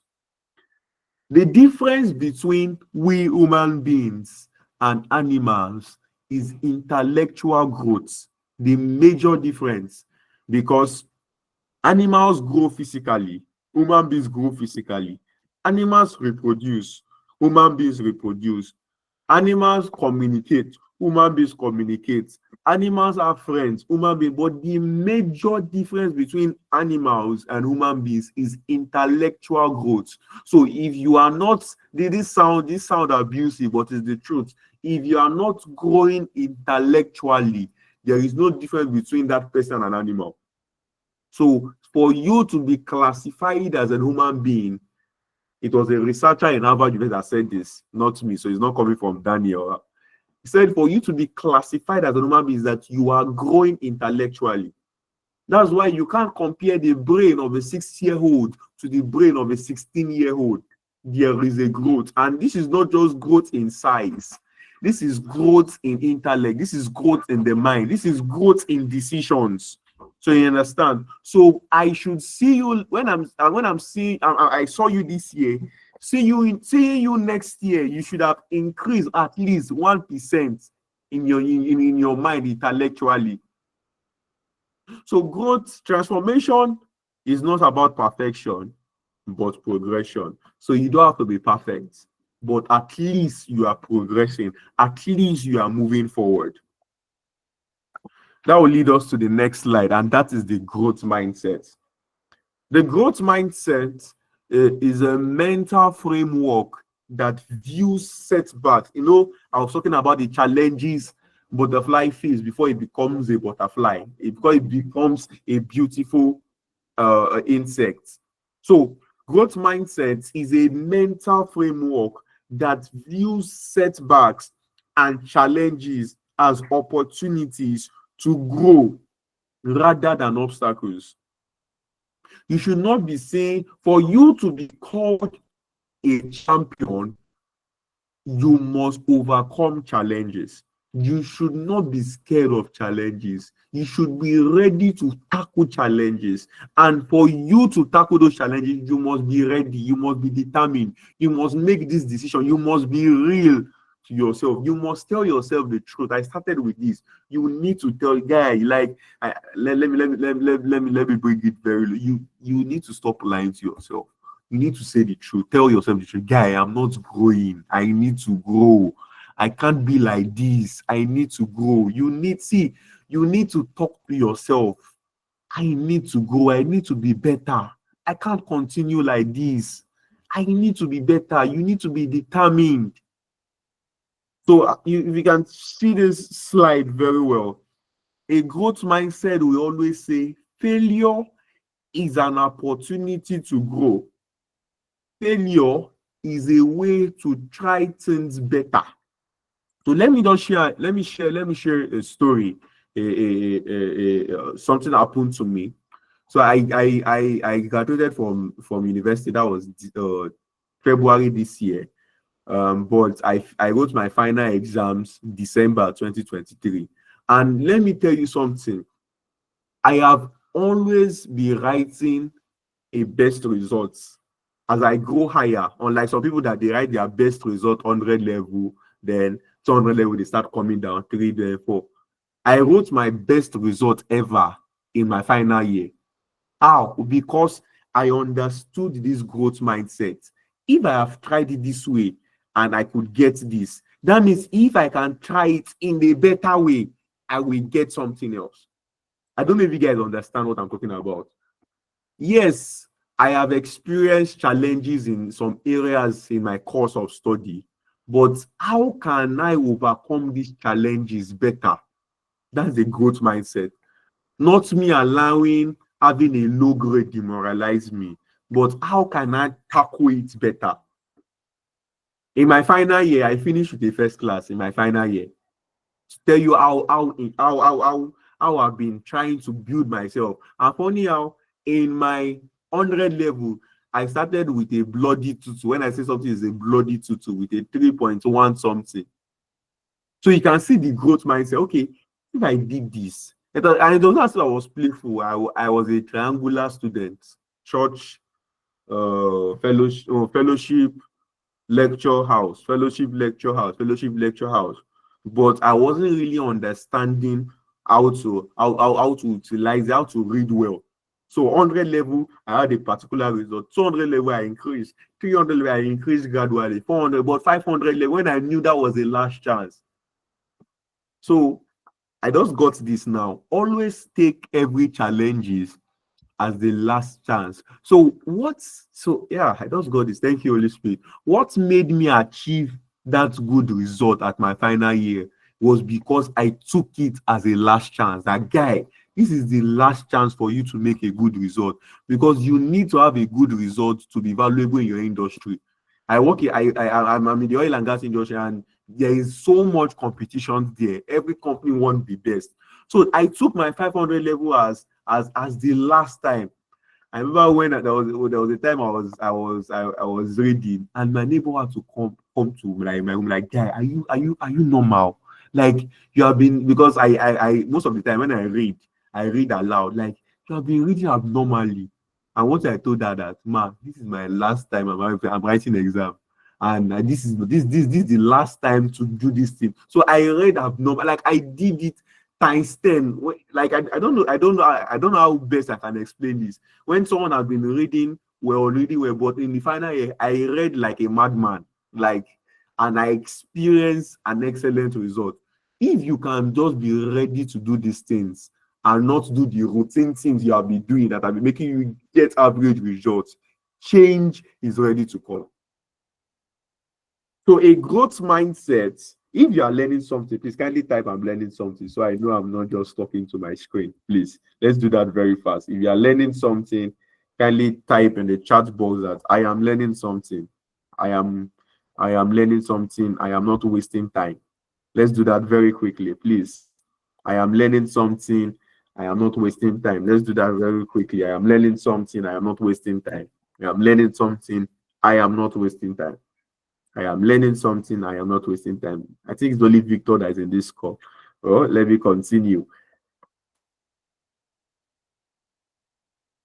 The difference between we human beings and animals is intellectual growth, the major difference, because animals grow physically, human beings grow physically. Animals reproduce, human beings reproduce. Animals communicate, human beings communicate. Animals are friends, human beings. But the major difference between animals and human beings is intellectual growth. So if you are not, this sound abusive, but it's the truth. If you are not growing intellectually, there is no difference between that person and animal. So for you to be classified as a human being, it was a researcher in Harvard University that said this, not me. So it's not coming from Daniel. He said for you to be classified as a human being is that you are growing intellectually. That's why you can't compare the brain of a 6-year-old to the brain of a 16-year-old. There is a growth, and this is not just growth in size. This is growth in intellect. This is growth in the mind. This is growth in decisions. So you understand. So I should see you when I'm seeing. I saw you this year. Seeing you next year. You should have increased at least 1% in your mind intellectually. So growth transformation is not about perfection, but progression. So you don't have to be perfect, but at least you are progressing. At least you are moving forward. That will lead us to the next slide, and that is the growth mindset. The growth mindset is a mental framework that views setbacks. You know, I was talking about the challenges butterfly face before it becomes a butterfly, because it becomes a beautiful insect. So growth mindset is a mental framework that views setbacks and challenges as opportunities to grow rather than obstacles. You should not be saying, for you to be called a champion, you must overcome challenges. You should not be scared of challenges. You should be ready to tackle challenges. And for you to tackle those challenges, you must be ready. You must be determined. You must make this decision. You must be real to yourself. You must tell yourself the truth. I started with this. You need to tell guy, like, let me bring it very low. You need to stop lying to yourself. You need to say the truth. Tell yourself the truth. Guy, I'm not growing. I need to grow. I can't be like this. I need to grow. You need to talk to yourself. I need to grow. I need to be better. I can't continue like this. I need to be better. You need to be determined. So if you can see this slide very well, a growth mindset will always say failure is an opportunity to grow. Failure is a way to try things better. So let me share a story. Something happened to me. So I graduated from university. That was February this year. But I wrote my final exams December 2023. And let me tell you something. I have always been writing a best results as I go higher. Unlike some people that they write their best result 100 level, then 200 level they start coming down 3, then 4. I wrote my best result ever in my final year. How? Because I understood this growth mindset. If I have tried it this way and I could get this, that means if I can try it in a better way, I will get something else. I don't know if you guys understand what I'm talking about. Yes, I have experienced challenges in some areas in my course of study, but how can I overcome these challenges better? That's the growth mindset. Not me allowing having a low grade demoralize me, but how can I tackle it better? In my final year, I finished with a first class in my final year. To tell you how I've been trying to build myself. And funny how in my 100 level, I started with a bloody tutu. When I say something is a bloody tutu with a 3.1 something. So you can see the growth mindset. Okay, if I did this, and it was not as I was playful. I was a triangular student, church, fellowship, lecture house, fellowship, lecture house, fellowship, lecture house. But I wasn't really understanding how to utilize, how to read well. So 100 level, I had a particular result. 200 level, I increased. 300 level, I increased gradually. 400, but 500 level, when I knew that was the last chance. So I just got this now. Always take every challenges as the last chance. So yeah, I just got this. Thank you, Holy Spirit. What made me achieve that good result at my final year was because I took it as a last chance. That guy, this is the last chance for you to make a good result, because you need to have a good result to be valuable in your industry. I'm in the oil and gas industry, and there is so much competition there. Every company wants the best. So I took my 500 level as the last time. I remember when there was a time I was reading, and my neighbor had to come to my room, like, guy, are you normal? Like, you have been, because I most of the time when I read aloud, like, you have been reading abnormally. And once I told her that, ma, this is my last time I'm writing exam, and this is the last time to do this thing. So I read abnormal, like I did it times 10. Like, I don't know how best I can explain this. When someone has been reading well, but in the final year, I read like a madman, like, and I experienced an excellent result. If you can just be ready to do these things and not do the routine things you have been doing that have been making you get average results, change is ready to come. So a growth mindset, if you are learning something, please kindly type I'm learning something, so I know I'm not just talking to my screen. Please, let's do that very fast. If you are learning something, kindly type in the chat box that I am learning something. I am learning something. I am not wasting time. Let's do that very quickly, please. I am learning something. I am not wasting time. Let's do that very quickly. I am learning something. I am not wasting time. I am learning something. I am not wasting time. I am learning something. I am not wasting time. I think it's only Victor that is in this call. Oh, let me continue.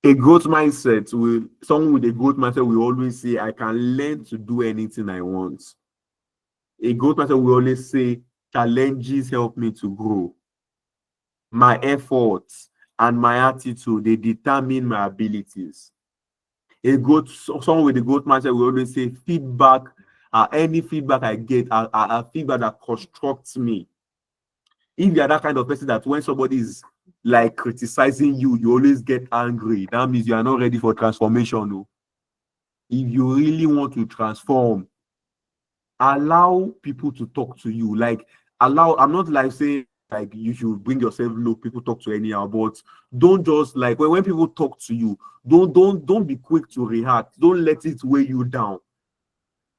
A growth mindset someone with a growth mindset will always say, I can learn to do anything I want. A growth mindset will always say, challenges help me to grow. My efforts and my attitude, they determine my abilities. Someone with a growth mindset will always say, feedback, any feedback I get, feedback that constructs me. If you are that kind of person that when somebody is like criticizing you, you always get angry, that means you are not ready for transformation. No. If you really want to transform, allow people to talk to you. Like, I'm not like saying like you should bring yourself low, people talk to anyhow, but don't just like when people talk to you, don't be quick to react. Don't let it weigh you down.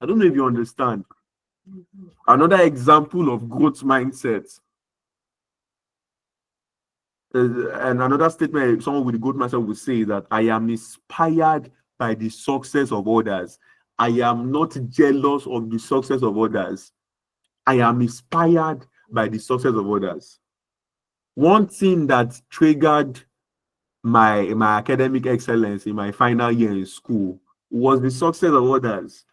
I don't know if you understand. Another example of growth mindset. And another statement someone with a growth mindset would say that I am inspired by the success of others. I am not jealous of the success of others. I am inspired by the success of others. One thing that triggered my academic excellence in my final year in school was the success of others.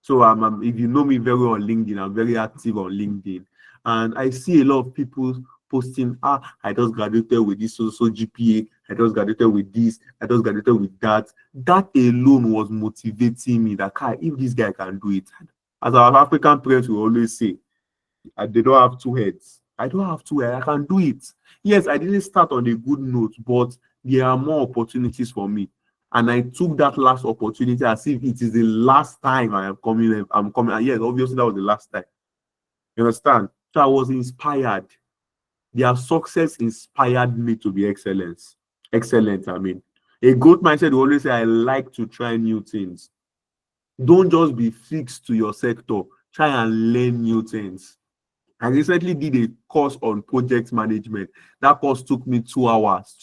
So if you know me very well on LinkedIn, I'm very active on LinkedIn, and I see a lot of people posting, I just graduated with this so GPA, I just graduated with this, I just graduated with that. That alone was motivating me that if this guy can do it. As our African parents will always say, they don't have two heads. I don't have two heads. I can do it. Yes, I didn't start on a good note, but there are more opportunities for me. And I took that last opportunity as if it is the last time I am coming. I'm coming. And yes, obviously that was the last time. You understand? So I was inspired. Their success inspired me to be excellent. I mean, a growth mindset will always say, I like to try new things. Don't just be fixed to your sector. Try and learn new things. I recently did a course on project management. That course took me 2 hours.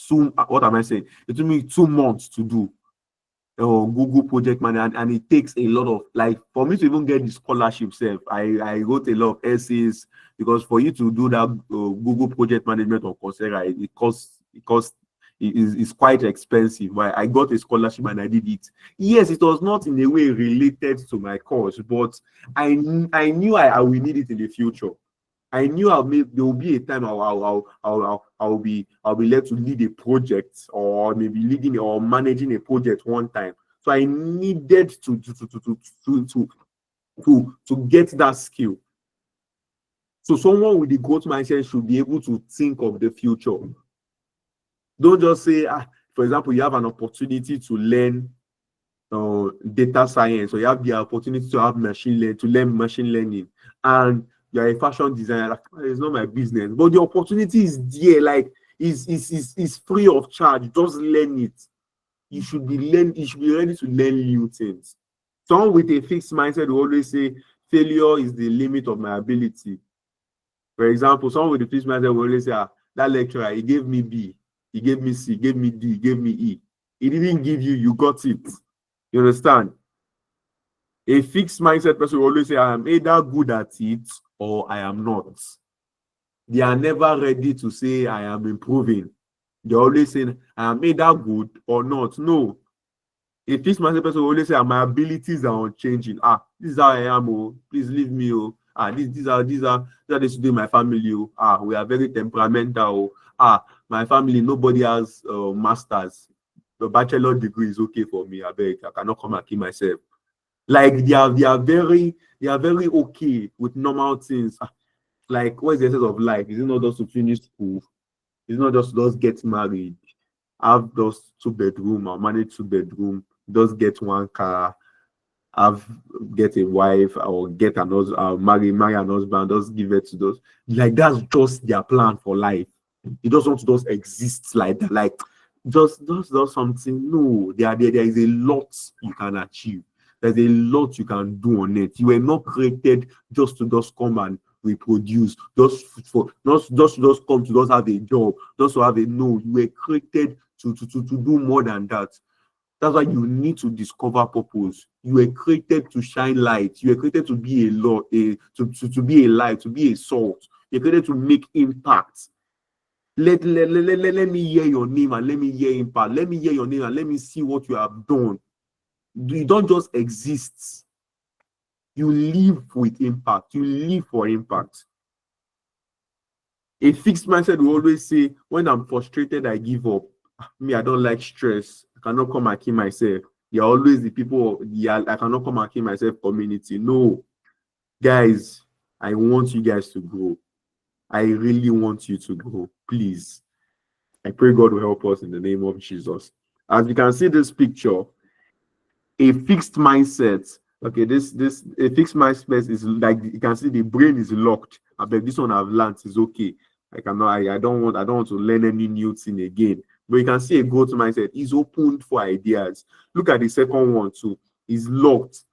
What am I saying? It took me 2 months to do. Google project management, and it takes a lot of, like, for me to even get the scholarship self, I wrote a lot of essays, because for you to do that Google project management on Coursera, it's quite expensive. But I got a scholarship and I did it. Yes, it was not in a way related to my course, but I knew I will need it in the future. I knew there will be a time I'll be led to lead a project, or maybe leading or managing a project one time. So I needed to get that skill. So someone with the growth mindset should be able to think of the future. Don't just say, for example, you have an opportunity to learn data science, or you have the opportunity to learn machine learning, and you're a fashion designer. Like, it's not my business, but the opportunity is there. Like, is free of charge. Just learn it. You should be ready to learn new things. Someone with a fixed mindset will always say failure is the limit of my ability. For example, someone with a fixed mindset will always say, that lecturer, he gave me B, he gave me C, he gave me D, he gave me E. He didn't give you, you got it. You understand? A fixed mindset person will always say, I am either good at it or I am not. They are never ready to say, I am improving. They're always saying, I am either good or not. No. A fixed mindset person will always say, my abilities are unchanging. This is how I am. Oh, please leave me. Oh, these are this to do my family. Oh, we are very temperamental. My family, nobody has masters. The bachelor degree is okay for me. I beg, I cannot come and kill myself. Like they are very okay with normal things. Like, what is the essence of life? Is it not just to finish school? Is it not just get married, have those 2 bedroom or manage 2 bedroom, just get 1 car, get a wife or get another, marry an husband, just give it to those. Like, that's just their plan for life. It doesn't want to just exist like that. Like, just something. No, there is a lot you can achieve. There's a lot you can do on it. You were not created just to just come and reproduce, just come to just have a job, just to have a no. You were created to do more than that. That's why you need to discover purpose. You were created to shine light. You were created to be to be a light, to be a salt. You're created to make impact. Let me hear your name and let me hear impact. Let me hear your name and let me see what you have done. You don't just exist. You live with impact. You live for impact. A fixed mindset will always say, when I'm frustrated, I give up. Me, I don't like stress. I cannot come and kill myself. You're always the people, I cannot come and kill myself community. No. Guys, I want you guys to grow. I really want you to grow. Please. I pray God will help us in the name of Jesus. As you can see this picture, a fixed mindset. Okay, a fixed mindset is like, you can see the brain is locked. I bet this one I've learned is okay. I don't want to learn any new thing again. But you can see a growth mindset is opened for ideas. Look at the second one too. Is locked.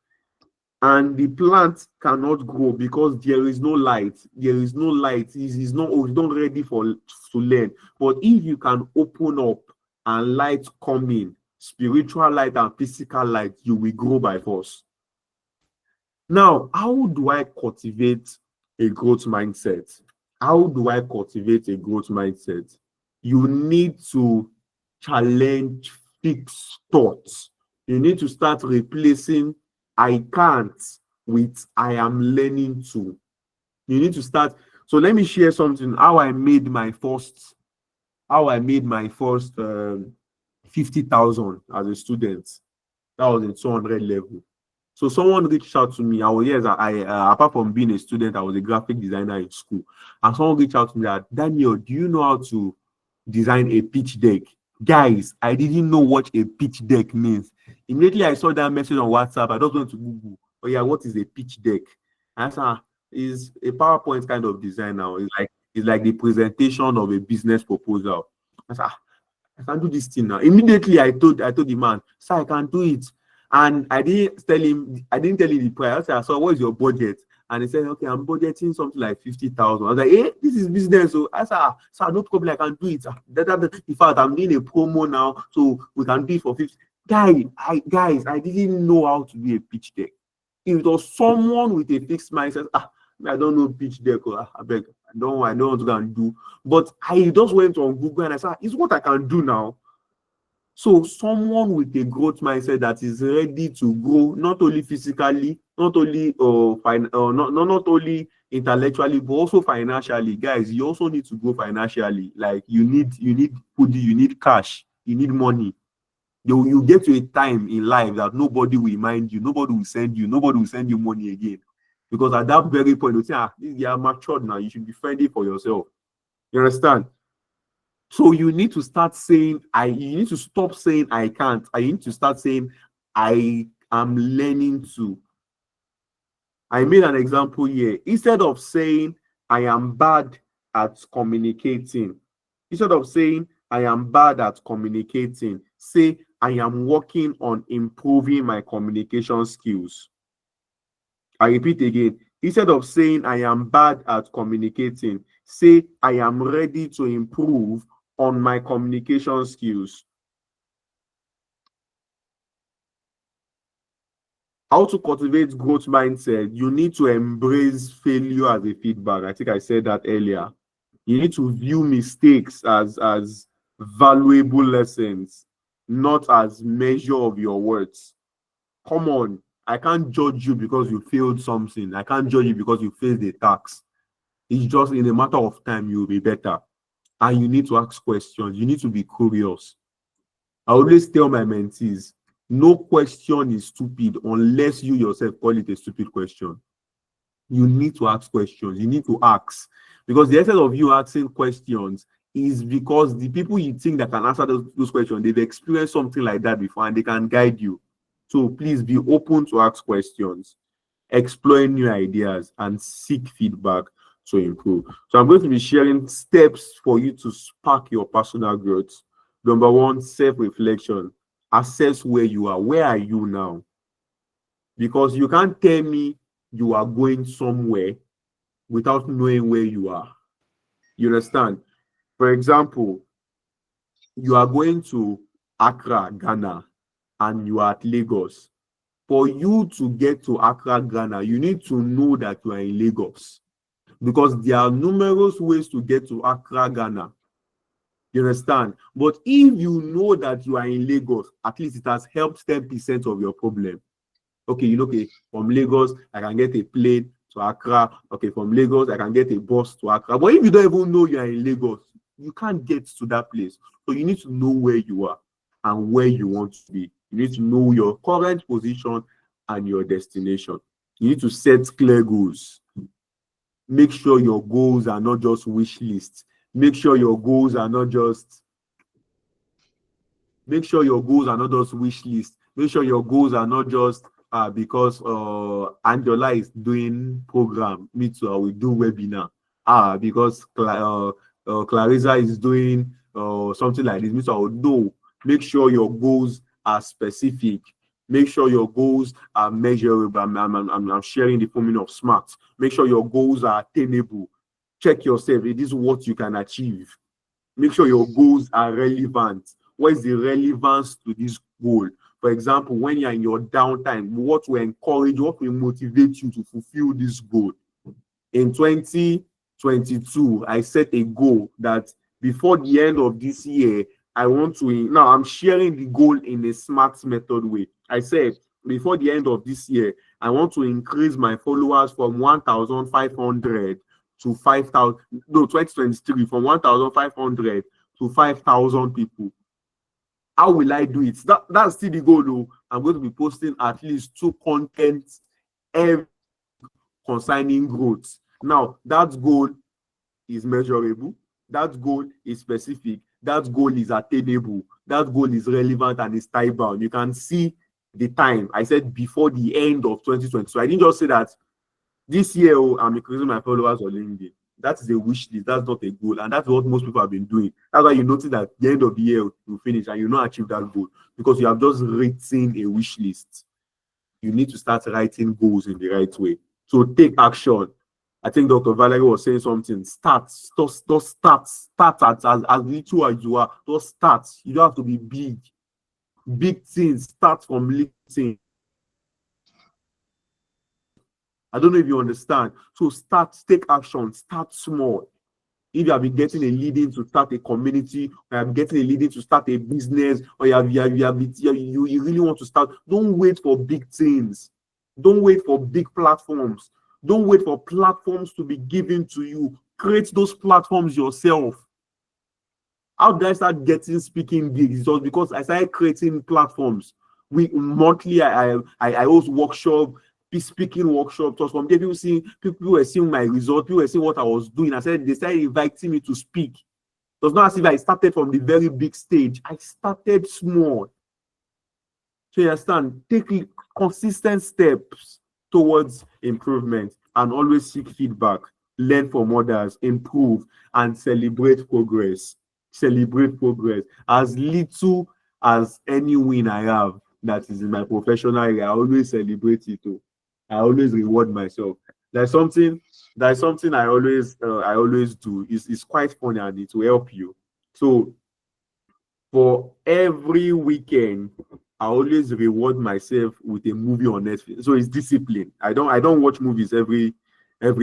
And the plant cannot grow because there is no light. There is no light. It's not ready to learn. But if you can open up and light come in, spiritual light and physical light, you will grow by force. Now, how do I cultivate a growth mindset? How do I cultivate a growth mindset? You need to challenge fixed thoughts. You need to start replacing I can't with I am learning to. You need to start. So let me share something. How I made my first 50,000 as a student. That was in 200 level. So someone reached out to me. Apart from being a student, I was a graphic designer in school. And someone reached out to me that, Daniel, do you know how to design a pitch deck? Guys, I didn't know what a pitch deck means. Immediately I saw that message on WhatsApp. I just went to Google. Oh yeah, what is a pitch deck? And I said, is a PowerPoint kind of design now. It's like the presentation of a business proposal. I said, I can do this thing now. Immediately I told the man, sir, I can do it. And I didn't tell him the price. I said, what is your budget? And he said, okay, I'm budgeting something like 50,000. I was like, this is business. So I said, sir, no problem, I can do it. In fact, I'm doing a promo now, so we can do it for 50. Guys, I didn't know how to do a pitch deck. If it was someone with a fixed mindset, I don't know pitch deck. I beg, I don't want to go and do. But I just went on Google and I said, it's what I can do now. So someone with a growth mindset that is ready to grow, not only physically, not only not only intellectually, but also financially. Guys, you also need to grow financially. Like you need food, you need cash, you need money. You get to a time in life that nobody will mind you, nobody will send you money again. Because at that very point, you say, you are matured now, you should be fending for yourself. You understand? So you need to start saying, you need to stop saying I can't. I need to start saying I am learning to. I made an example here. Instead of saying I am bad at communicating, Instead of saying, I am bad at communicating, say, I am working on improving my communication skills. I repeat again, instead of saying, I am bad at communicating, say, I am ready to improve on my communication skills. How to cultivate growth mindset? You need to embrace failure as a feedback. I think I said that earlier. You need to view mistakes as valuable lessons, not as measure of your worth. Come on, I can't judge you because you failed something. I can't judge you because you failed a tax. It's just in a matter of time you'll be better. And you need to ask questions. You need to be curious. I always tell my mentees, no question is stupid unless you yourself call it a stupid question. You need to ask questions. You need to ask. Because the essence of you asking questions is because the people you think that can answer those questions, they've experienced something like that before and they can guide you. So please be open to ask questions, explore new ideas, and seek feedback to improve. So I'm going to be sharing steps for you to spark your personal growth. Number one, self-reflection. Assess where you are. Where are you now? Because you can't tell me you are going somewhere without knowing where you are. You understand? For example, you are going to Accra, Ghana, and you are at Lagos. For you to get to Accra, Ghana, you need to know that you are in Lagos. Because there are numerous ways to get to Accra, Ghana. You understand? But if you know that you are in Lagos, at least it has helped 10% of your problem. Okay, you know, okay, from Lagos, I can get a plane to Accra. Okay, from Lagos, I can get a bus to Accra. But if you don't even know you are in Lagos, you can't get to that place. So you need to know where you are and where you want to be. You need to know your current position and your destination. You need to set clear goals. Make sure your goals are not just wish lists. Make sure your goals are not just wish lists. Make sure your goals are not just because Angela is doing program, me too, I will do webinar. Because Clarissa is doing something like this, me too, I will do. Make sure your goals are specific. Make sure your goals are measurable. I'm sharing the formula of SMART. Make sure your goals are attainable. Check yourself. It is what you can achieve. Make sure your goals are relevant. What is the relevance to this goal? For example, when you're in your downtime, what will encourage, what will motivate you to fulfill this goal? In 2022, I set a goal that before the end of this year, I want to, now I'm sharing the goal in a smart method way. I said, before the end of this year, I want to increase my followers from 1,500 to 5,000, no, 2023, from 1,500 to 5,000 people. How will I do it? That's still the goal, though. I'm going to be posting at least 2 contents every concerning growth. Now, that goal is measurable. That goal is specific. That goal is attainable. That goal is relevant and is time bound. You can see the time. I said before the end of 2020. So I didn't just say that this year I'm increasing my followers on LinkedIn. That is a wish list. That's not a goal. And that's what most people have been doing. That's why you notice that at the end of the year you finish and you not achieve that goal because you have just written a wish list. You need to start writing goals in the right way. So take action. I think Dr. Valerie was saying something. Start as little as you are. Just start. You don't have to be big. Big things start from little things. I don't know if you understand. So start, take action, start small. If you have been getting a leading to start a community, or you have been getting a leading to start a business, or you really want to start, don't wait for big things. Don't wait for big platforms. Don't wait for platforms to be given to you. Create those platforms yourself. How did I start getting speaking gigs? It was because I started creating platforms. Monthly, I host workshop, speaking workshops. So from there, people were seeing my results, people were seeing what I was doing. They started inviting me to speak. It was not as if I started from the very big stage. I started small. So you understand, take consistent steps towards improvement and always seek feedback, learn from others, improve, and celebrate progress. celebrate progress. As little as any win I have that is in my professional area, I always celebrate it too. I always reward myself. There's something I always do. It's quite funny and it will help you. So for every weekend, I always reward myself with a movie on Netflix. So it's discipline. I don't watch movies every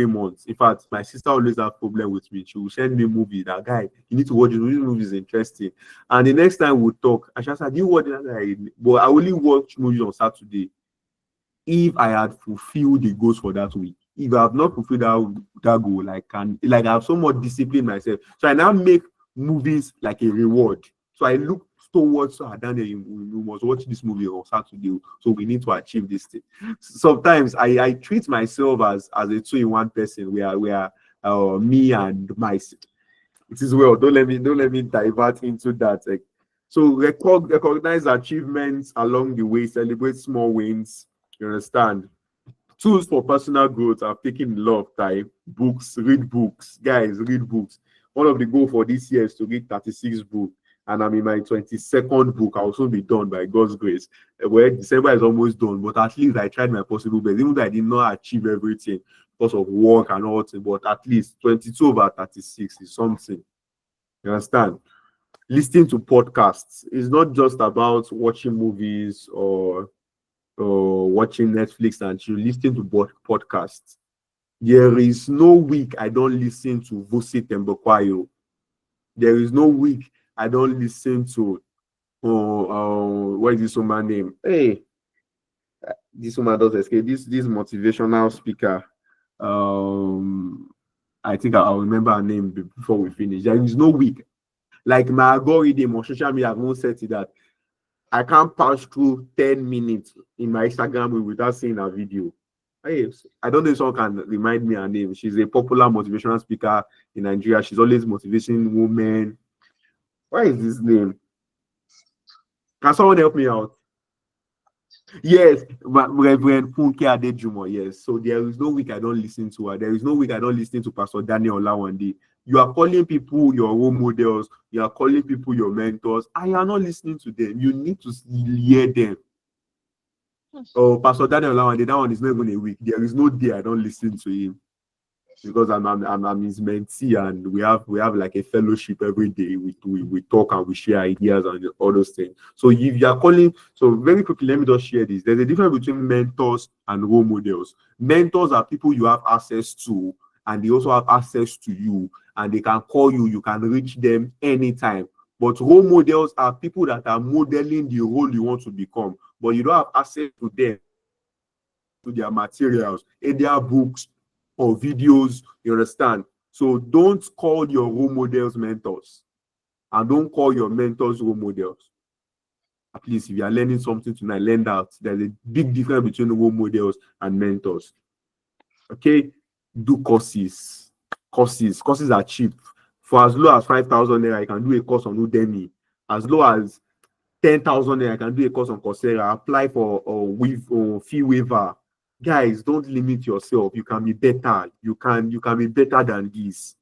month. In fact, my sister always have problem with me. She will send me a movie that guy, you need to watch it. This movie is interesting. And the next time we'll talk, I shall say, do you watch it? But I only watch movies on Saturday if I had fulfilled the goals for that week. If I have not fulfilled that goal, I have so much discipline myself. So I now make movies like a reward. So I look towards Daniel, you must watch this movie on Saturday. So we need to achieve this thing. Sometimes I treat myself as a two-in-one person where me and myself. It is well. Don't let me divert into that. So recognize achievements along the way, celebrate small wins. You understand? Tools for personal growth have taken a lot of time. Books, read books. Guys, read books. One of the goals for this year is to read 36 books. And I'm in my 22nd book. I'll soon be done by God's grace. Well, December is almost done, but at least I tried my possible best. Even though I did not achieve everything because of work and all that, but at least 22 over 36 is something. You understand? Listening to podcasts is not just about watching movies or watching Netflix and chill. Listening to podcasts. There is no week I don't listen to Vusi Tembekwayo. There is no week I don't listen to what is this woman name? Hey, this woman does escape. This motivational speaker. I think I'll remember her name before we finish. There is no week. Like my algorithm on social media, I've not set it that I can't pass through 10 minutes in my Instagram without seeing a video. Hey, I don't know if someone can remind me her name. She's a popular motivational speaker in Nigeria. She's always motivating women. What is this name? Can someone help me out? Yes, Reverend Funke Adejumo. Yes. So there is no week I don't listen to her. There is no week I don't listen to Pastor Daniel Olawande. You are calling people your role models. You are calling people your mentors, and you are not listening to them. You need to hear them. Oh, Pastor Daniel Olawande, that one is not even a week. There is no day I don't listen to him because I'm his mentee, and we have like a fellowship every day. We talk and we share ideas and all those things. So if you are calling, so very quickly, let me just share this. There's a difference between mentors and role models. Mentors are people you have access to, and they also have access to you, and they can call you. You can reach them anytime. But role models are people that are modeling the role you want to become, but you don't have access to them, to their materials, in their books or videos. You understand? So don't call your role models mentors, and don't call your mentors role models. At least if you are learning something tonight, learn that there's a big difference between role models and mentors. Okay, do courses. Courses are cheap. For as low as 5,000 naira, I can do a course on Udemy. As low as 10,000 naira, I can do a course on Coursera. Apply for fee waiver. Guys, don't limit yourself. You can be better. You can be better than this.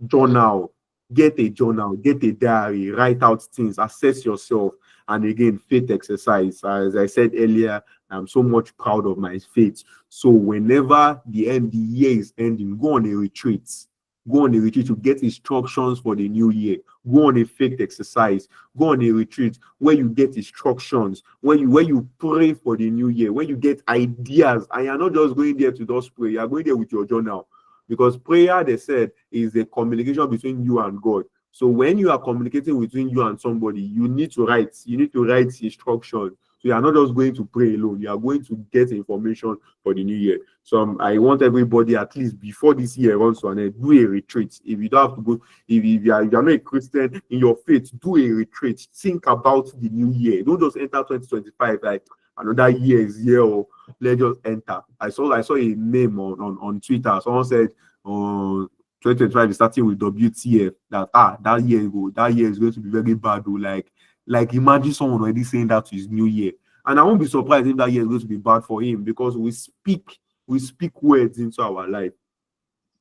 Journal. Get a journal. Get a diary. Write out things. Assess yourself. And again, faith exercise. As I said earlier, I'm so much proud of my faith. So whenever the year is ending, go on a retreat. Go on a retreat to get instructions for the new year. Go on a faith exercise. Go on a retreat where you get instructions, where you pray for the new year, where you get ideas, and you're not just going there to just pray. You're going there with your journal, because prayer, they said, is a communication between you and God. So when you are communicating between you and somebody, you need to write. You need to write instructions. So you are not just going to pray alone. You are going to get information for the new year. So I want everybody, at least before this year runs to an end, do a retreat. If you don't have to go, if you are not a Christian in your faith, do a retreat. Think about the new year. Don't just enter 2025 like another year is here, or let's just enter. I saw a meme on Twitter. Someone said 2025 is starting with WTF. That year is going to be very bad. Like imagine someone already saying that to his new year. And I won't be surprised if that year is going to be bad for him, because we speak words into our life.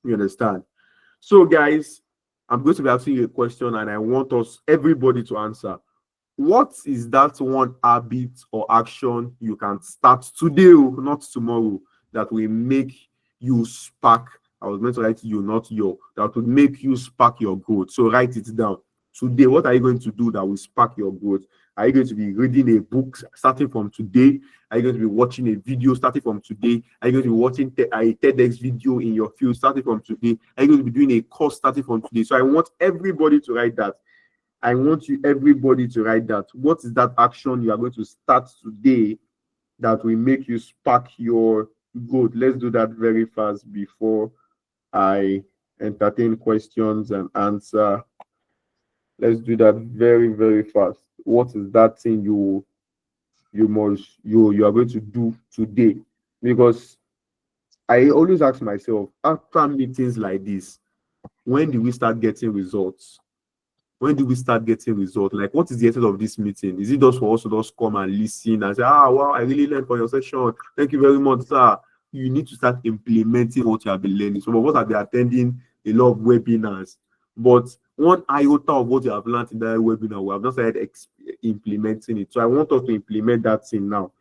You understand? So guys, I'm going to be asking you a question and I want us, everybody, to answer. What is that one habit or action you can start today, not tomorrow, that will make you spark? I was meant to write you, not your, that will make you spark your growth. So write it down. Today, what are you going to do that will spark your growth? Are you going to be reading a book starting from today? Are you going to be watching a video starting from today? Are you going to be watching a TEDx video in your field starting from today? Are you going to be doing a course starting from today? So I want everybody to write that. I want you, everybody, to write that. What is that action you are going to start today that will make you spark your growth? Let's do that very fast before I entertain questions and answer. Let's do that very, very fast. What is that thing you are going to do today? Because I always ask myself, after meetings like this, when do we start getting results? When do we start getting results? Like, what is the essence of this meeting? Is it just for us to just come and listen and say, wow, I really learned from your session. Thank you very much, sir. You need to start implementing what you have been learning. Some of us have been attending a lot of webinars, but one iota of what you have learned in that webinar, we have not started implementing it. So I want us to implement that thing now.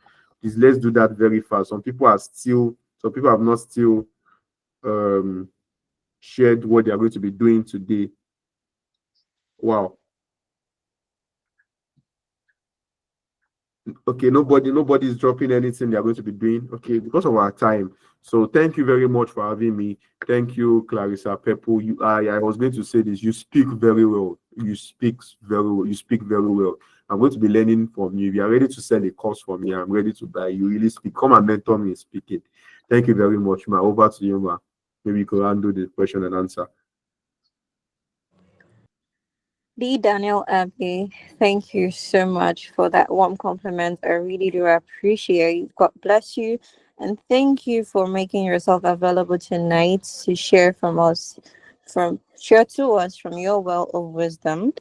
Please, let's do that very fast. Some people have not still um, shared what they are going to be doing today. Wow. Okay, nobody is dropping anything they are going to be doing. Okay, because of our time. So thank you very much for having me. Thank you, Clarissa Peppo. I was going to say this. You speak very well. You speak very well. You speak very well. I'm going to be learning from you. If you are ready to sell a course for me, I'm ready to buy. You really speak. Come and mentor me in speaking. Thank you very much, ma. Over to you, ma. Maybe you could handle the question and answer. Lee Daniel Abbey, thank you so much for that warm compliment. I really do appreciate. God bless you. And thank you for making yourself available tonight to share to us from your well of wisdom.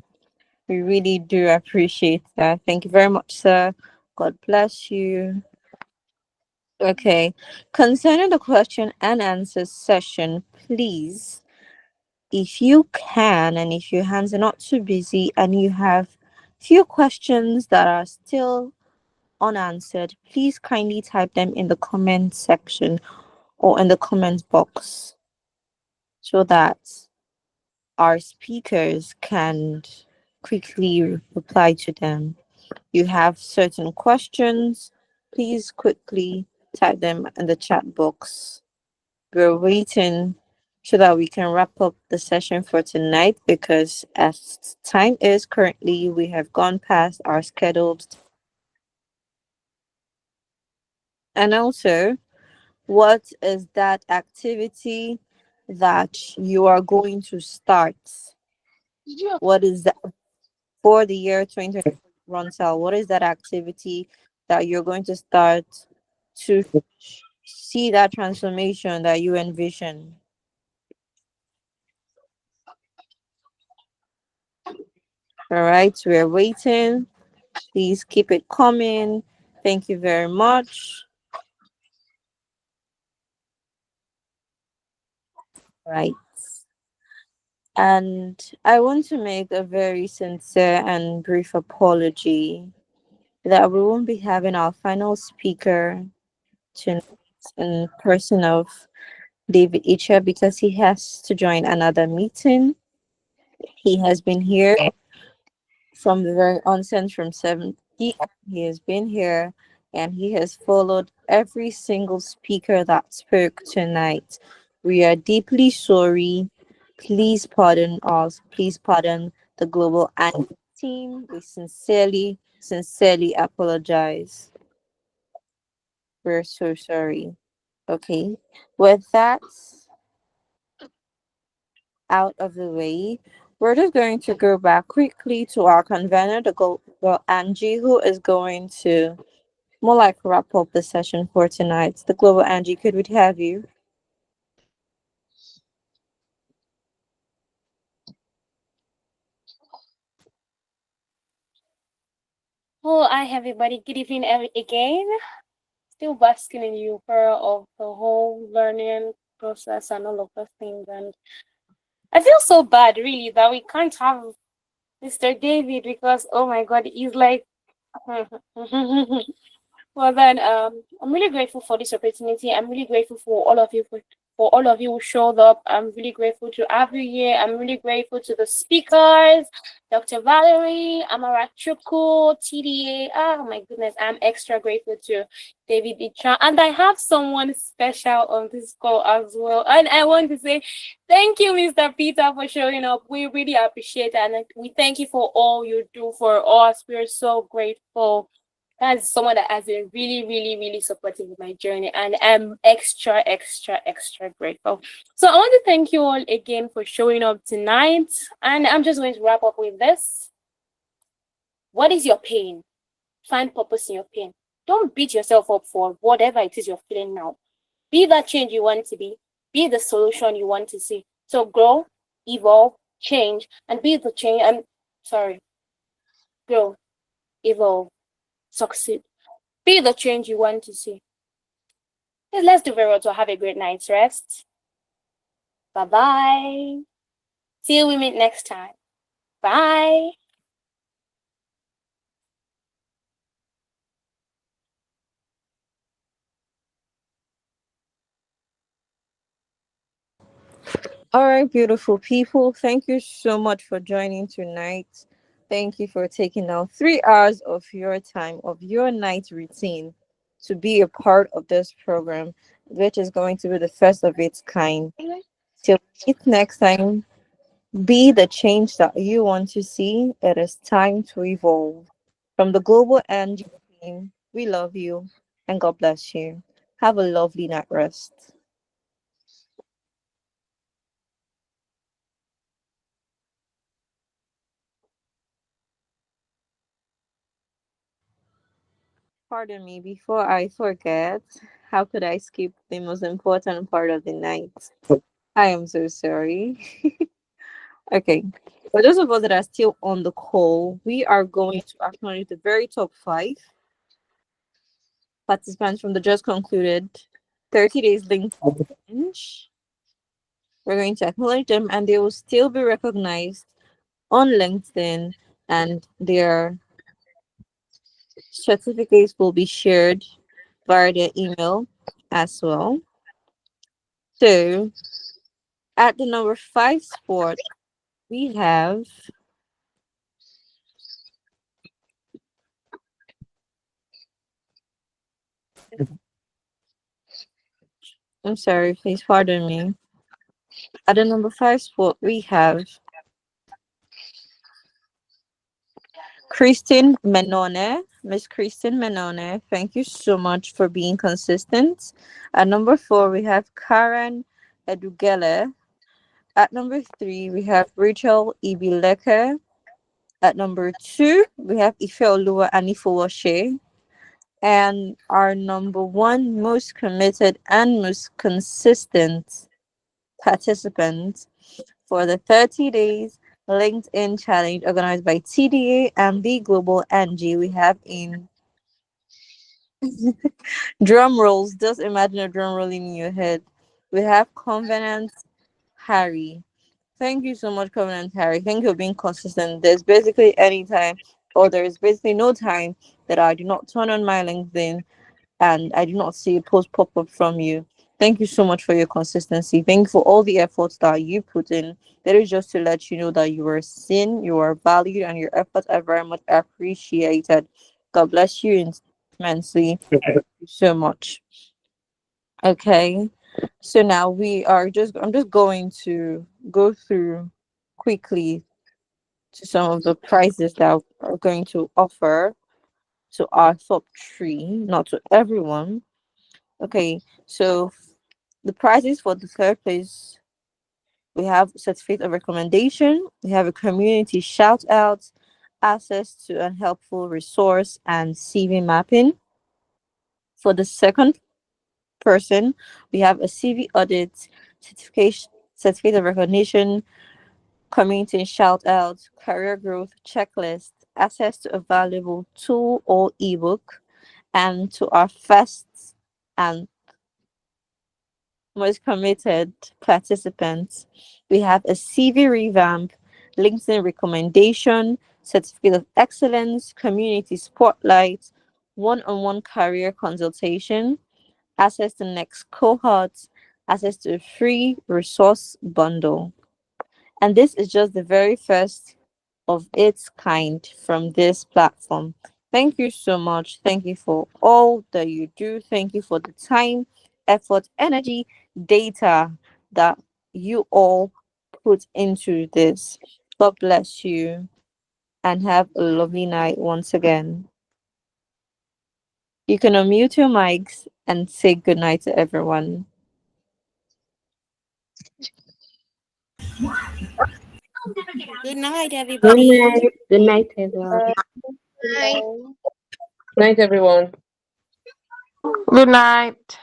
We really do appreciate that. Thank you very much, sir. God bless you. Okay. Concerning the question and answer session, please, if you can, and if your hands are not too busy and you have few questions that are still unanswered, please kindly type them in the comment section or in the comment box so that our speakers can quickly reply to them. You have certain questions, please quickly type them in the chat box. We're waiting so that we can wrap up the session for tonight because as time is currently, we have gone past our scheduled. And also, what is that activity that you are going to start? What is that for the year 2020 Rontal? What is that activity that you're going to start to see that transformation that you envision? All right, we're waiting. Please keep it coming. Thank you very much. Right. And I want to make a very sincere and brief apology that we won't be having our final speaker tonight in person of David Icha because he has to join another meeting. He has been here from the very onset from 7 p.m. He has been here and he has followed every single speaker that spoke tonight. We are deeply sorry. Please pardon us. Please pardon the Global Anjiee team. We sincerely apologize. We're so sorry. Okay. With that out of the way, we're just going to go back quickly to our convener, the Global Anjiee, who is going to more like wrap up the session for tonight. The Global Anjiee, could we have you? Oh, hi everybody. Good evening again. Still basking in the euphoria of the whole learning process and all of those things. And I feel so bad, really, that we can't have Mr. David because, oh my God, he's like. Well then, I'm really grateful for this opportunity. I'm really grateful for all of you for all of you who showed up. I'm really grateful to have you here. I'm really grateful to the speakers, Dr. Valerie, Amarachukwu, TDA. Oh my goodness, I'm extra grateful to David Icha. And I have someone special on this call as well. And I want to say thank you, Mr. Peter, for showing up. We really appreciate it. And we thank you for all you do for us. We're so grateful. That's someone that has been really, really, really supportive of my journey, and I'm extra, extra, extra grateful. So I want to thank you all again for showing up tonight, and I'm just going to wrap up with this. What is your pain? Find purpose in your pain. Don't beat yourself up for whatever it is you're feeling now. Be that change you want to be. Be the solution you want to see. So grow, evolve, change, and be the change. I'm sorry. Grow, evolve, succeed. Be the change you want to see. Let's do very well to have a great night's rest. Bye bye. Till we meet next time. Bye. All right, beautiful people. Thank you so much for joining tonight. Thank you for taking now 3 hours of your time, of your night routine, to be a part of this program, which is going to be the first of its kind. Till we meet next time, be the change that you want to see. It is time to evolve. From the Global Anjiee team, we love you and God bless you. Have a lovely night rest. Pardon me, before I forget, how could I skip the most important part of the night? I am so sorry. Okay. For those of us that are still on the call, we are going to acknowledge the very top five participants from the just concluded 30 days linked challenge. We're going to acknowledge them and they will still be recognized on LinkedIn and their certificates will be shared via their email as well. So at the number five spot, we have, I'm sorry, please pardon me. At the number five spot, we have Christine Menone. Miss Christine Menone, thank you so much for being consistent. At number four, we have Karen Edugele. At number three, we have Rachel Ibileke. At number two, we have Ifeoluwa Anifowoshe. And our number one most committed and most consistent participant for the 30 days LinkedIn challenge organized by TDA and the Global Anjiee, we have in drum rolls. Just imagine a drum rolling in your head. We have Covenant Harry. Thank you so much, Covenant Harry. Thank you for being consistent. There's basically any time, or there is basically no time that I do not turn on my LinkedIn and I do not see a post pop up from you. Thank you so much for your consistency. Thank you for all the efforts that you put in. That is just to let you know that you are seen, you are valued, and your efforts are very much appreciated. God bless you immensely. Thank you so much. Okay. So now I'm just going to go through quickly to some of the prizes that are going to offer to our top three, not to everyone. Okay, so the prizes for the third place, we have certificate of recommendation, we have a community shout out, access to a helpful resource, and CV mapping. For the second person, we have a CV audit, certificate of recognition, community shout out, career growth checklist, access to a valuable tool or ebook, and to our first and most committed participants, We have a CV revamp, LinkedIn recommendation, certificate of excellence, community spotlight, one-on-one career consultation, access to next cohorts, access to a free resource bundle. And this is just the very first of its kind from this platform. Thank you so much. Thank you for all that you do. Thank you for the time, effort, energy, data that you all put into this. God bless you and have a lovely night once again. You can unmute your mics and say goodnight to everyone. Good night, Good everybody. night. Good night, everyone. Bye. Good night, everyone. Good night.